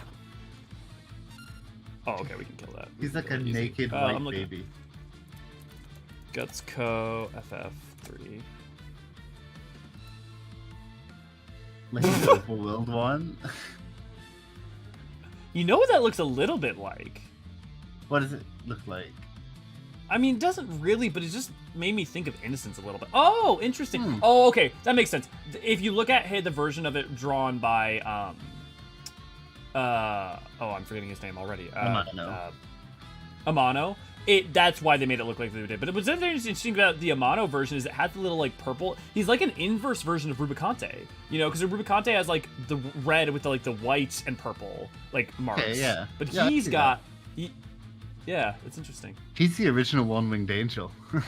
Oh, okay, we can kill that. He's like a Easy. naked I'm white looking. baby. Guts Co. FF3. Like an overworld one. You know what that looks a little bit like? What does it look like? I mean, it doesn't really, but it just made me think of Innocence a little bit. Oh, interesting. Oh, okay, that makes sense. If you look at the version of it drawn by I'm forgetting his name already. Amano. That's why they made it look like they did. But what's interesting about the Amano version is it has the little like purple. He's like an inverse version of Rubicante, you know, because Rubicante has like the red with the like the white and purple like marks. Okay, yeah. But Yeah, he's got. Yeah, it's interesting. He's the original one-winged angel. in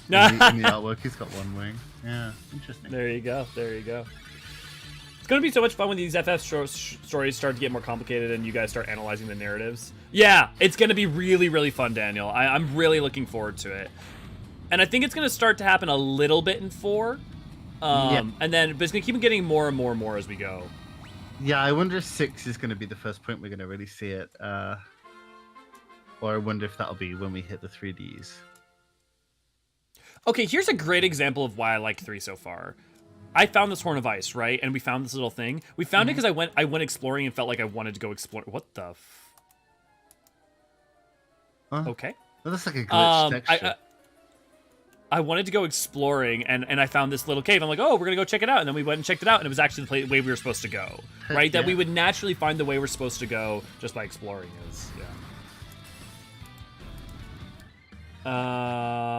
the artwork, he's got one wing. Yeah, interesting. There you go. There you go. It's going to be so much fun when these FF stories start to get more complicated and you guys start analyzing the narratives. Yeah, it's going to be really, really fun, Daniel. I'm really looking forward to it. And I think it's going to start to happen a little bit in 4. And then, but it's going to keep getting more and more and more as we go. Yeah, I wonder if 6 is going to be the first point we're going to really see it. Or I wonder if that'll be when we hit the 3Ds. Okay, here's a great example of why I like 3 so far. I found this Horn of Ice, right? And we found this little thing. We found it because I went exploring and felt like I wanted to go explore. What the Okay. Well, that's like a glitch texture. I wanted to go exploring, and I found this little cave. I'm like, oh, we're going to go check it out. And then we went and checked it out, and it was actually the way we were supposed to go, right? That we would naturally find the way we're supposed to go just by exploring is,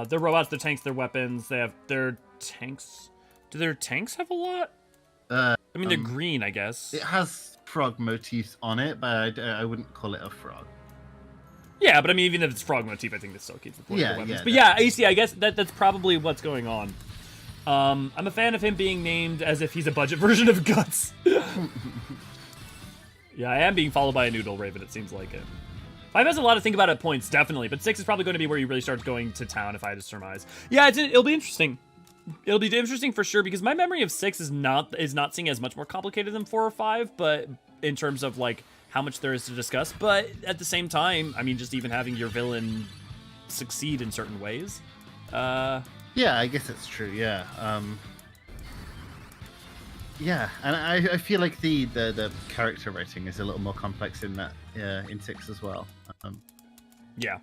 They're robots, they're tanks, they're weapons. They have their tanks. Do their tanks have a lot? I mean, they're green, I guess. It has frog motifs on it, but I wouldn't call it a frog. Yeah, but I mean, even if it's frog motif, I think this still keeps reporting the weapons. Yeah, but yeah, AC, I guess that's probably what's going on. I'm a fan of him being named as if he's a budget version of Guts. Yeah, I am being followed by a noodle raven, it seems like it. 5 has a lot to think about at points, definitely, but 6 is probably going to be where you really start going to town, if I had to surmise. Yeah, it'll be interesting. It'll be interesting for sure, because my memory of 6 is not seeing as much more complicated than 4 or 5, but in terms of, like, how much there is to discuss. But at the same time, I mean, just even having your villain succeed in certain ways. Yeah, I guess it's true, yeah. Yeah, and I feel like the character writing is a little more complex in that in 6 as well. Yeah.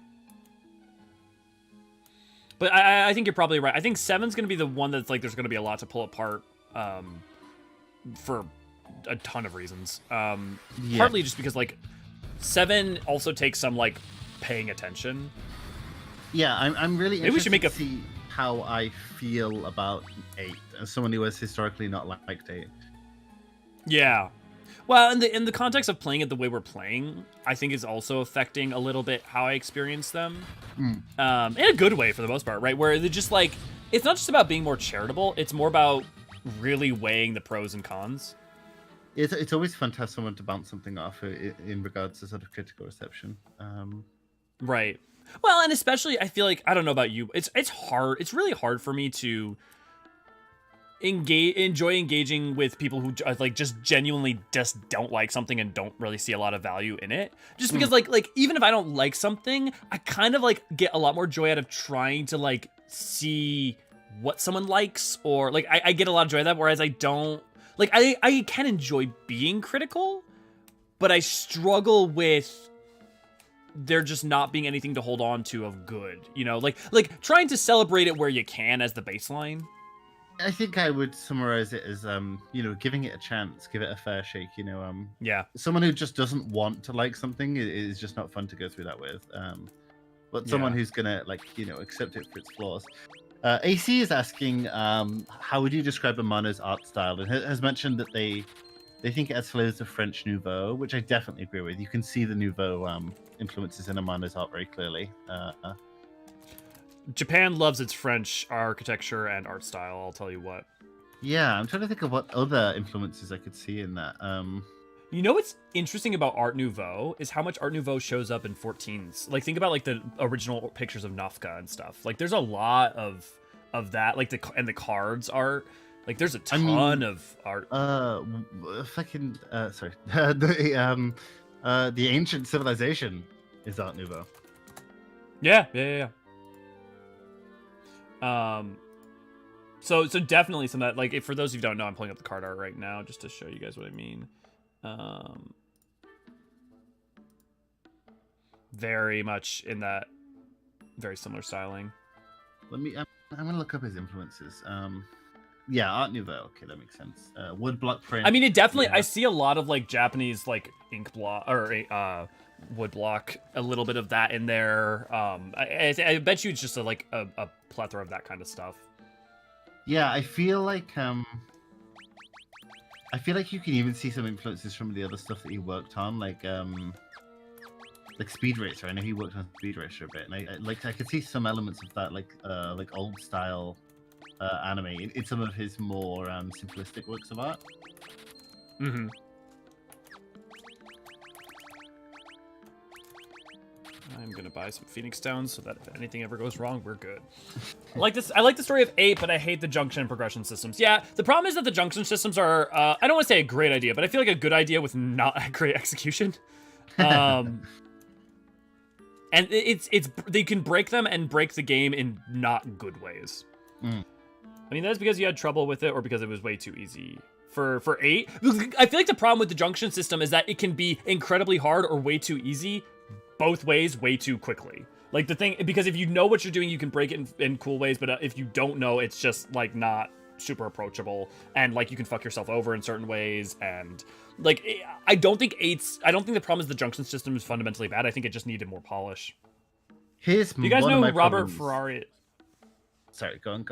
But I think you're probably right. I think 7's going to be the one that's like there's going to be a lot to pull apart for a ton of reasons. Partly just because like 7 also takes some like paying attention. Yeah, I'm really Maybe we should make to see how I feel about 8 as someone who has historically not liked 8. Yeah. Well, in the context of playing it the way we're playing, I think is also affecting a little bit how I experience them. In a good way for the most part, right? Where they're just like, it's not just about being more charitable, it's more about really weighing the pros and cons. It's always fun to have someone to bounce something off in regards to sort of critical reception. Right. Well, and especially, I feel like, I don't know about you, it's hard, it's really hard for me to enjoy engaging with people who like just genuinely just don't like something and don't really see a lot of value in it. Just because like even if I don't like something, I kind of like get a lot more joy out of trying to like see what someone likes, or like I get a lot of joy out of that, whereas I don't like I can enjoy being critical, but I struggle with there just not being anything to hold on to of good, you know, like trying to celebrate it where you can as the baseline. I think I would summarize it as, giving it a chance, give it a fair shake, Yeah. Someone who just doesn't want to like something is just not fun to go through that with. But someone who's going to, accept it for its flaws. AC is asking, how would you describe Amano's art style? And has mentioned that they think it has flavors of French Nouveau, which I definitely agree with. You can see the Nouveau influences in Amano's art very clearly. Japan loves its French architecture and art style, I'll tell you what. Yeah, I'm trying to think of what other influences I could see in that. You know what's interesting about Art Nouveau is how much Art Nouveau shows up in 14s. Like, think about, like, the original pictures of Nafka and stuff. Like, there's a lot of that, like, the cards art. Like, there's a ton of art. If I can, sorry. The ancient civilization is Art Nouveau. Yeah. So definitely some of that, like, if, for those of you who don't know, I'm pulling up the card art right now just to show you guys what I mean. Very much in that very similar styling. I'm gonna look up his influences. Yeah, Art Nouveau. Okay, that makes sense. Wood block print. I mean, it definitely. Yeah. I see a lot of like Japanese like ink block or wood block. A little bit of that in there. I bet you it's just a plethora of that kind of stuff. Yeah, I feel like you can even see some influences from the other stuff that he worked on, like Speed Racer. I know he worked on Speed Racer a bit, and I could see some elements of that, like old style anime in some of his more simplistic works of art. Mm-hmm. I'm gonna buy some Phoenix Stones so that if anything ever goes wrong, we're good. I like the story of 8, but I hate the junction and progression systems. Yeah, the problem is that the junction systems are I don't want to say a great idea, but I feel like a good idea with not a great execution. And it's they can break them and break the game in not good ways. I mean, that's because you had trouble with it or because it was way too easy. For 8, I feel like the problem with the junction system is that it can be incredibly hard or way too easy, both ways, way too quickly. Like the thing, because if you know what you're doing, you can break it in cool ways, but if you don't know, it's just like not super approachable, and like you can fuck yourself over in certain ways, and like I don't think the problem is the junction system is fundamentally bad. I think it just needed more polish. Do you guys know who Robert Ferrari is? Sorry, go on.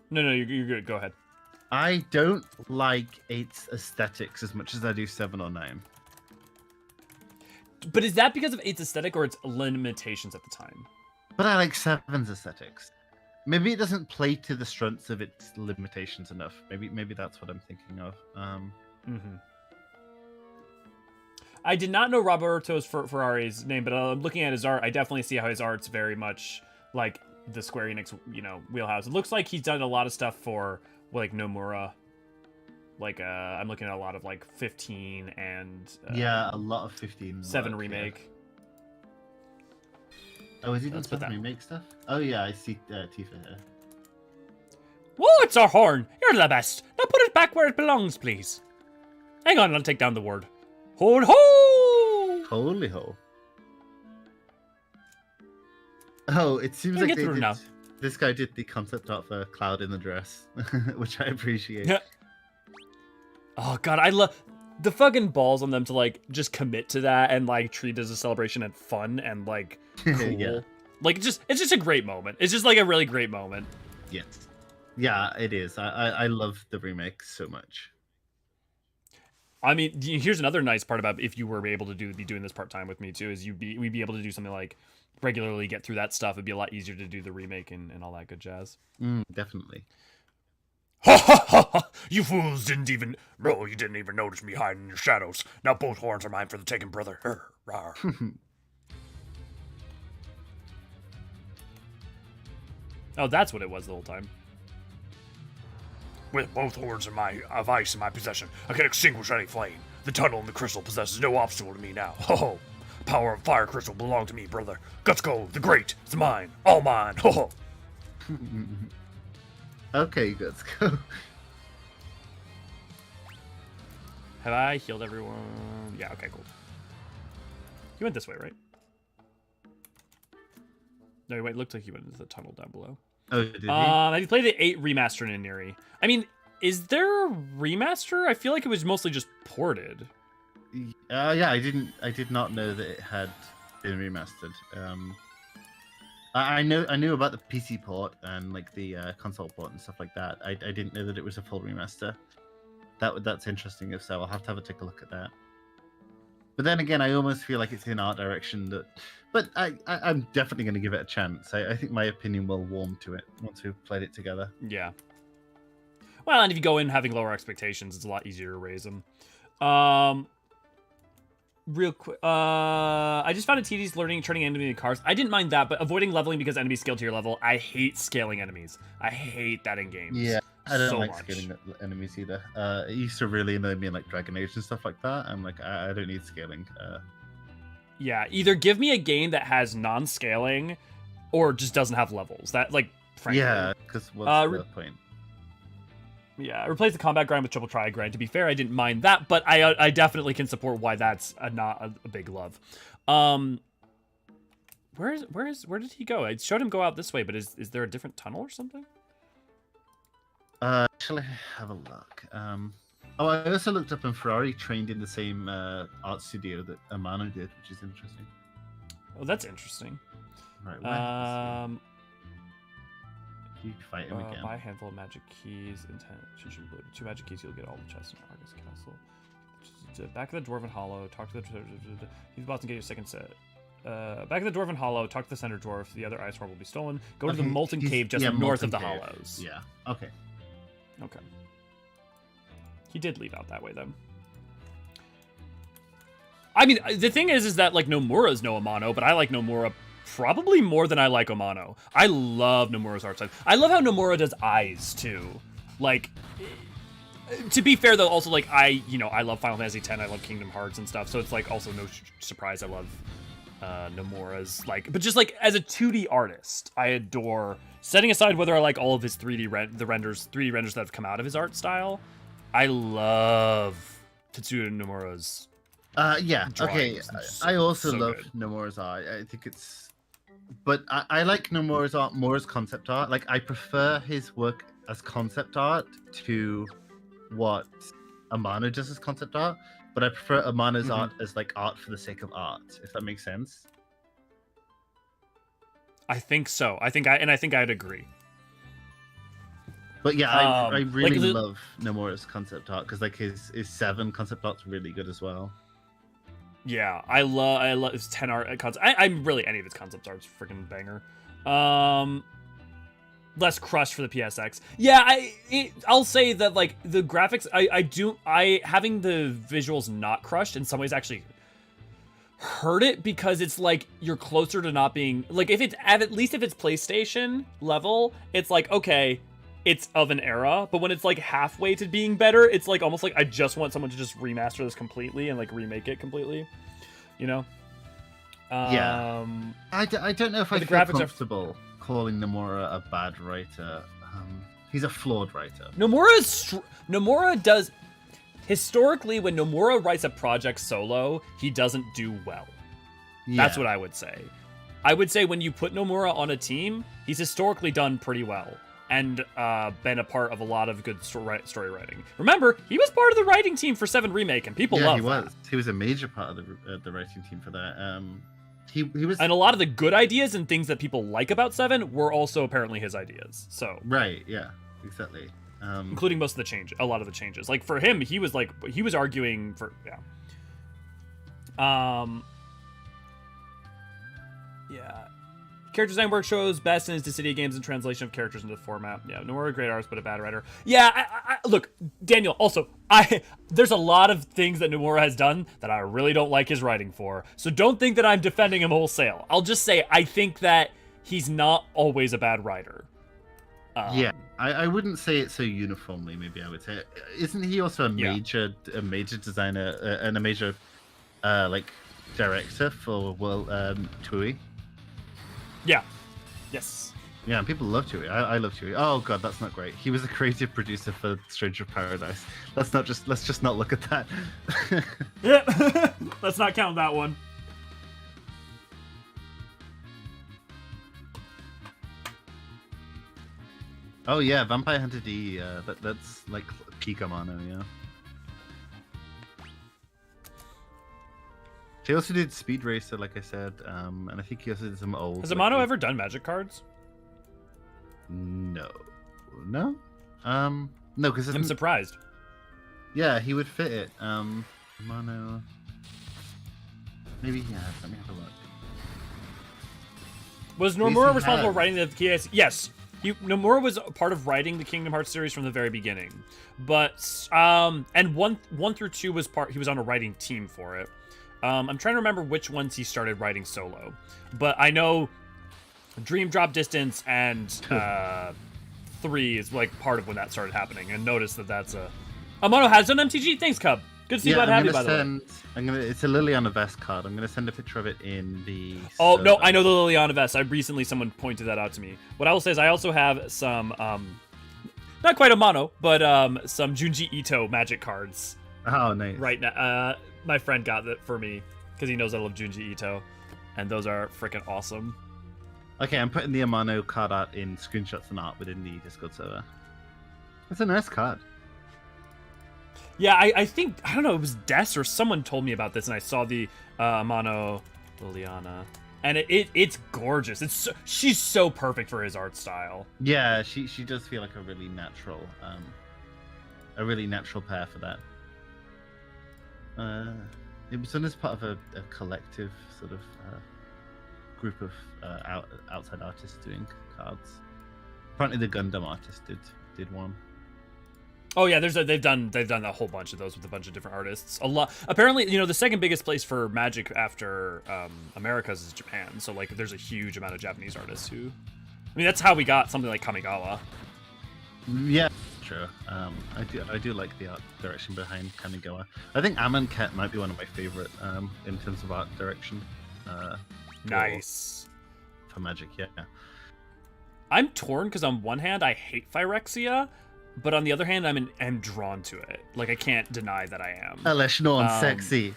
No, you're good. Go ahead. I don't like 8's aesthetics as much as I do 7 or 9. But is that because of 8's aesthetic or its limitations at the time? But I like 7's aesthetics. Maybe it doesn't play to the strengths of its limitations enough. Maybe that's what I'm thinking of. I did not know Roberto Ferrari's name, but looking at his art, I definitely see how his art's very much like the Square Enix, wheelhouse. It looks like he's done a lot of stuff for like Nomura. Like I'm looking at a lot of like 15 and a lot of 15. 7 remake. Yeah. Oh, is he done 7 remake stuff? Oh yeah, I see Tifa here. Whoa, it's our horn. You're the best. Now put it back where it belongs, please. Hang on, I'll take down the word. Hold ho! Holy ho. Oh, it seems like this guy did the concept art for Cloud in the dress, which I appreciate. Yeah. Oh god, I love the fucking balls on them to like just commit to that and like treat it as a celebration and fun and like cool. Yeah. Like it's just a great moment. It's just like a really great moment. Yes. Yeah, it is. I love the remake so much. I mean, here's another nice part about if you were able to be doing this part-time with me too, is we'd be able to do something like regularly get through that stuff. It'd be a lot easier to do the remake and all that good jazz. Definitely. Ha ha ha ha! You fools didn't even notice me hiding in your shadows. Now both horns are mine for the taking, brother. Rawr. Oh, that's what it was the whole time. With both horns of ice in my possession, I can extinguish any flame. The tunnel in the crystal possesses no obstacle to me now. Ho ho! Power of fire crystal belong to me, brother. Guts go, the great, it's mine, all mine. Ho ho! Okay, let's go. Have I healed everyone? Yeah, okay, cool. You went this way, right? No, wait, it looked like you went into the tunnel down below. Oh, did he? Have you played the 8 remaster in Neri? I mean, is there a remaster? I feel like it was mostly just ported. Yeah, I did not know that it had been remastered. I knew about the PC port and like the console port and stuff like that. I didn't know that it was a full remaster. That's interesting. If so, I'll have to take a look at that. But then again, I almost feel like it's in art direction that. But I'm definitely going to give it a chance. I think my opinion will warm to it once we've played it together. Yeah. Well, and if you go in having lower expectations, it's a lot easier to raise them. Real quick, I just found it tedious turning enemy into cars. I didn't mind that, but avoiding leveling because enemies scale to your level. I hate scaling enemies. I hate that in games. Yeah, I don't like much. scaling enemies either. It used to really annoy me in like Dragon Age and stuff like that. I'm like, I don't need scaling. Yeah, either give me a game that has non-scaling, or just doesn't have levels. That, like, frankly. Yeah, because what's the point? Yeah, replace the combat grind with triple triad grind. To be fair, I didn't mind that, but I definitely can support why that's not a big love. Where did he go? I showed him go out this way, but is there a different tunnel or something? Shall I have a look? Oh, I also looked up, and Ferrari trained in the same art studio that Amano did, which is interesting. Oh, that's interesting. Right, where you fight him again. Buy a handful of magic keys. Intention blue. 2 magic keys, you'll get all the chests in Argus Castle. Back of the Dwarven Hollow. Talk to the these bots and get your second set. Back of the Dwarven Hollow. Talk to the Center Dwarf. The other Ice Orb will be stolen. Go to the Molten Cave just north of the Hollows. Yeah. Okay. Okay. He did leave out that way, though. I mean, the thing is that, like, Nomura's no Amano, but I like Nomura probably more than I like Amano. I love Nomura's art style. I love how Nomura does eyes, too. Like, to be fair, though, also, like, I love Final Fantasy X, I love Kingdom Hearts and stuff, so it's, like, also no surprise I love Nomura's, like, but just, like, as a 2D artist, I adore, setting aside whether I like all of his 3D renders that have come out of his art style, I love Tetsuya Nomura's yeah, okay. I also love Nomura's art. I think it's... But I like Nomura's art more as concept art. Like, I prefer his work as concept art to what Amano does as concept art. But I prefer Amano's art as, like, art for the sake of art, if that makes sense. I think so. I think I'd agree. But yeah, I really love Nomura's concept art, because, like, his 7 concept art's really good as well. Yeah, I love his 10 art concept. I'm really any of his concept art's freaking banger. Less crushed for the PSX. Yeah, I'll say that, like, the graphics, having the visuals not crushed in some ways actually hurt it, because it's like you're closer to not being, like, if it's at least if it's PlayStation level, it's like, okay, it's of an era, but when it's like halfway to being better, it's like almost like I just want someone to just remaster this completely and like remake it completely, you know? Yeah. I don't know if I feel comfortable calling Nomura a bad writer. He's a flawed writer. Nomura does, historically, when Nomura writes a project solo, he doesn't do well. Yeah. That's what I would say. I would say when you put Nomura on a team, he's historically done pretty well. And been a part of a lot of good story writing. Remember, he was part of the writing team for 7 Remake, and people love that. He was a major part of the writing team for that. He was, and a lot of the good ideas and things that people like about 7 were also apparently his ideas. So right, yeah, exactly. Including most of the a lot of the changes. Like for him, he was arguing for yeah. Character design work shows best in his Dissidia games and translation of characters into the format. Yeah, Nomura, great artist, but a bad writer. Yeah, I look, Daniel, also, there's a lot of things that Nomura has done that I really don't like his writing for. So don't think that I'm defending him wholesale. I'll just say I think that he's not always a bad writer. Yeah, I wouldn't say it so uniformly, maybe I would say. Isn't he also a major designer and a major, like, director for TUI? Yeah. Yes. Yeah, and people love Chewie. I love Chewie. Oh god, that's not great. He was a creative producer for Stranger of Paradise. Let's just not look at that. Yeah. Let's not count that one. Oh yeah, Vampire Hunter D. That's like peak Amano, yeah. He also did Speed Racer, like I said, and I think he also did some old... Has Amano ever done Magic cards? No. No? No, because... I'm surprised. Yeah, he would fit it. Amano... Maybe he has. Let me have a look. Was Nomura responsible for writing the KS? Yes. Nomura was part of writing the Kingdom Hearts series from the very beginning. But, and 1 through 2 was he was on a writing team for it. I'm trying to remember which ones he started writing solo, but I know Dream Drop Distance and 3 is like part of when that started happening. And notice that's Amano has an MTG. Thanks, Cub. Good to see you. Glad to have you, by the way. It's a Liliana Vest card. I'm gonna send a picture of it in the. Oh no, I know the Liliana Vest. Someone pointed that out to me. What I will say is I also have some. not quite a mono, but some Junji Ito magic cards. Oh, nice. Right now, my friend got that for me because he knows I love Junji Ito, and those are freaking awesome. Okay, I'm putting the Amano card art in screenshots and art within the Discord server. It's a nice card. Yeah, I think, I don't know, it was Des or someone told me about this, and I saw the Amano Liliana. And it's gorgeous. She's so perfect for his art style. Yeah, she does feel like a really natural pair for that. It was done as part of a collective sort of group of outside artists doing cards. Apparently, the Gundam artist did one. Oh yeah, they've done a whole bunch of those with a bunch of different artists. A lot. Apparently, the second biggest place for Magic after Americas is Japan. So like, there's a huge amount of Japanese artists who. I mean, that's how we got something like Kamigawa. Yeah, true. I do like the art direction behind Kamigawa. I think Amonkhet might be one of my favorite in terms of art direction. Nice. For Magic, yeah. I'm torn because on one hand I hate Phyrexia, but on the other hand I'm drawn to it. Like, I can't deny that I am. Elish Norn, sexy.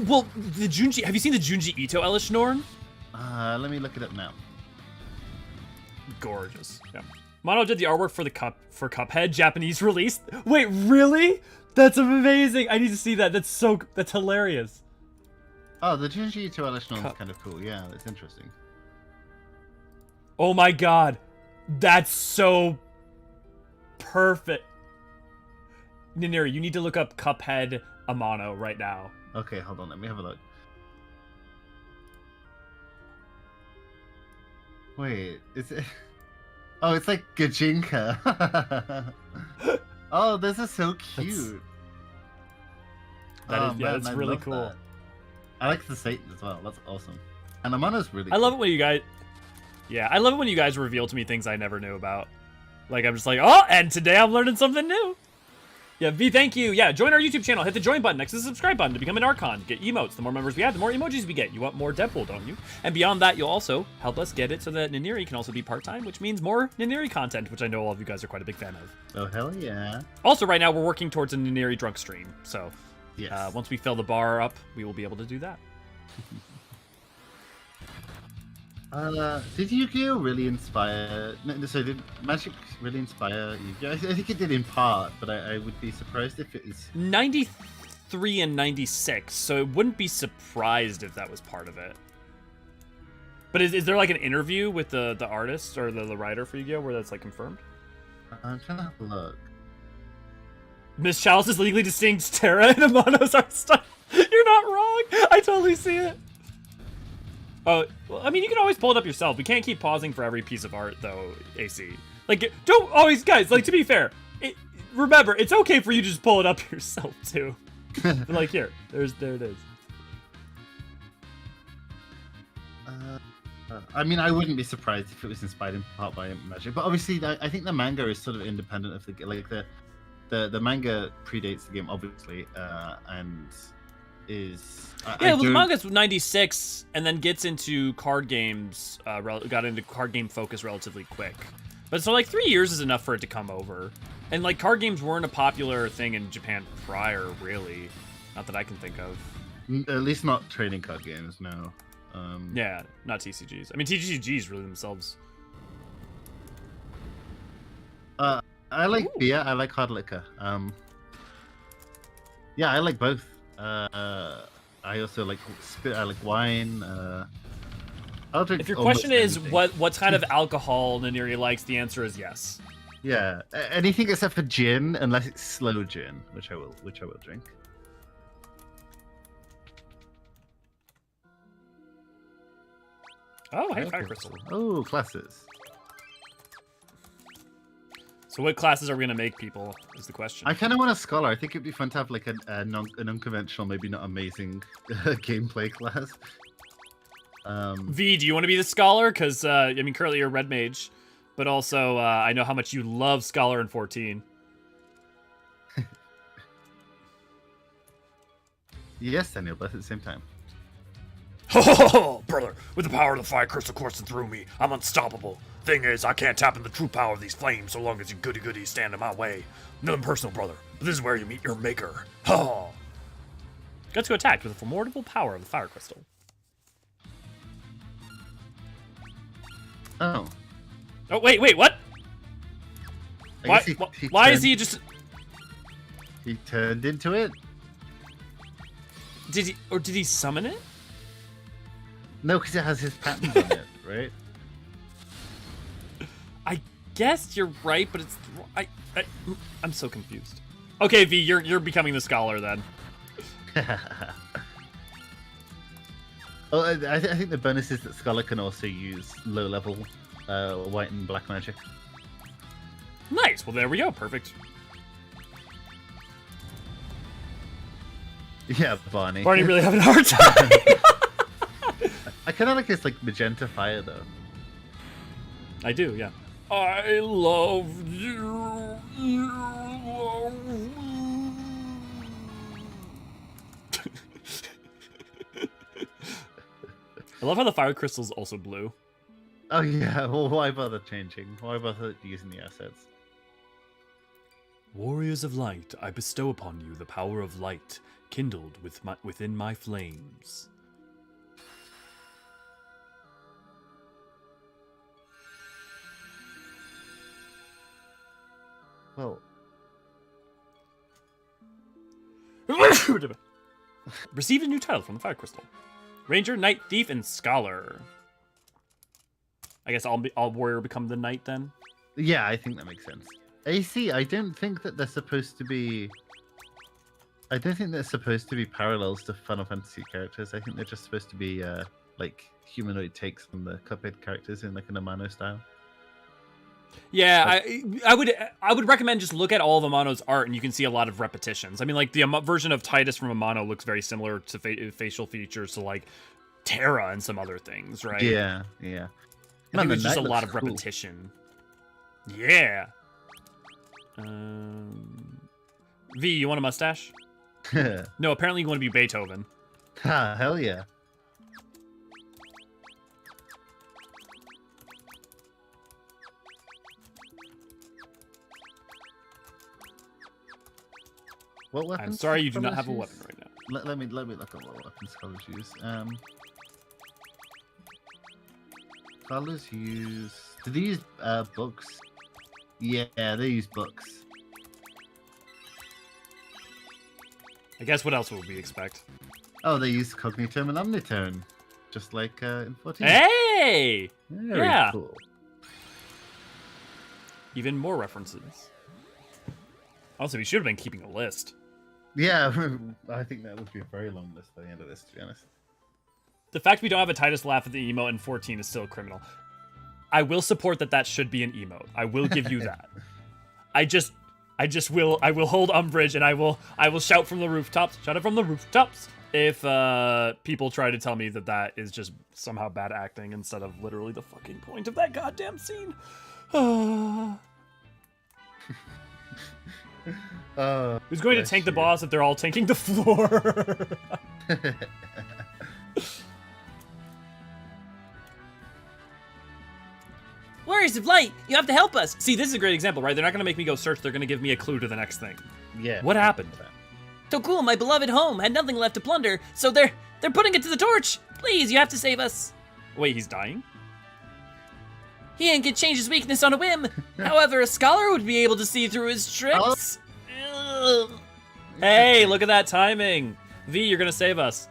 Well, have you seen the Junji Ito Elish Norn? Let me look it up now. Gorgeous. Yeah. Mono did the artwork for Cuphead Japanese release. Wait, really? That's amazing. I need to see that. That's hilarious. Oh, the Junji Ito Elish Norn is kind of cool. Yeah, that's interesting. Oh my god. That's so perfect. Niniri, you need to look up Cuphead Amano right now. Okay, hold on. Let me have a look. Wait, is it? Oh, it's like Gajinka. Oh, this is so cute. That's really cool. That. I like the Satan as well. That's awesome. And Amano's really. I love it when you guys. Yeah, I love it when you guys reveal to me things I never knew about. Like, I'm just like, oh, and today I'm learning something new. Yeah, V, thank you. Yeah, join our YouTube channel. Hit the join button next to the subscribe button to become an Archon. Get emotes. The more members we have, the more emojis we get. You want more Deadpool, don't you? And beyond that, you'll also help us get it so that Niniri can also be part-time, which means more Niniri content, which I know all of you guys are quite a big fan of. Oh, hell yeah. Also, right now, we're working towards a Niniri drunk stream. So, yes. Once we fill the bar up, we will be able to do that. Did Yu-Gi-Oh really inspire? No, so did Magic really inspire Yu-Gi-Oh? I think it did in part, but I would be surprised if it is 93 and 96. So it wouldn't be surprised if that was part of it. But is there like an interview with the artist or the writer for Yu-Gi-Oh where that's like confirmed? I'm trying to have a look. Miss Chalice is legally distinct Terra and Amano's art style. You're not wrong. I totally see it. Oh, well, I mean, you can always pull it up yourself. We can't keep pausing for every piece of art, though, AC. Like, don't always, guys, like, to be fair, remember, it's okay for you to just pull it up yourself, too. Like, here, there it is. I mean, I wouldn't be surprised if it was inspired in part by Magic, but obviously, I think the manga is sort of independent of the manga predates the game, obviously, and is the manga's 96 and then gets into card games. Got into card game focus relatively quick, but so like 3 years is enough for it to come over. And like card games weren't a popular thing in Japan prior, really, not that I can think of. At least not trading card games, no. Yeah, not TCGs. I mean, TCGs really themselves. I like beer. I like hard liquor. Yeah, I like both. I also like I like wine. I'll drink. If your question is anything. what kind of alcohol Niniri likes, the answer is yes. Yeah, anything except for gin, unless it's slow gin, which I will drink. Oh, hey, Fire Crystal. Oh, classes. So what classes are we going to make people, is the question. I kind of want a scholar. I think it'd be fun to have like an unconventional, maybe not amazing gameplay class. V, do you want to be the scholar? Because, I mean, currently you're red mage, but also I know how much you love scholar in 14. Yes, Daniel, but at the same time. Ho, brother! With the power of the fire crystal coursing through me, I'm unstoppable. Thing is, I can't tap into the true power of these flames so long as you goody-goodies stand in my way. Nothing personal, brother, but this is where you meet your maker. Ha! Got to attack with the formidable power of the fire crystal. Oh. Oh, wait, what? I guess Why is he just... He turned into it? Did he summon it? No, because it has his patterns on it, right? I guess you're right, but it's... I'm so confused. Okay, V, you're becoming the scholar then. Oh, I think the bonus is that Scholar can also use low-level white and black magic. Nice. Well, there we go. Perfect. Yeah, Barney. Barney really having a hard time. I kind of like his like magenta fire though. I do, yeah. I love you. You love me. I love how the fire crystal's also blue. Oh yeah, well why bother changing? Why bother using the assets? Warriors of light, I bestow upon you the power of light, kindled within my flames. Well, Receive a new title from the fire crystal. Ranger, Knight, Thief, and Scholar. I guess all warrior become the knight then? yeah, I think that makes sense. AC, I don't think that they're supposed to be. I don't think they're supposed to be parallels to Final Fantasy characters. I think they're just supposed to be like humanoid takes on the Cuphead characters in like an Amano style. Yeah, I would recommend just look at all of Amano's art and you can see a lot of repetitions. I mean, like the version of Titus from Amano looks very similar to facial features to like Terra and some other things, right? Yeah. I think there's just a lot of repetition. Yeah. V, you want a mustache? No, apparently you want to be Beethoven. Ha, hell yeah. What weapons? I'm sorry, you do not scholars have a use? weapon right now. Let me look at what weapons scholars use. Scholars use. Do they use books? Yeah, they use books. I guess what else would we expect? Oh, they use Cognitum and Omnitone, just like in 14. Hey! Very yeah. cool. Even more references. Also, we should have been keeping a list. Yeah, I think that would be a very long list by the end of this, to be honest. The fact we don't have a Titus laugh at the emote in 14 is still criminal. I will support that should be an emote. I will give you that. I will hold umbrage and I will shout from the rooftops. Shout it from the rooftops if people try to tell me that is just somehow bad acting instead of literally the fucking point of that goddamn scene. Who's going to tank the boss if they're all tanking the floor? Warriors of Light, you have to help us. See, this is a great example, right? They're not going to make me go search. They're going to give me a clue to the next thing. Yeah. What happened? Tokul, my beloved home, had nothing left to plunder, so they're putting it to the torch. Please, you have to save us. Wait, he's dying? He ain't can change his weakness on a whim. However, a scholar would be able to see through his tricks. Ugh. Hey, look at that timing. V, you're going to save us.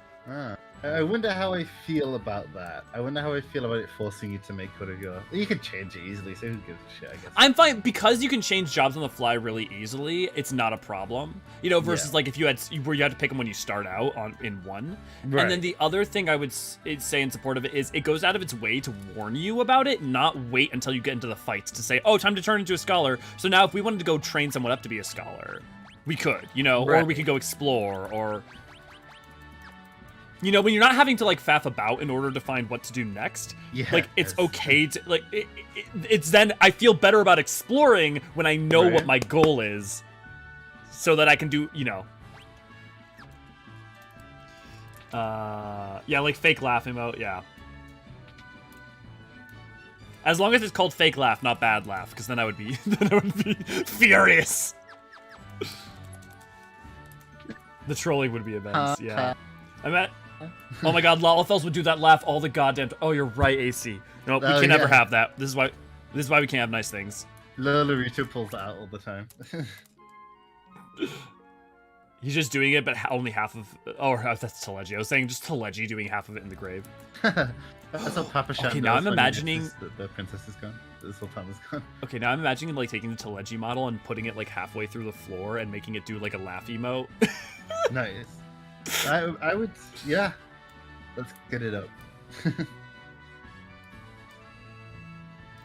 I wonder how I feel about that. I wonder how I feel about it forcing you to make one of your... You can change it easily, so who gives a shit, I guess. I'm fine because you can change jobs on the fly really easily. It's not a problem, you know. Versus like if you had where you had to pick them when you start out in one. Right. And then the other thing I would say in support of it is it goes out of its way to warn you about it, not wait until you get into the fights to say, oh, time to turn into a scholar. So now if we wanted to go train someone up to be a scholar, we could, you know, or we could go explore, or you know, when you're not having to like faff about in order to find what to do next, like it's okay to like it's then I feel better about exploring when I know what my goal is, so that I can do, you know. Yeah, like fake laugh emote, yeah. As long as it's called fake laugh, not bad laugh, because then I would be furious. The trolling would be immense, yeah. Oh my god, Lalafels would do that laugh all the goddamn Oh, you're right, AC. No, we can never have that. This is why we can't have nice things. Lolorito pulls that out all the time. He's just doing it, but only half of. Oh, that's Teleji. I was saying just Teleji doing half of it in the grave. That's how Papa Shan Okay, now I'm imagining the princess is gone. The sultan is gone. Okay, now I'm imagining like taking the Teleji model and putting it like halfway through the floor and making it do like a laugh emote. Nice. I would, yeah. Let's get it up.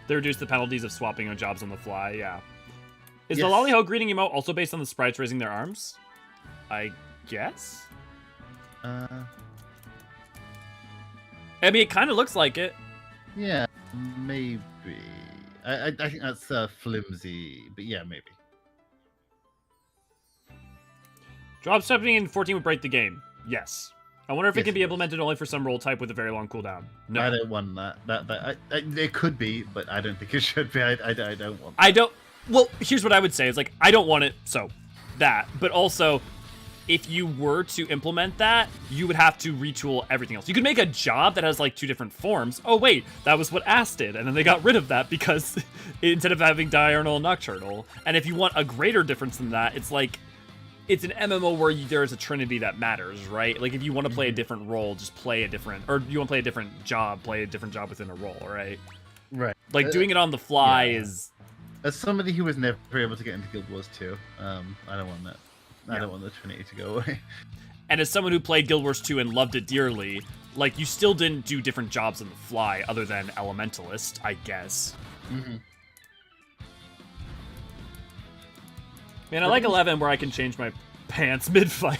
They reduce the penalties of swapping on jobs on the fly. Yeah. Is Yes. the Lollyho greeting emote also based on the sprites raising their arms? I guess. I mean, it kind of looks like it. Yeah, maybe. I think that's flimsy, but yeah, maybe. Drop stepping in 14 would break the game. Yes. I wonder if it Yes, can be it implemented only for some role type with a very long cooldown. No. I don't want that. It could be, but I don't think it should be. I don't want that. I don't. Well, here's what I would say: is like I don't want it. So that, but also, if you were to implement that, you would have to retool everything else. You could make a job that has like 2 different forms. Oh wait, that was what Ass did, and then they got rid of that because instead of having diurnal and nocturnal. And if you want a greater difference than that, it's like it's an MMO where there's a trinity that matters, right? Like if you want to play a different role, just play a different, or you want to play a different job, play a different job within a role, right? Right. Like doing it on the fly yeah. is. As somebody who was never able to get into Guild Wars 2, I don't want that. I don't want the Trinity to go away. And as someone who played Guild Wars 2 and loved it dearly, like, you still didn't do different jobs on the fly other than Elementalist, I guess. Mm-hmm. Man, I like 11 where I can change my pants mid-fight.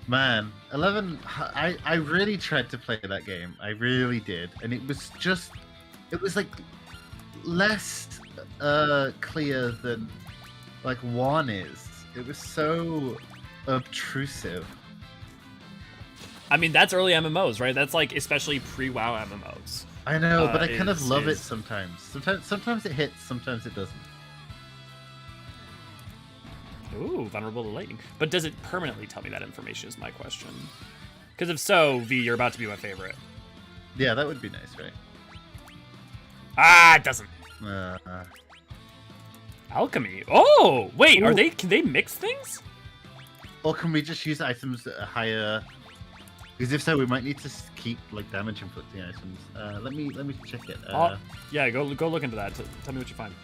Man, 11, I really tried to play that game. I really did. And it was like less clear than like 1 is. It was so obtrusive. I mean, that's early MMOs, right? That's like especially pre-WoW MMOs. I know, but I kind of love it is- sometimes. Sometimes it hits, sometimes it doesn't. Ooh, vulnerable to lightning. But does it permanently tell me that information is my question. Because if so, V, you're about to be my favorite. Yeah, that would be nice, right? Ah, it doesn't. Uh, Alchemy. Oh, wait, Ooh. can they mix things? or can we just use items that are higher? Because if so, we might need to keep like damage inflicting items. Let me check it. Yeah, go look into that. Tell me what you find.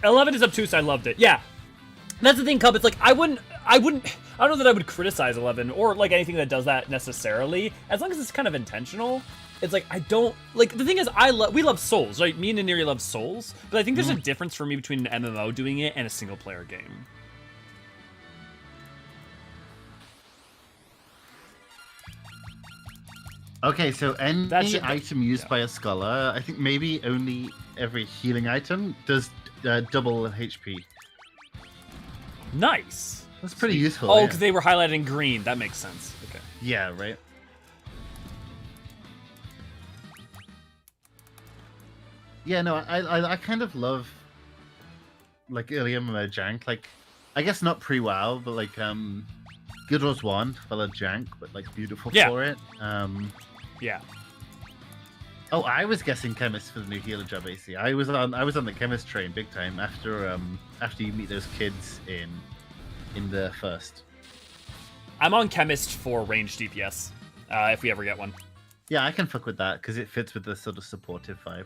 11 is obtuse. I loved it. Yeah, that's the thing, Cub. It's like I don't know that I would criticize 11 or like anything that does that necessarily, as long as it's kind of intentional. It's like I don't like the thing is we love Souls, right? Me and Neri love Souls, but I think there's a difference for me between an MMO doing it and a single player game. Okay, so any That's item used by a scholar, I think maybe only every healing item does double HP. Nice. That's pretty useful. Oh, yeah. because they were highlighted in green. That makes sense. Okay. Yeah, right. Yeah, no, I kind of love like early MMO jank. Like, I guess not pre-WoW, but like Guild Wars 1 fella jank, but like beautiful Yeah. for it. Yeah. Oh, I was guessing chemist for the new healer job, AC. I was on the chemist train big time after you meet those kids in the first. I'm on chemist for ranged DPS. If we ever get one. Yeah, I can fuck with that because it fits with the sort of supportive vibe.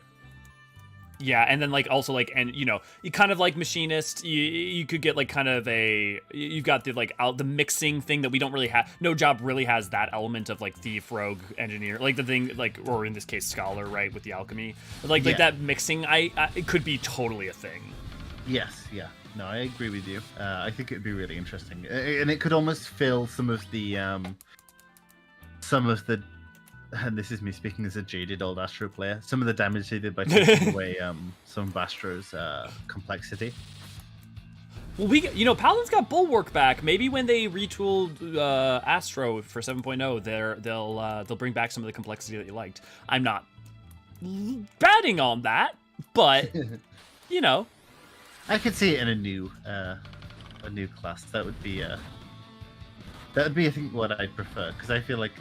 Yeah, and then like also like, and you know, you kind of like machinist. You could get like kind of you've got the like the mixing thing that we don't really have. No job really has that element of like thief, rogue, engineer, like the thing like, or in this case scholar, right, with the alchemy. But like that mixing, it could be totally a thing. Yes, yeah. No, I agree with you. I think it'd be really interesting, and it could almost fill some of the, and this is me speaking as a jaded old Astro player, some of the damage they did by taking away some of Astro's complexity. Well, Paladin's got Bulwark back. Maybe when they retooled Astro for 7.0, they'll bring back some of the complexity that you liked. I'm not betting on that, but I could see it in a new class. That would be I think what I'd prefer, because I feel like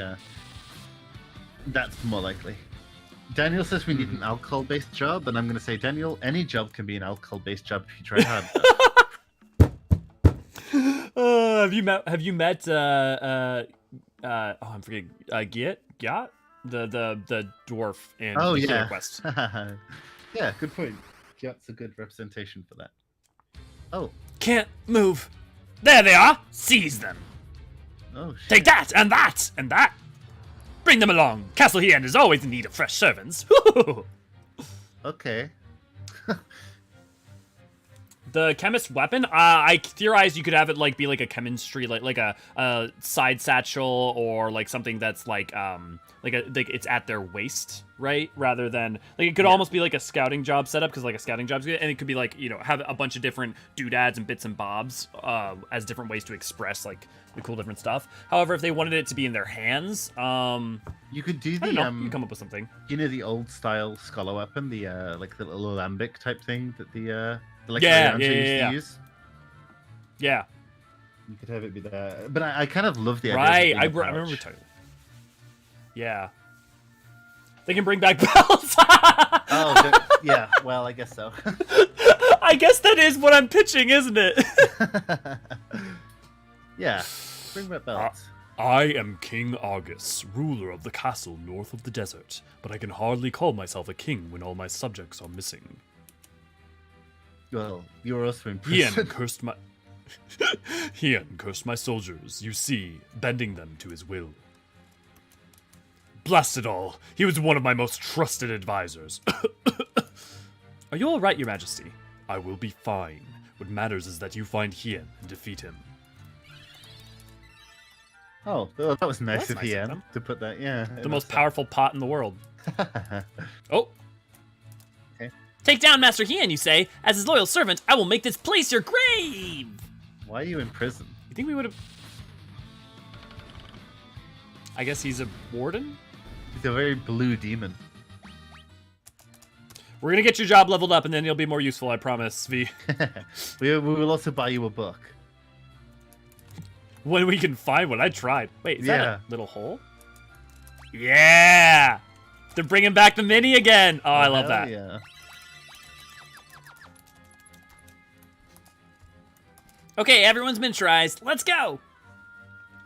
that's more likely. Daniel says we need an alcohol-based job, and I'm going to say, Daniel, any job can be an alcohol-based job if you try hard. Have you met I'm forgetting Gyat, the dwarf in the Quest. Yeah, good point. Gyat's a good representation for that. Oh, Can't move. There they are. Seize them. oh shit. Take that and that and that. Bring them along. Castle Hydaelyn is always in need of fresh servants. Okay. The chemist weapon, I theorize you could have it be like a chemistry, like a side satchel, or like something that's like it's at their waist, right? Rather than it could almost be like a scouting job setup, because like a scouting job's good, and it could be have a bunch of different doodads and bits and bobs as different ways to express like the cool different stuff. However, if they wanted it to be in their hands, You could do the you can come up with something. the old style scholar weapon, the like the little alembic type thing that the Yeah. used to use. Yeah. You could have it be there, but I kind of love the idea. Right, Of it I being a remember pouch. talking. Yeah. They can bring back belts. Yeah. Well, I guess so. I guess that is what I'm pitching, isn't it? Yeah. Bring back belts. I am King Argus, ruler of the castle north of the desert, but I can hardly call myself a king when all my subjects are missing. Well, you're also in Hydaelyn prison. cursed my Hydaelyn cursed my soldiers, you see, bending them to his will. Blast it all! He was one of my most trusted advisors. Are you all right, Your Majesty? I will be fine. What matters is that you find Hydaelyn and defeat him. Oh, that was nice That's of nice of Ian them. to put that. Yeah. The most powerful pot in the world. Oh. Okay. Take down Master Hydaelyn, you say? As his loyal servant, I will make this place your grave! Why are you in prison? You think we would have... I guess he's a warden? He's a very blue demon. We're gonna get your job leveled up, and then you'll be more useful, I promise, V. We will also buy you a book. When we can find one. I tried. Wait, is that Yeah. a little hole? Yeah! They're bringing back the mini again! Oh, I love Hell that. Yeah. Okay, everyone's miniaturized. Let's go!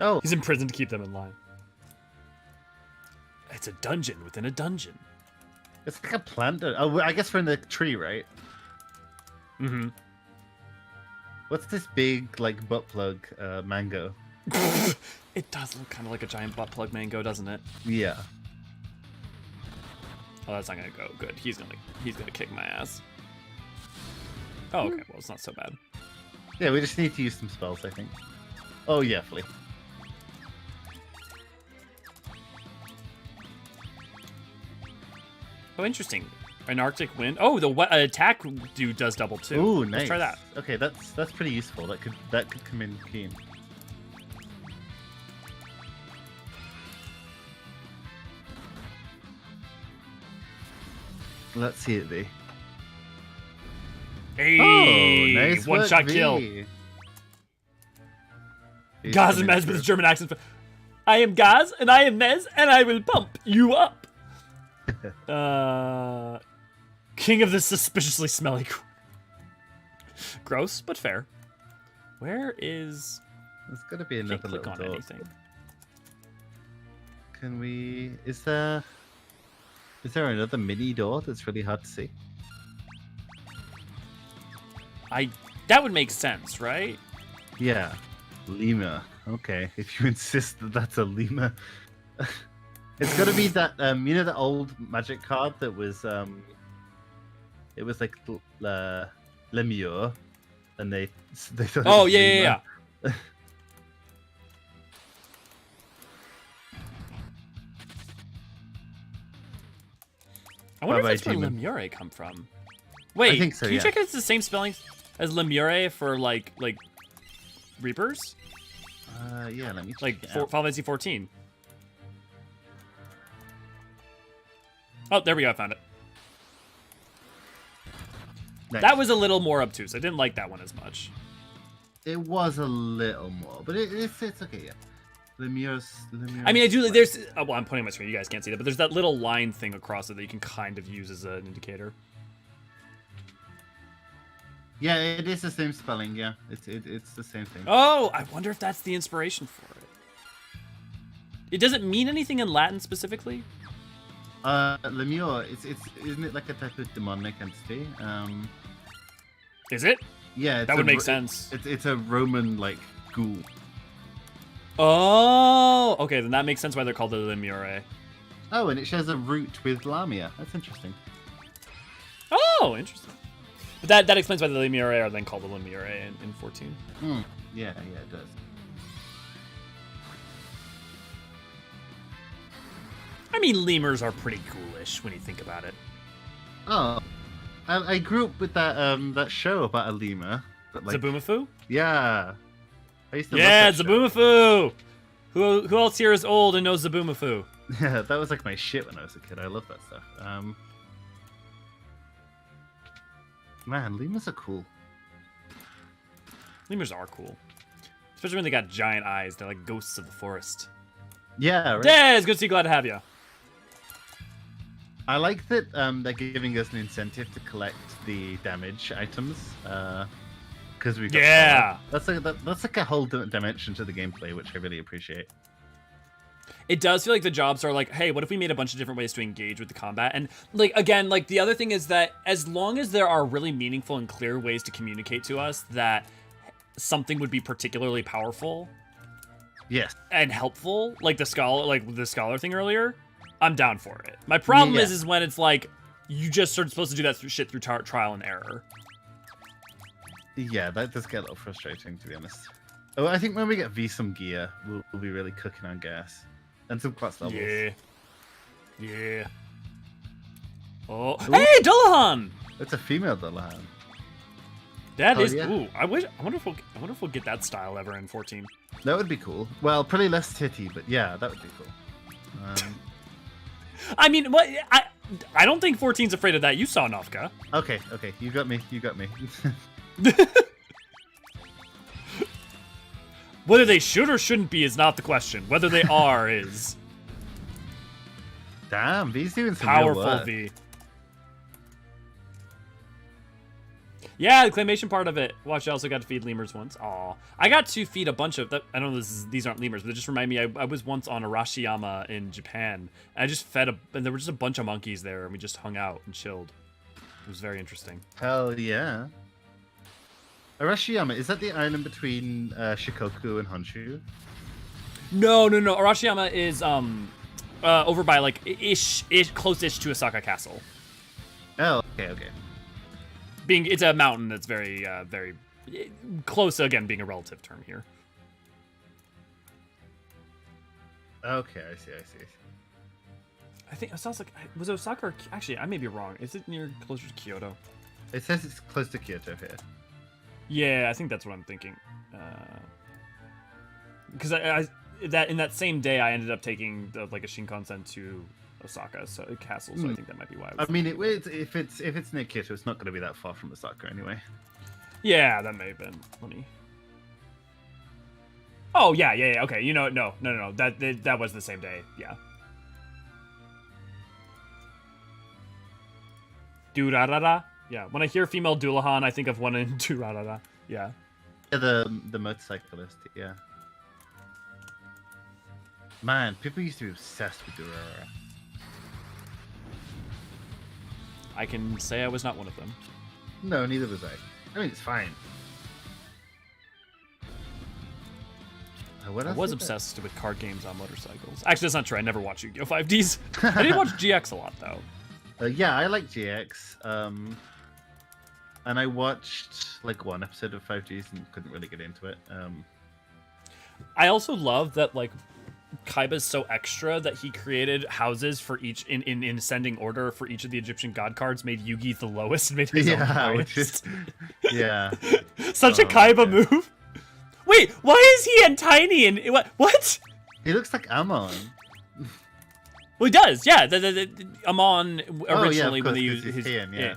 Oh, He's in prison to keep them in line. It's a dungeon within a dungeon. it's like a plant. Oh, I guess we're in the tree, right? Mm-hmm. What's this big, like, butt plug mango? It does look kind of like a giant butt plug mango, doesn't it? Yeah. Oh, that's not gonna go good. He's gonna kick my ass. Oh, okay. Well, it's not so bad. Yeah, we just need to use some spells, I think. Oh, yeah, Flea. Oh, interesting. An Arctic wind. Oh, the attack dude does double too. Ooh, nice. Let's try that. Okay, that's pretty useful. That could come in keen. Let's see it be. Hey, Oh, nice one work, shot V. kill. He's Gaz and coming Mez with his through. German accent. I am Gaz and I am Mez and I will pump you up. King of the suspiciously smelly. Gross, but fair. Where is? There's gotta be Can't another click little on door. anything. Can we? Is there another mini door that's really hard to see? That would make sense, right? Yeah, lemur. Okay, if you insist that that's a lemur, it's got to be that. The old magic card that was it was like lemur, and they thought. It Oh was yeah. lemur. I wonder if Bye-bye, that's where demon. Lemure come from. Wait, think so, can you yeah. check if it's the same spelling? As Lemure for like Reapers? Yeah, let me check Like it out. Final Fantasy 14. Oh, there we go, I found it. Nice. That was a little more obtuse. I didn't like that one as much. It was a little more, but it's okay, yeah. Lemire's I mean, I do. There's. Oh, well, I'm putting my screen. You guys can't see that, but there's that little line thing across it that you can kind of use as an indicator. Yeah, it is the same spelling. Yeah, it's the same thing. Oh, I wonder if that's the inspiration for it. It doesn't mean anything in Latin specifically. Lemure, isn't it like a type of demonic entity? Is it? Yeah, That would make sense. It's a Roman like ghoul. Oh, okay. Then that makes sense why they're called the Lemure. Oh, and it shares a root with Lamia. That's interesting. Oh, interesting. But that explains why the Lemure are then called the Lemure in 14. Yeah, it does. I mean, lemurs are pretty ghoulish when you think about it. Oh, I grew up with that show about a lemur. But, like, Zaboomafoo? Yeah. I used to Yeah, love that show. Zaboomafoo! Who else here is old and knows Zaboomafoo? Yeah, that was like my shit when I was a kid. I love that stuff. Man, lemurs are cool. Lemurs are cool. Especially when they got giant eyes. They're like ghosts of the forest. Yeah, right. Dez, good to see you. Glad to have you. I like that they're giving us an incentive to collect the damage items. Because we got Yeah. that's like a whole dimension to the gameplay, which I really appreciate. It does feel like the jobs are like, hey, what if we made a bunch of different ways to engage with the combat? And like again, like the other thing is that as long as there are really meaningful and clear ways to communicate to us that something would be particularly powerful Yes. and helpful, like the scholar thing earlier, I'm down for it. My problem Yeah. is when it's like you just are supposed to do that through trial and error. Yeah, that does get a little frustrating, to be honest. Oh, I think when we get some gear, we'll be really cooking on gas. And some class levels. Yeah. Oh, hey, Dullahan! It's a female Dullahan. That Oh, is. yeah. Ooh, I wonder if we'll get that style ever in 14. That would be cool. Well, probably less titty, but yeah, that would be cool. I mean, what? I don't think 14's afraid of that. You saw Novka. Okay, you got me. Whether they should or shouldn't be is not the question. Whether they are is Damn, V's doing some real powerful. work. V. Yeah, the claymation part of it. Watch, I also got to feed lemurs once. Aw. I got to feed a bunch of that. I know these aren't lemurs, but it just remind me. I was once on Arashiyama in Japan. And I just fed and there were just a bunch of monkeys there, and we just hung out and chilled. It was very interesting. Hell yeah. Arashiyama, is that the island between Shikoku and Honshu? No. Arashiyama is over by like close-ish to Osaka Castle. Oh, okay. It's a mountain that's very very close, again being a relative term here. Okay, I see. I think was Osaka or, actually I may be wrong. Is it near closer to Kyoto? It says it's close to Kyoto here. Yeah, I think that's what I'm thinking. Because I that in that same day I ended up taking like a Shinkansen to Osaka Castle, so I think that might be why. I mean, if it's near Kyoto, it's not going to be that far from Osaka anyway. Yeah, that may have been. Let me. Oh yeah. Okay, you know, no. That was the same day. Yeah. Durarara. Yeah. When I hear female Dullahan, I think of one in Durarara. Yeah. Yeah, the motorcyclist. Yeah. Man, people used to be obsessed with Durara. I can say I was not one of them. No, neither was I. I mean, it's fine. What I else was is there? obsessed with card games on motorcycles. Actually, that's not true. I never watched Yu-Gi-Oh! 5Ds. I did watch GX a lot, though. Yeah, I like GX. And I watched like one episode of 5Gs and couldn't really get into it. I also love that, like, Kaiba's so extra that he created houses for each in ascending order for each of the Egyptian god cards, made Yugi the lowest and made his own highest. which is yeah. Such a Kaiba move. Wait, why is he and Tiny and what? He looks like Amon. Well, he does, yeah. The Amon originally of when course, they 'cause used he's his Tian, yeah.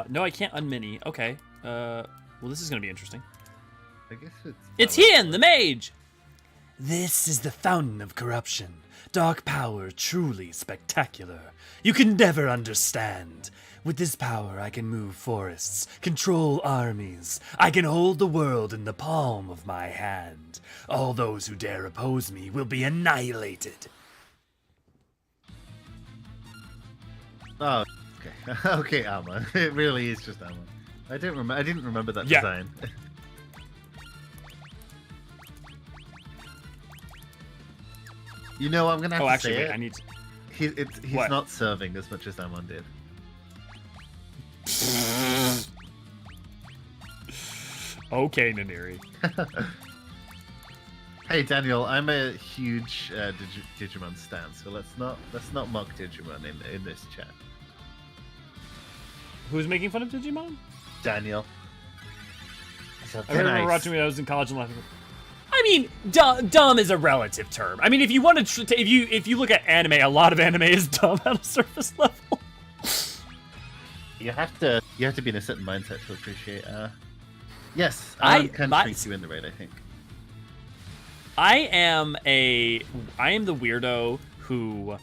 No, I can't unmini. Okay. Well, this is gonna be interesting. I guess It's Hien, the mage! This is the fountain of corruption. Dark power truly spectacular. You can never understand. With this power, I can move forests, control armies. I can hold the world in the palm of my hand. All those who dare oppose me will be annihilated. Oh, okay. Okay, Amon. It really is just Amon. I didn't remember that design. You know, I'm gonna have to actually, say wait, it. I need to... He's What? not serving as much as Amon did. Okay, Naniri. Hey Daniel, I'm a huge Digimon stan, so let's not mock Digimon in this chat. Who's making fun of Digimon? Daniel. I remember watching when I was in college and laughing. I mean, dumb is a relative term. I mean, if you want to, if you look at anime, a lot of anime is dumb at a surface level. You have to be in a certain mindset to appreciate. Yes, I can treat you in the raid, I think. I am the weirdo who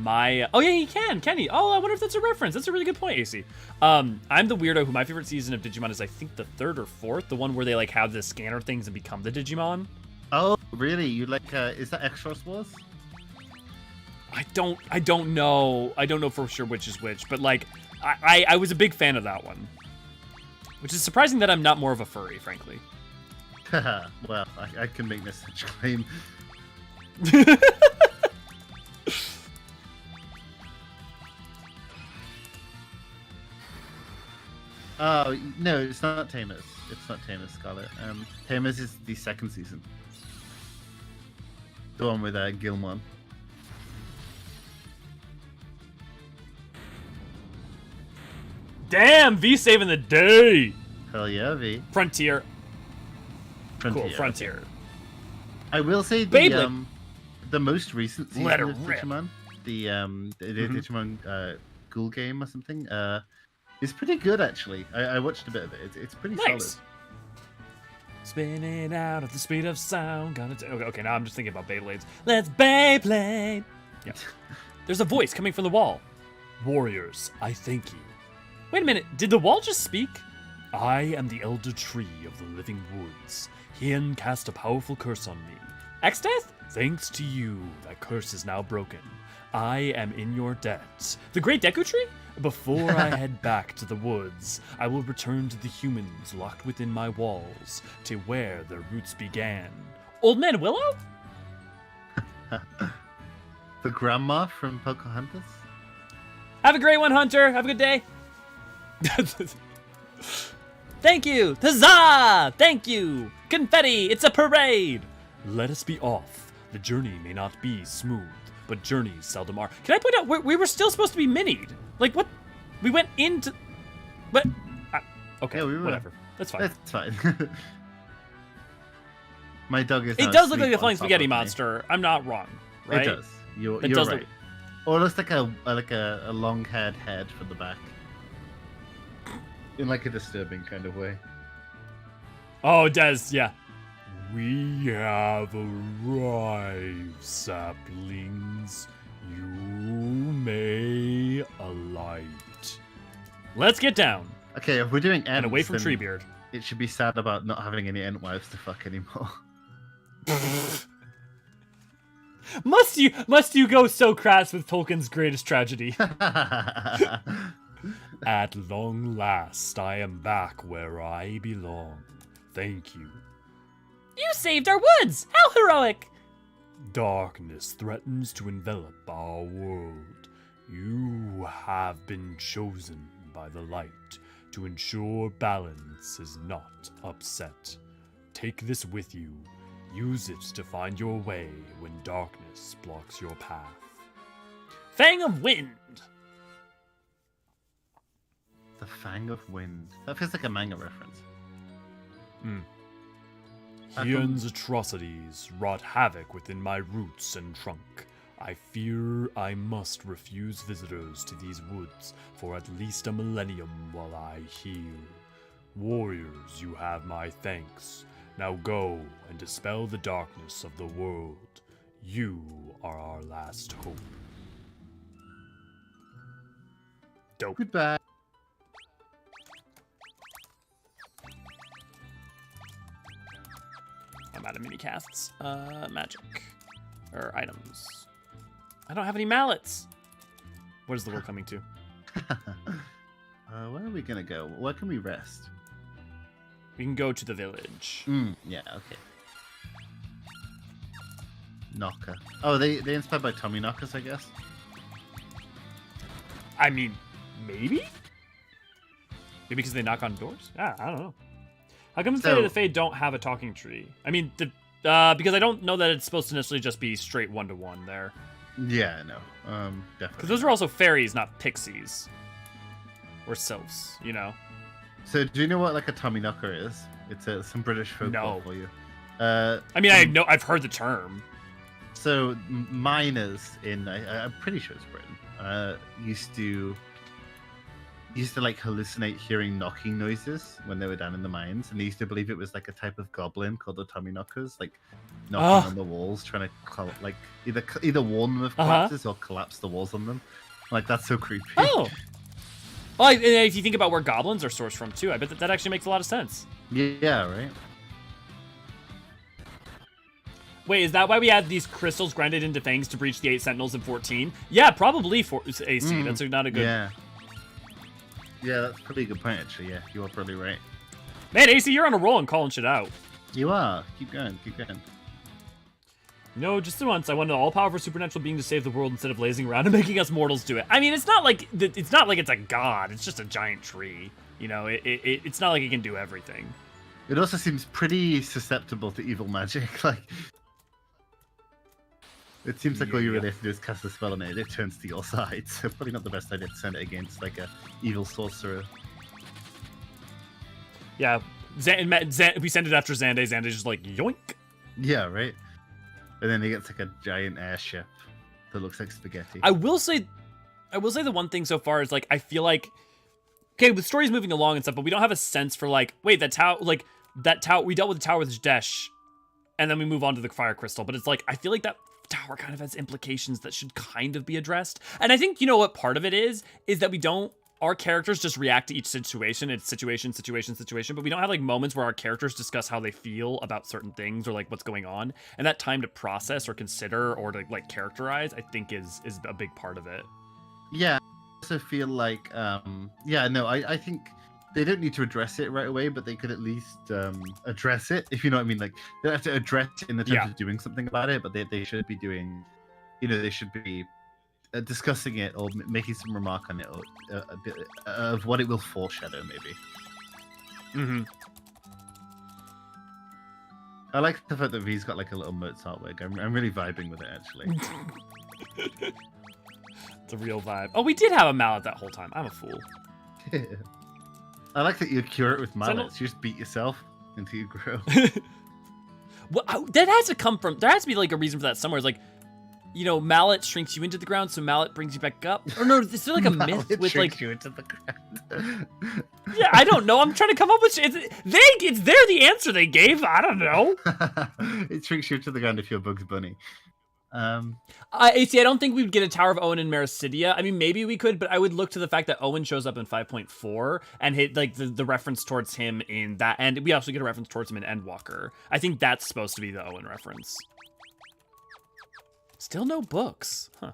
oh yeah, he can he? Oh, I wonder if that's a reference. That's a really good point, AC. I'm the weirdo who my favorite season of Digimon is I think the 3rd or 4th, the one where they like have the scanner things and become the Digimon. Oh, really? You like is that Extros Wars? I don't know. I don't know for sure which is which, but like I was a big fan of that one. Which is surprising that I'm not more of a furry, frankly. Well, I can make no such claim. Oh, no, it's not Tamers. It's not Tamers, Scarlet. Tamers is the 2nd season. The one with Gilmon. Damn, V saving the day. Hell yeah, V. Frontier. Cool, Frontier. I will say the most recent season of Digimon, the Digimon Ghoul game or something, is pretty good actually. I watched a bit of it. It's pretty solid. Spinning out at the speed of sound. Okay, now I'm just thinking about Beyblades. Let's Beyblade. Yeah. There's a voice coming from the wall. Warriors, I thank you. Wait a minute, did the wall just speak? I am the Elder Tree of the Living Woods. Hien cast a powerful curse on me. X-Death? Thanks to you, that curse is now broken. I am in your debt. The Great Deku Tree? Before I head back to the woods, I will return to the humans locked within my walls, to where their roots began. Old Man Willow? The grandma from Pocahontas? Have a great one, Hunter. Have a good day. Thank you. Huzzah! Thank you. Confetti. It's a parade. Let us be off. The journey may not be smooth, but journeys seldom are. Can I point out we were still supposed to be minied? Like what? We went into. But okay, yeah, whatever. That's fine. That's fine. My dog is. It does look like a flying spaghetti monster. I'm not wrong, right? It does. You're right. Or it looks like a long-haired head from the back. In like a disturbing kind of way. Oh, it does, yeah. We have arrived, saplings. You may alight. Let's get down. Okay, if we're doing Ents, and away from Treebeard. It should be sad about not having any Ent wives to fuck anymore. Must you go so crass with Tolkien's greatest tragedy? At long last, I am back where I belong. Thank you. You saved our woods! How heroic! Darkness threatens to envelop our world. You have been chosen by the light to ensure balance is not upset. Take this with you. Use it to find your way when darkness blocks your path. Fang of Wind. The Fang of Wind. That feels like a manga reference. Hion's atrocities wrought havoc within my roots and trunk. I fear I must refuse visitors to these woods for at least a millennium while I heal. Warriors, you have my thanks. Now go and dispel the darkness of the world. You are our last hope. Dope. Goodbye. I'm out of mini casts. Magic. Or items. I don't have any mallets. What is the world coming to? Where are we gonna go? Where can we rest? We can go to the village. Yeah, okay. Knocker. Oh, they inspired by Tommy Knockers, I guess. I mean, maybe? Maybe because they knock on doors? Yeah, I don't know. How come Fate of the Fade don't have a talking tree? I mean, because I don't know that it's supposed to necessarily just be straight one-to-one there. Yeah, no. Definitely. Because those are also fairies, not pixies. Or sylphs, you know? So, do you know what like a Tommy Knocker is? It's some British folklore for you. I mean, I've heard the term. So, miners in, I'm pretty sure it's Britain, used to like hallucinate hearing knocking noises when they were down in the mines, and they used to believe it was like a type of goblin called the Tommy Knockers, like knocking on the walls, trying to like either warn them of collapses or collapse the walls on them. Like, that's so creepy. Oh. Well, if you think about where goblins are sourced from too, I bet that actually makes a lot of sense. Yeah, right. Wait, is that why we had these crystals grinded into fangs to breach the 8 sentinels in 14? Yeah, probably for AC. That's not a good. Yeah, that's probably a good point, actually. Yeah, you are probably right. Man, AC, you're on a roll and calling shit out. You are. Keep going. No, just once I wanted an all-powerful supernatural being to save the world instead of lazing around and making us mortals do it. I mean, it's not like it's a god. It's just a giant tree. You know, it's not like it can do everything. It also seems pretty susceptible to evil magic. Like, it seems like all you really have to do is cast a spell on it. It turns to your side. So probably not the best idea to send it against like a evil sorcerer. Yeah, we send it after Xande. Xande's just like yoink. Yeah, right. And then he gets like a giant airship that looks like spaghetti. I will say the one thing so far is like I feel like okay, the story's moving along and stuff, but we don't have a sense for like wait that tower we dealt with the tower with Jdesh, and then we move on to the fire crystal. But it's like I feel like that tower kind of has implications that should kind of be addressed. And I think you know what part of it is that our characters just react to each situation. It's situation, but we don't have like moments where our characters discuss how they feel about certain things or like what's going on. And that time to process or consider or to like characterize, I think is a big part of it. Yeah, I also feel like, I think they don't need to address it right away, but they could at least address it, if you know what I mean. Like, they don't have to address it in the terms of doing something about it, but they should be doing, they should be discussing it or making some remark on it or a bit of what it will foreshadow, maybe. Mm-hmm. I like the fact that V's got like a little Mozart wig. I'm really vibing with it, actually. It's a real vibe. Oh, we did have a mallet that whole time. I'm a fool. I like that you cure it with mallets. You just beat yourself until you grow. Well, that has to come from. There has to be like a reason for that somewhere. It's like, mallet shrinks you into the ground, so mallet brings you back up. Or no, is there like a myth with like you into the ground? Yeah, I don't know. I'm trying to come up with. It's there the answer they gave. I don't know. It shrinks you to the ground if you're Bugs Bunny. I don't think we'd get a Tower of Owen in Mericidia. I mean, maybe we could, but I would look to the fact that Owen shows up in 5.4 and hit like the reference towards him in that, and we also get a reference towards him in Endwalker. I think that's supposed to be the Owen reference. Still no books, huh?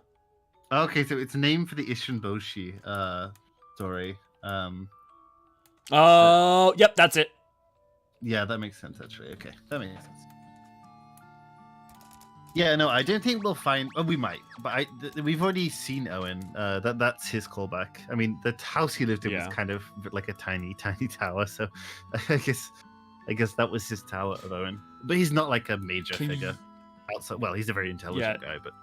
Okay, so it's named for the Ishinboshi story. Oh, yep, that's it. Yeah, that makes sense actually. Okay, that makes sense. Yeah, no, I don't think we'll find. Oh, we might, but we've already seen Owen. That's his callback. I mean, the house he lived in was kind of like a tiny tower. So, I guess that was his tower of Owen. But he's not like a major figure. Outside, well, he's a very intelligent guy, but.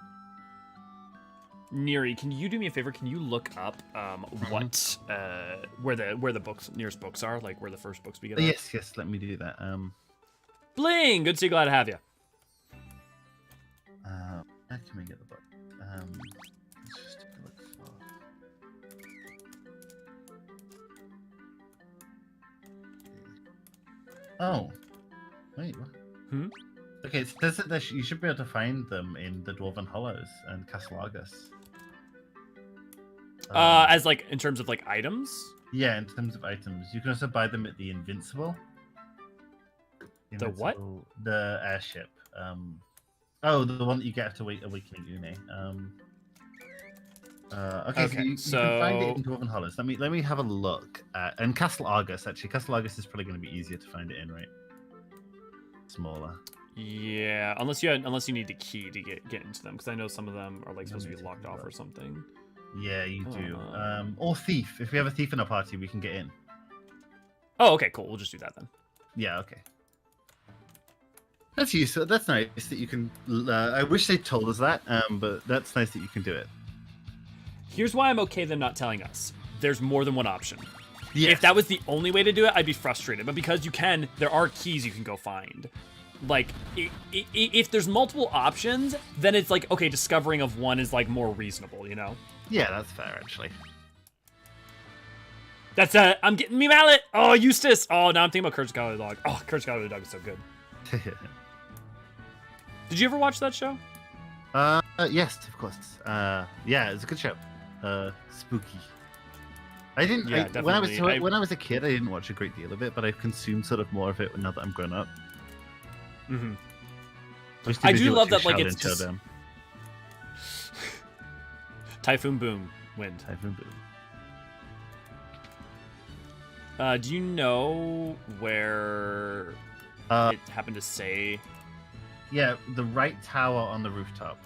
Neri, can you do me a favor? Can you look up what where the nearest books are, like where the first books begin? Yes, let me do that. Bling, good to see you. Glad to have you. Where can we get the book? Let's just take a look for. Oh, wait. What? Okay, so there's you should be able to find them in the Dwarven Hollows and Castle Argus. As like in terms of like items. Yeah, in terms of items, you can also buy them at the Invincible. The what? The airship. Oh, the one that you get after Awakening Une. Okay, so you can find it in Dwarven Hollows. Let me have a look at and Castle Argus. Actually, Castle Argus is probably going to be easier to find it in, right? Smaller. Yeah, unless you need a key to get into them, because I know some of them are like supposed to be locked off or something. Yeah, you do. Or thief. If we have a thief in our party, we can get in. Oh, okay, cool. We'll just do that then. Yeah, okay. That's useful. That's nice that you can. I wish they told us that, but that's nice that you can do it. Here's why I'm okay them not telling us. There's more than one option. Yes. If that was the only way to do it, I'd be frustrated. But because you can, there are keys you can go find. Like, if there's multiple options, then it's like, okay, discovering of one is like more reasonable, you know? Yeah, that's fair, actually. That's I'm getting me mallet. Oh, Eustace. Oh, now I'm thinking about Courage the Cowardly Dog. Oh, Courage the Cowardly Dog is so good. Did you ever watch that show? Yes, of course. Yeah, it's a good show. Spooky. I didn't. Yeah, definitely. When I was a kid, I didn't watch a great deal of it, but I've consumed sort of more of it now that I'm grown up. Mm-hmm. I do love that, like it's just... Typhoon Boom, wind. Typhoon Boom. Do you know where it happened to say? Yeah, the right tower on the rooftop.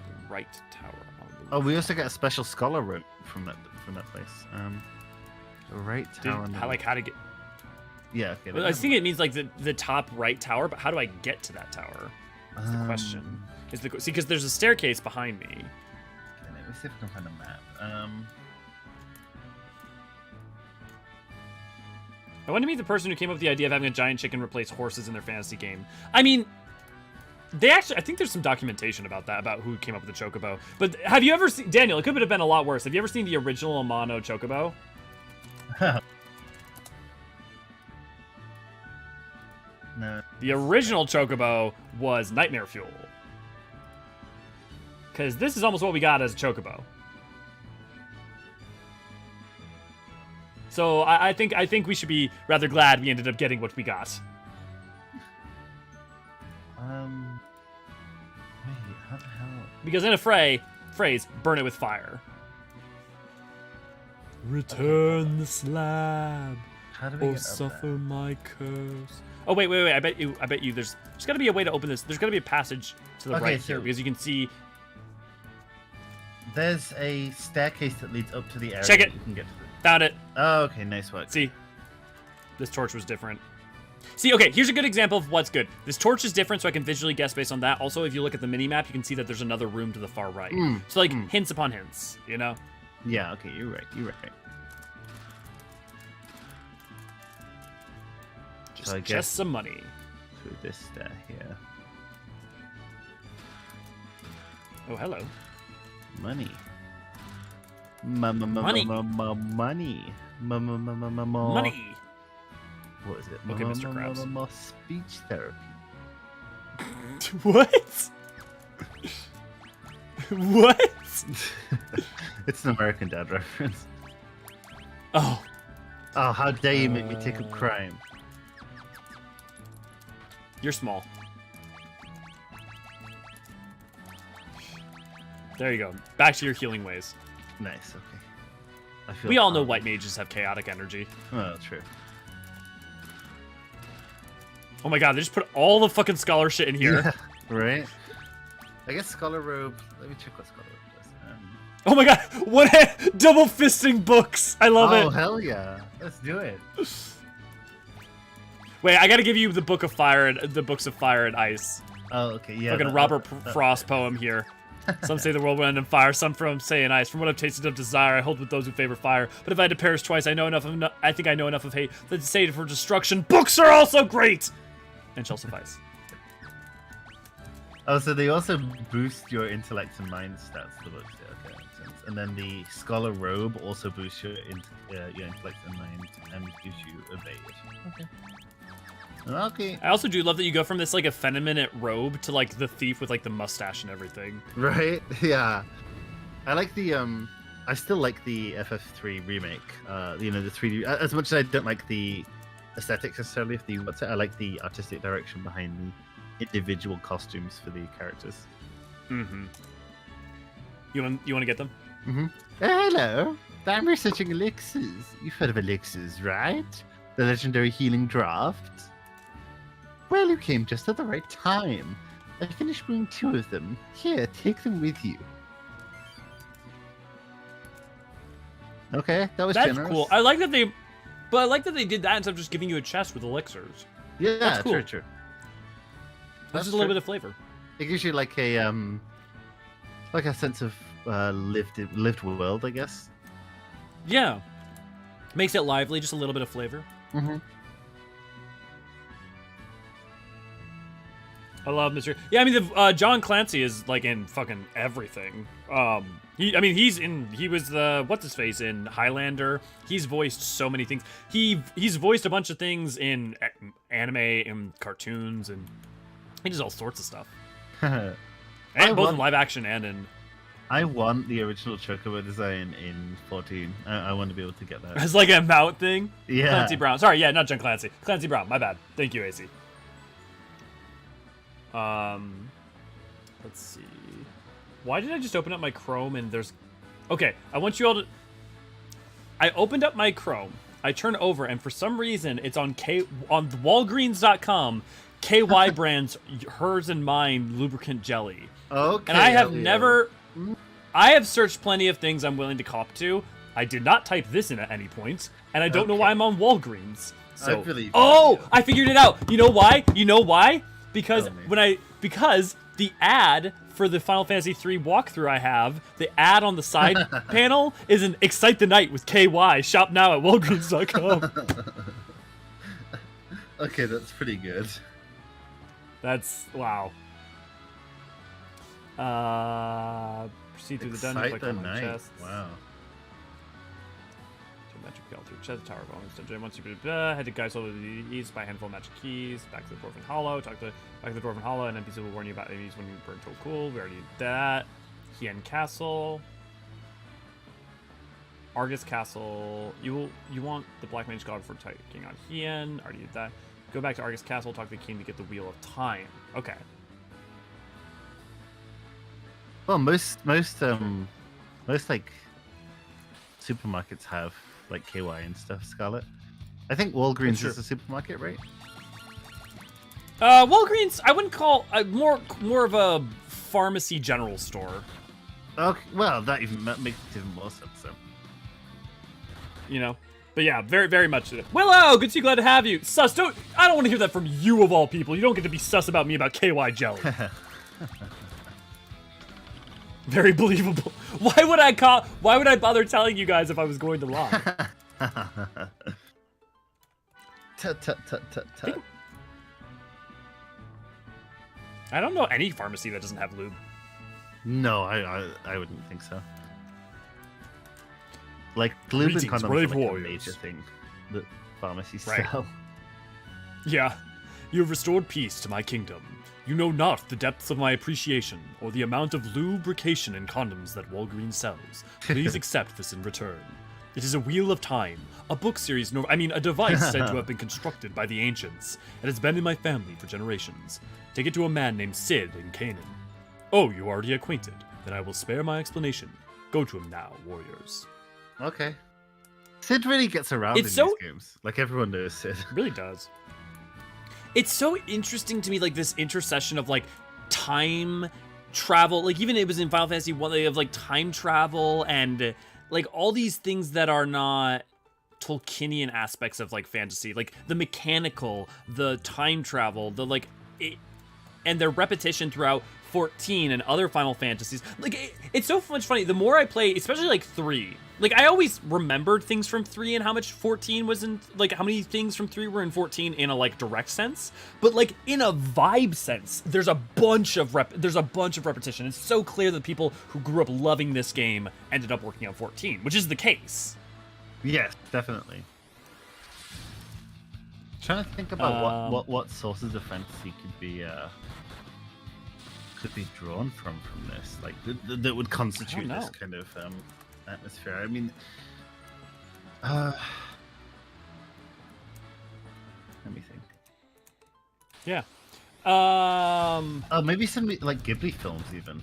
The right tower on the rooftop. Oh, we also get a special scholar room from that place. The right tower. How to get? Yeah, okay. Well, I think it means like the top right tower, but how do I get to that tower? Is the question. See, because there's a staircase behind me. Okay, let me see if I can find a map. I want to meet the person who came up with the idea of having a giant chicken replace horses in their fantasy game. I mean, I think there's some documentation about that, about who came up with the chocobo. But have you ever seen, Daniel, it could have been a lot worse. Have you ever seen the original Amano chocobo? No. The original chocobo was nightmare fuel. Because this is almost what we got as a chocobo. So I think we should be rather glad we ended up getting what we got. Wait, how the hell? Because in a phrase, burn it with fire. Return the slab, How do we or get up suffer there? my curse. Oh wait! I bet you. There's got to be a way to open this. There's got to be a passage to the right here, because you can see. There's a staircase that leads up to the area. Check it. that You can get to Found it. Oh, okay, nice work. See, this torch was different. See, okay, here's a good example of what's good. This torch is different, so I can visually guess based on that. Also, if you look at the mini-map, you can see that there's another room to the far right. So, like, hints upon hints, you know? Yeah, okay, you're right. So I guess Just some money. through this stair here. Oh, hello. Money. Money. Money. Money. What is it? Okay, Mr. Krabs. Speech therapy. What? What? It's an American Dad reference. Oh. Oh, how dare you make me take up crime? You're small. There you go. Back to your healing ways. Nice, okay. I feel We all know white mages have chaotic energy. Oh, true. Oh my god, they just put all the fucking scholar shit in here. Right. I guess Scholar Robe. Let me check what Scholar Robe does. Oh my god, what double fisting books. I love Oh it. hell yeah! Let's do it. Wait, I gotta give you the Book of Fire and the books of Fire and Ice. Oh okay, yeah. Fucking Robert Frost poem here. Some say the world will end in fire, some from say in ice. From what I've tasted of desire, I hold with those who favor fire. But if I had to perish twice, I think I know enough of hate that to say it for destruction. Books are also great, and shall suffice. Oh, so they also boost your intellect and mind stats. The books, yeah, okay, makes sense. And then the Scholar Robe also boosts your intellect and mind and gives you evade. Okay. Okay. I also do love that you go from this like effeminate robe to like the thief with like the mustache and everything. Right? Yeah. I like the I still like the FF3 remake. The 3D. As much as I don't like the aesthetics necessarily of the what's it, I like the artistic direction behind the individual costumes for the characters. Mm-hmm. You want to get them? Mm-hmm. Hello. I'm researching elixirs. You've heard of elixirs, right? The legendary healing draft. Well, you came just at the right time. I finished brewing 2 of them. Here, take them with you. Okay, that was That's generous. cool. I like that they did that instead of just giving you a chest with elixirs. Yeah, That's cool. true. That's just a little bit of flavor. It gives you like a sense of lived world, I guess. Yeah. Makes it lively, just a little bit of flavor. Mm-hmm. I love Mr. Yeah, I mean, John Clancy is like in fucking everything. He was the what's his face in Highlander. He's voiced so many things. He's voiced a bunch of things in anime and cartoons, and he does all sorts of stuff. And both in live action and in. I want the original Chocobo design in 14. I want to be able to get that. It's like a mount thing. Yeah. Clancy Brown. Sorry, yeah, not John Clancy. Clancy Brown. My bad. Thank you, AC. Let's see. Why did I just open up my Chrome and there's... Okay, I want you all to... I opened up my Chrome. I turn over and for some reason it's on Walgreens.com. KY brands hers and mine lubricant jelly. Okay. And I have never... I have searched plenty of things I'm willing to cop to. I did not type this in at any point, and I don't know why I'm on Walgreens. So, I figured it out. You know why? Because because the ad for the Final Fantasy III walkthrough I have, the ad on the side panel is an Excite the Night with KY. Shop now at Walgreens.com. Okay, that's pretty good. That's wow. Proceed through the dungeon. Excite the Night. Chests. Wow. Magic belt through chest tower bonus dungeon. Once you head to guys over the east by a handful of magic keys. Back to the Dwarven Hollow. Back to the Dwarven Hollow, and NPC will warn you about enemies when you burn to a cool. We already did that. Hien Castle. Argus Castle. You want the Black Mage God for taking on Hien. Already did that. Go back to Argus Castle. Talk to the king to get the Wheel of Time. Okay. Well, most like supermarkets have like KY and stuff, Scarlet. I think Walgreens is a supermarket, right? Walgreens, I wouldn't call more of a pharmacy general store. Okay, well, that makes even more sense. So. You know, but yeah, very, very much. Willow, good to see you. Glad to have you. Sus, I don't want to hear that from you of all people. You don't get to be sus about me about KY jelly. Very believable. Why would I bother telling you guys if I was going to lie? Tut. I don't know any pharmacy that doesn't have lube. No, I wouldn't think so. Like lube and condoms are like a major thing that pharmacies sell. Yeah. You have restored peace to my kingdom. You know not the depths of my appreciation, or the amount of lubrication and condoms that Walgreens sells. Please accept this in return. It is a Wheel of Time, a book series, a device said to have been constructed by the ancients. It has been in my family for generations. Take it to a man named Sid in Canaan. Oh, you are already acquainted. Then I will spare my explanation. Go to him now, warriors. Okay. Sid really gets around in these games. Like, everyone knows Sid. It really does. It's so interesting to me, like, this intercession of, like, time travel. Like even it was in Final Fantasy 1, they have like time travel and like all these things that are not Tolkienian aspects of like fantasy, like the mechanical, the time travel, the like it, and their repetition throughout 14 and other Final Fantasies. Like it's so much funny. The more I play, especially like 3, like I always remembered things from 3 and how much 14 was in, like how many things from 3 were in 14 in a like direct sense, but like in a vibe sense, there's a bunch of repetition. It's so clear that people who grew up loving this game ended up working on 14, which is the case. Yes, definitely. Trying to think about what sources of fantasy could be drawn from this, like that would constitute this kind of atmosphere. I mean, let me think. Yeah. Maybe some like Ghibli films even.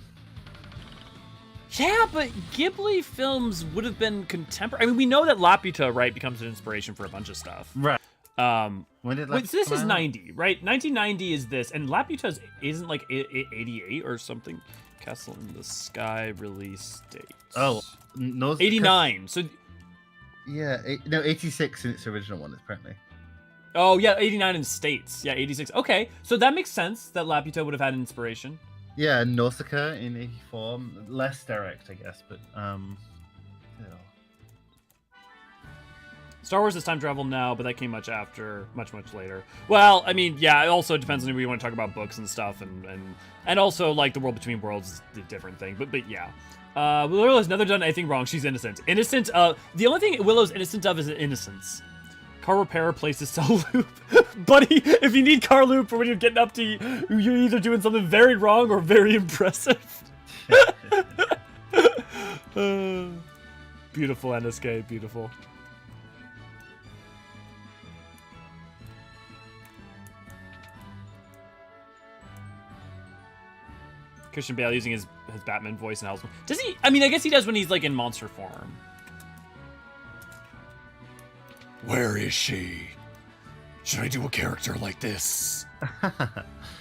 Yeah, but Ghibli films would have been contemporary. I mean, we know that Laputa, right, becomes an inspiration for a bunch of stuff. Right. When did Laputa so this is 90, right? 1990 is this, and Laputa isn't like 88 or something. Castle in the Sky release date. Oh, no. 89. So. Yeah, 86 in its original one, apparently. Oh yeah, 89 in States. Yeah, 86. Okay, so that makes sense that Laputa would have had inspiration. Yeah, Nausicaa in 84, less direct, I guess, but yeah. Star Wars is time travel now, but that came much after, much later. Well, I mean, yeah, it also depends on who you want to talk about books and stuff, and also like the World Between Worlds is a different thing. But yeah, Willow has never done anything wrong. She's innocent. Innocent. The only thing Willow's innocent of is innocence. Car repair places cell loop. Buddy, if you need car loop for when you're getting up to, you're either doing something very wrong or very impressive. Beautiful NSK, beautiful. Christian Bale using his Batman voice in Hellsman. Does he? I mean, I guess he does when he's like in monster form. Where is she? Should I do a character like this?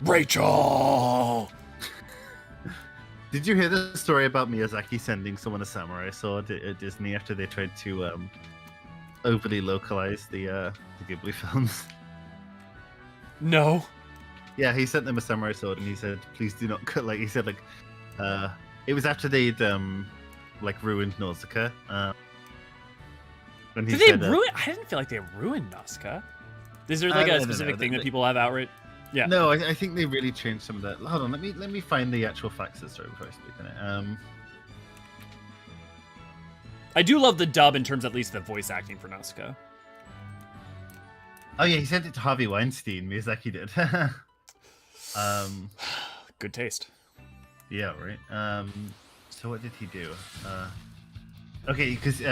Rachel! Did you hear the story about Miyazaki sending someone a samurai sword at Disney after they tried to overly localize the Ghibli films? No. Yeah, he sent them a samurai sword and he said, please do not cut, like, he said, like, it was after they'd, like, ruined Nausicaa. Did they ruin? I didn't feel like they ruined Nausicaa. Is there like a specific thing that people have outright? Yeah. No, I think they really changed some of that. Hold on, let me find the actual facts of the story before I speak on it. I do love the dub in terms, at least, the voice acting for Nausicaa. Oh yeah, he sent it to Harvey Weinstein. Miyazaki did. Good taste. Yeah, right. So what did he do? Okay, because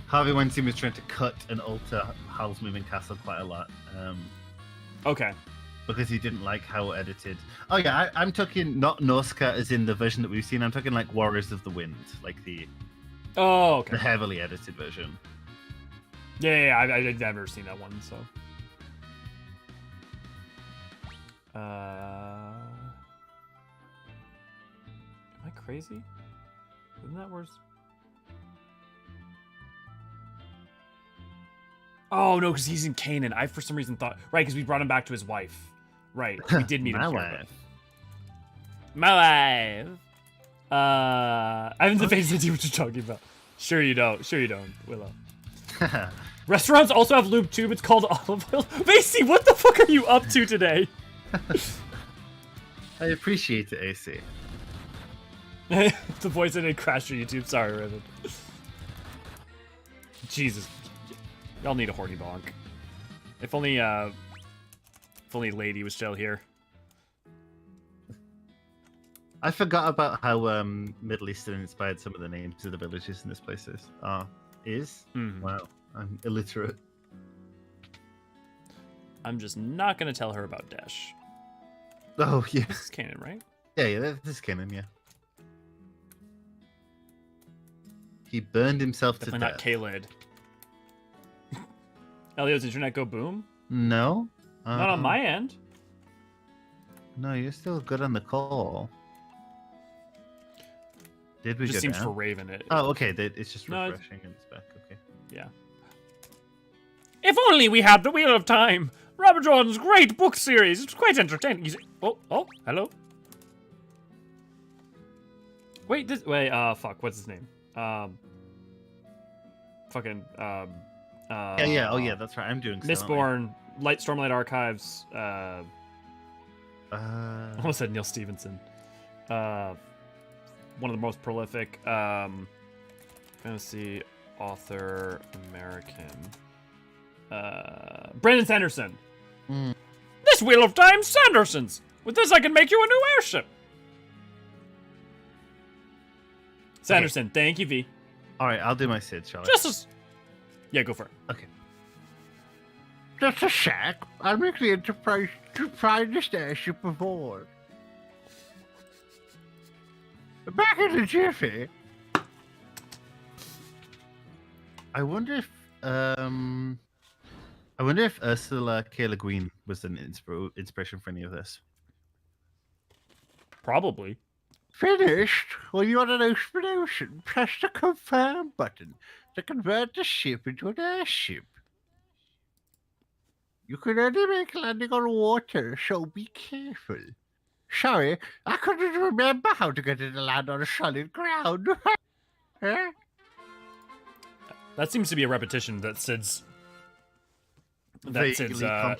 Harvey Weinstein was trying to cut and alter Howl's Moving Castle quite a lot. Okay. Because he didn't like how edited. Oh yeah, I'm talking not Nausicaa as in the version that we've seen. I'm talking like Warriors of the Wind, like the the heavily edited version. Yeah, I've never seen that one, so. Am I crazy? Isn't that worse? Oh no, because he's in Canaan. I for some reason thought right because we brought him back to his wife. Right, we did meet him. My wife. I haven't the face idea what you're talking about. Sure you don't, Willow. Restaurants also have lube tube. It's called olive oil. Macy, what the fuck are you up to today? I appreciate it, AC. The voice didn't crash your YouTube. Sorry, Raven. Jesus. Y'all need a horny bonk. If only Lady was still here. I forgot about how Middle Eastern inspired some of the names of the villages in this place is. Wow, I'm illiterate. I'm just not gonna tell her about Dash. Oh yeah. This is canon, right? Yeah, this is canon, yeah. He burned himself Definitely to not death. K-Lid. Elio's internet go boom? No. Not on my end. No, you're still good on the call. Did we It just go seems down? for Raven. Oh, okay. It's just No, refreshing and it's back. Okay. Yeah. If only we had the Wheel of Time! Robert Jordan's great book series. It's quite entertaining. Oh, hello. Wait, fuck, what's his name? Yeah. Oh, yeah. That's right. I'm doing. Mistborn, Stormlight Archives. I Uh, almost said Neil Stevenson. One of the most prolific fantasy author, American. Brandon Sanderson. This Wheel of Time, Sanderson's. With this, I can make you a new airship. Sanderson, thank you, V. all right. I'll do my Sid, shall I? Just as. Yeah, go for it. Okay. Just a sec. I'll make the Enterprise to find this airship aboard. Back in the jiffy. I wonder if Ursula K. Le Guin was an inspiration for any of this. Probably. Finished? Well, you want an explanation? Press the confirm button to convert the ship into an airship. You can only make landing on water, so be careful. Sorry, I couldn't remember how to get it to land on solid ground. Huh? That seems to be a repetition that Sid's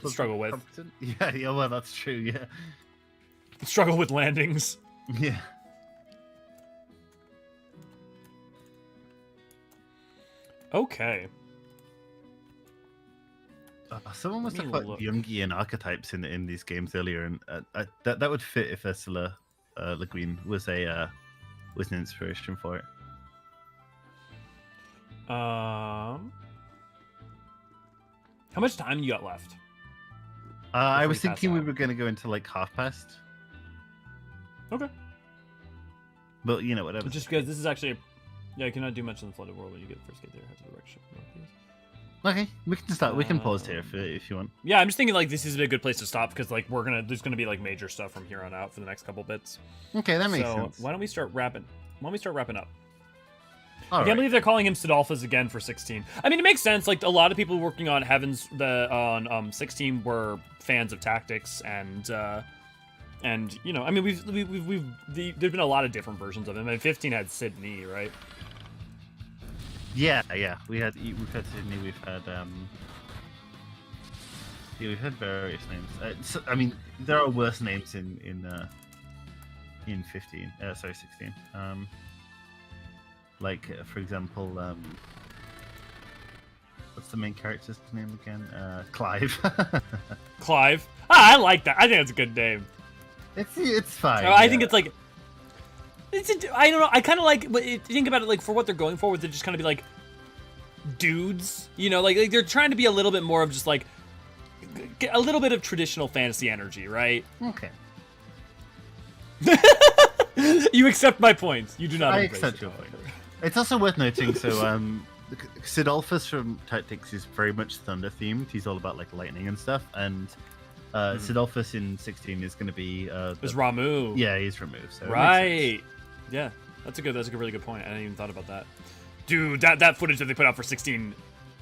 struggle with. Competent? Yeah, well, that's true, yeah. Struggle with landings. Yeah. Okay. Someone was Let me talking about look. Jungian archetypes in these games earlier, and that would fit if Ursula Le Guin was an inspiration for it. How much time you got left? I Before was we pass thinking we out. were going to go into like half past, Okay. but you know, whatever. Just because this is actually, you cannot do much in the flooded world when you get first get there. Head to the wreck ship northeast. Okay, we can start. We can pause here if you want. Yeah, I'm just thinking like this is a good place to stop because like there's gonna be like major stuff from here on out for the next couple bits. Okay, that makes so sense. why don't we start wrapping? Why don't we start wrapping up? All I can't right. believe they're calling him Sidolphus again for 16. I mean, it makes sense. Like a lot of people working on on 16 were fans of tactics and you know, I mean, there's been a lot of different versions of him. And 15 had Sydney, right? Yeah. We've had Sydney. We've had various names. I mean, there are worse names in 15. Sorry, 16. For example, what's the main character's name again? Clive. Clive. I like that. I think that's a good name. It's fine. I think it's like. I don't know. I kind of like. But think about it, like for what they're going for, with it just kind of be like dudes. You know, like they're trying to be a little bit more of just like a little bit of traditional fantasy energy, right? Okay. You accept my points. You do not. I embrace accept it, your however. point. It's also worth noting. So, Sidolphus from Tactics is very much thunder themed. He's all about like lightning and stuff. And Sidolphus in 16 is going to be. It's Ramu. Yeah, he's removed. So it makes sense. Right. Yeah. That's a really good point. I hadn't even thought about that. Dude, that footage that they put out for 16.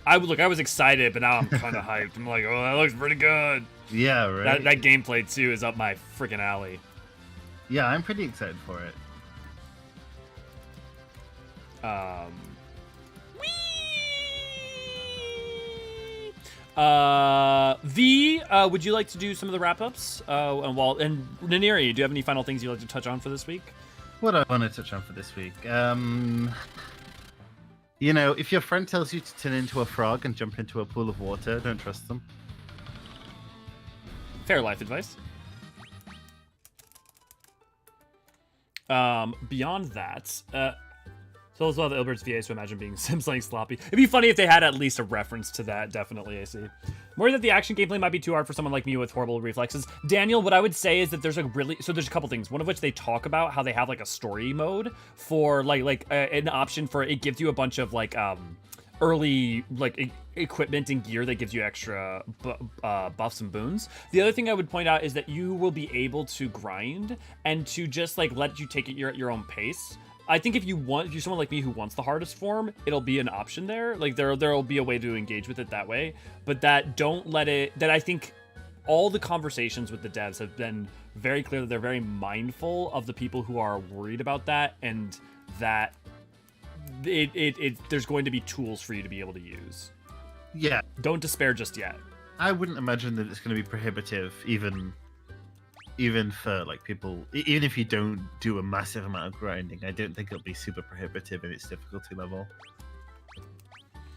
I was excited, but now I'm kind of hyped. I'm like, oh, that looks pretty good. Yeah, right. That gameplay too is up my freaking alley. Yeah, I'm pretty excited for it. Would you like to do some of the wrap-ups? And Naniri, do you have any final things you'd like to touch on for this week? What I want to touch on for this week, you know, if your friend tells you to turn into a frog and jump into a pool of water, don't trust them. Fair life advice. Beyond that, so as well the Ilbert's VA, so imagine being Sims playing sloppy. It'd be funny if they had at least a reference to that, definitely, I see. More that the action gameplay might be too hard for someone like me with horrible reflexes. Daniel, what I would say is that there's there's a couple things. One of which they talk about how they have like a story mode for like an option for it gives you a bunch of like early like equipment and gear that gives you extra buffs and boons. The other thing I would point out is that you will be able to grind and to just like let you take it at your own pace. I think if you're someone like me who wants the hardest form, it'll be an option there. Like there'll be a way to engage with it that way. But that I think all the conversations with the devs have been very clear that they're very mindful of the people who are worried about that, and that there's going to be tools for you to be able to use. Yeah. Don't despair just yet. I wouldn't imagine that it's going to be prohibitive, even for like people. Even if you don't do a massive amount of grinding, I don't think it'll be super prohibitive in its difficulty level,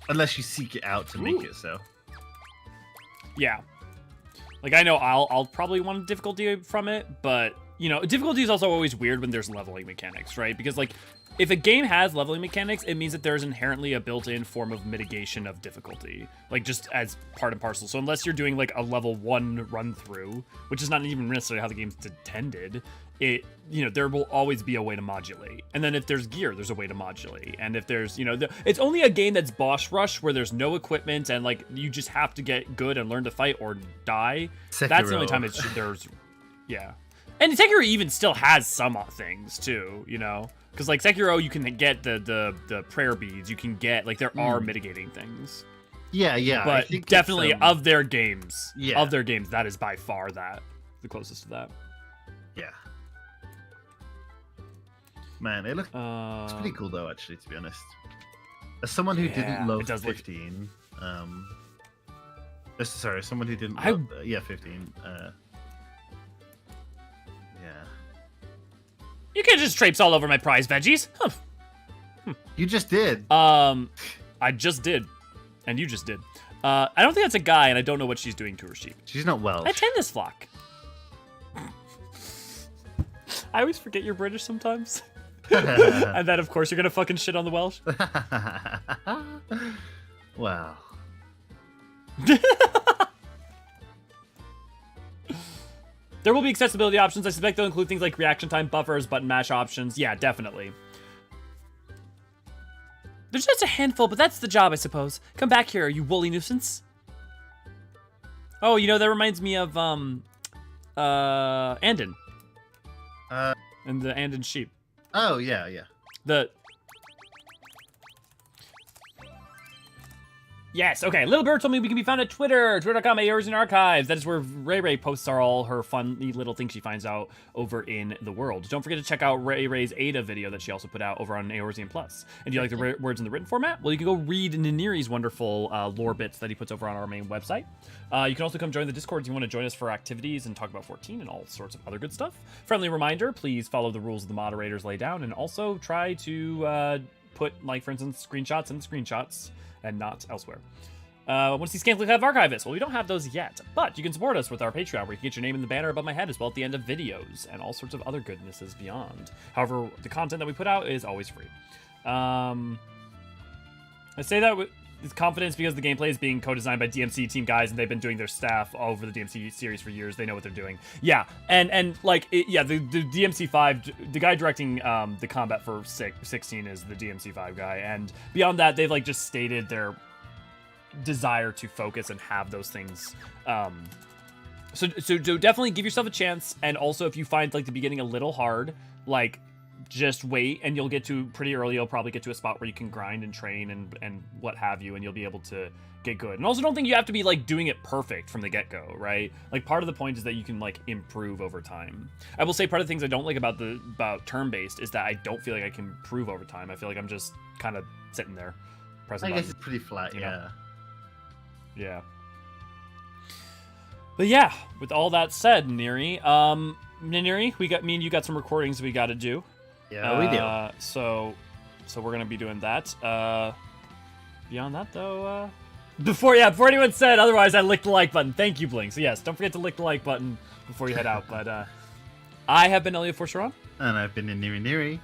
unless you seek it out to make it so. Yeah. Like, I know I'll probably want difficulty from it, but, you know, difficulty is also always weird when there's leveling mechanics, right? Because, like, if a game has leveling mechanics, it means that there's inherently a built-in form of mitigation of difficulty, like, just as part and parcel. So unless you're doing, like, a level 1 run-through, which is not even necessarily how the game's intended, there will always be a way to modulate. And then if there's gear, there's a way to modulate. And if there's, it's only a game that's boss rush where there's no equipment and like you just have to get good and learn to fight or die. Sekiro. That's the only time there's, yeah. And Sekiro even still has some things too, because like Sekiro, you can get the prayer beads. You can get like there are mitigating things. Yeah. But definitely of their games, that is by far the closest to that. Yeah. Man, it looks it's pretty cool though, actually, to be honest. As someone who didn't love 15, someone who didn't love 15. You can't just traipse all over my prize veggies. Huh. You just did. I just did, and you just did. I don't think that's a guy, and I don't know what she's doing to her sheep. She's not Welsh. I tend this flock. I always forget you're British sometimes. And then, of course, you're gonna fucking shit on the Welsh. Wow. There will be accessibility options. I suspect they'll include things like reaction time buffers, button mash options. Yeah, definitely. There's just a handful, but that's the job, I suppose. Come back here, you woolly nuisance. Oh, that reminds me of, Andon. And the Andon sheep. Oh, yeah. Yes, okay. Little Bird told me we can be found at Twitter, twitter.com, Eorzean Archives. That is where Ray posts all her funny little things she finds out over in the world. Don't forget to check out Ray's Ada video that she also put out over on Eorzean Plus. And do you like the words in the written format? Well, you can go read Niniri's wonderful lore bits that he puts over on our main website. You can also come join the Discord if you want to join us for activities and talk about 14 and all sorts of other good stuff. Friendly reminder, please follow the rules the moderators lay down, and also try to put, like, for instance, screenshots in the screenshots and not elsewhere. Want to see Scantily Clad Archivists? Well, we don't have those yet, but you can support us with our Patreon, where you can get your name in the banner above my head as well at the end of videos, and all sorts of other goodnesses beyond. However, the content that we put out is always free. I say that with confidence because the gameplay is being co-designed by DMC team guys, and they've been doing their staff all over the DMC series for years. They know what they're doing. Yeah, and like, the DMC5, the guy directing the combat for 16 is the DMC5 guy, and beyond that, they've like just stated their desire to focus and have those things. So definitely give yourself a chance, and also if you find like the beginning a little hard, like, just wait, and you'll get to pretty early. You'll probably get to a spot where you can grind and train and what have you, and you'll be able to get good. And also, don't think you have to be like doing it perfect from the get-go, right? Like, part of the point is that you can like improve over time. I will say part of the things I don't like about turn-based is that I don't feel like I can improve over time. I feel like I'm just kind of sitting there pressing buttons. I guess it's pretty flat, yeah. Yeah. But yeah, with all that said, Neri, we got me and you got some recordings we got to do. Yeah, we do. So we're gonna be doing that. Beyond that, though, before anyone said otherwise, I licked the like button. Thank you, Blink. So yes, don't forget to lick the like button before you head out. But I have been Elliot Forsharon, and I've been Neri.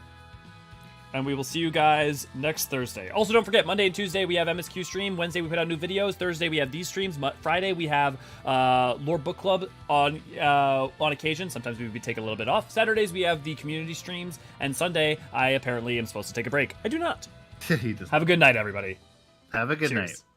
And we will see you guys next Thursday. Also, don't forget, Monday and Tuesday we have MSQ stream. Wednesday we put out new videos. Thursday we have these streams. Friday we have Lore Book Club on occasion. Sometimes we take a little bit off. Saturdays we have the community streams. And Sunday, I apparently am supposed to take a break. I do not. He does. Have a good night, everybody. Have a good Cheers. night.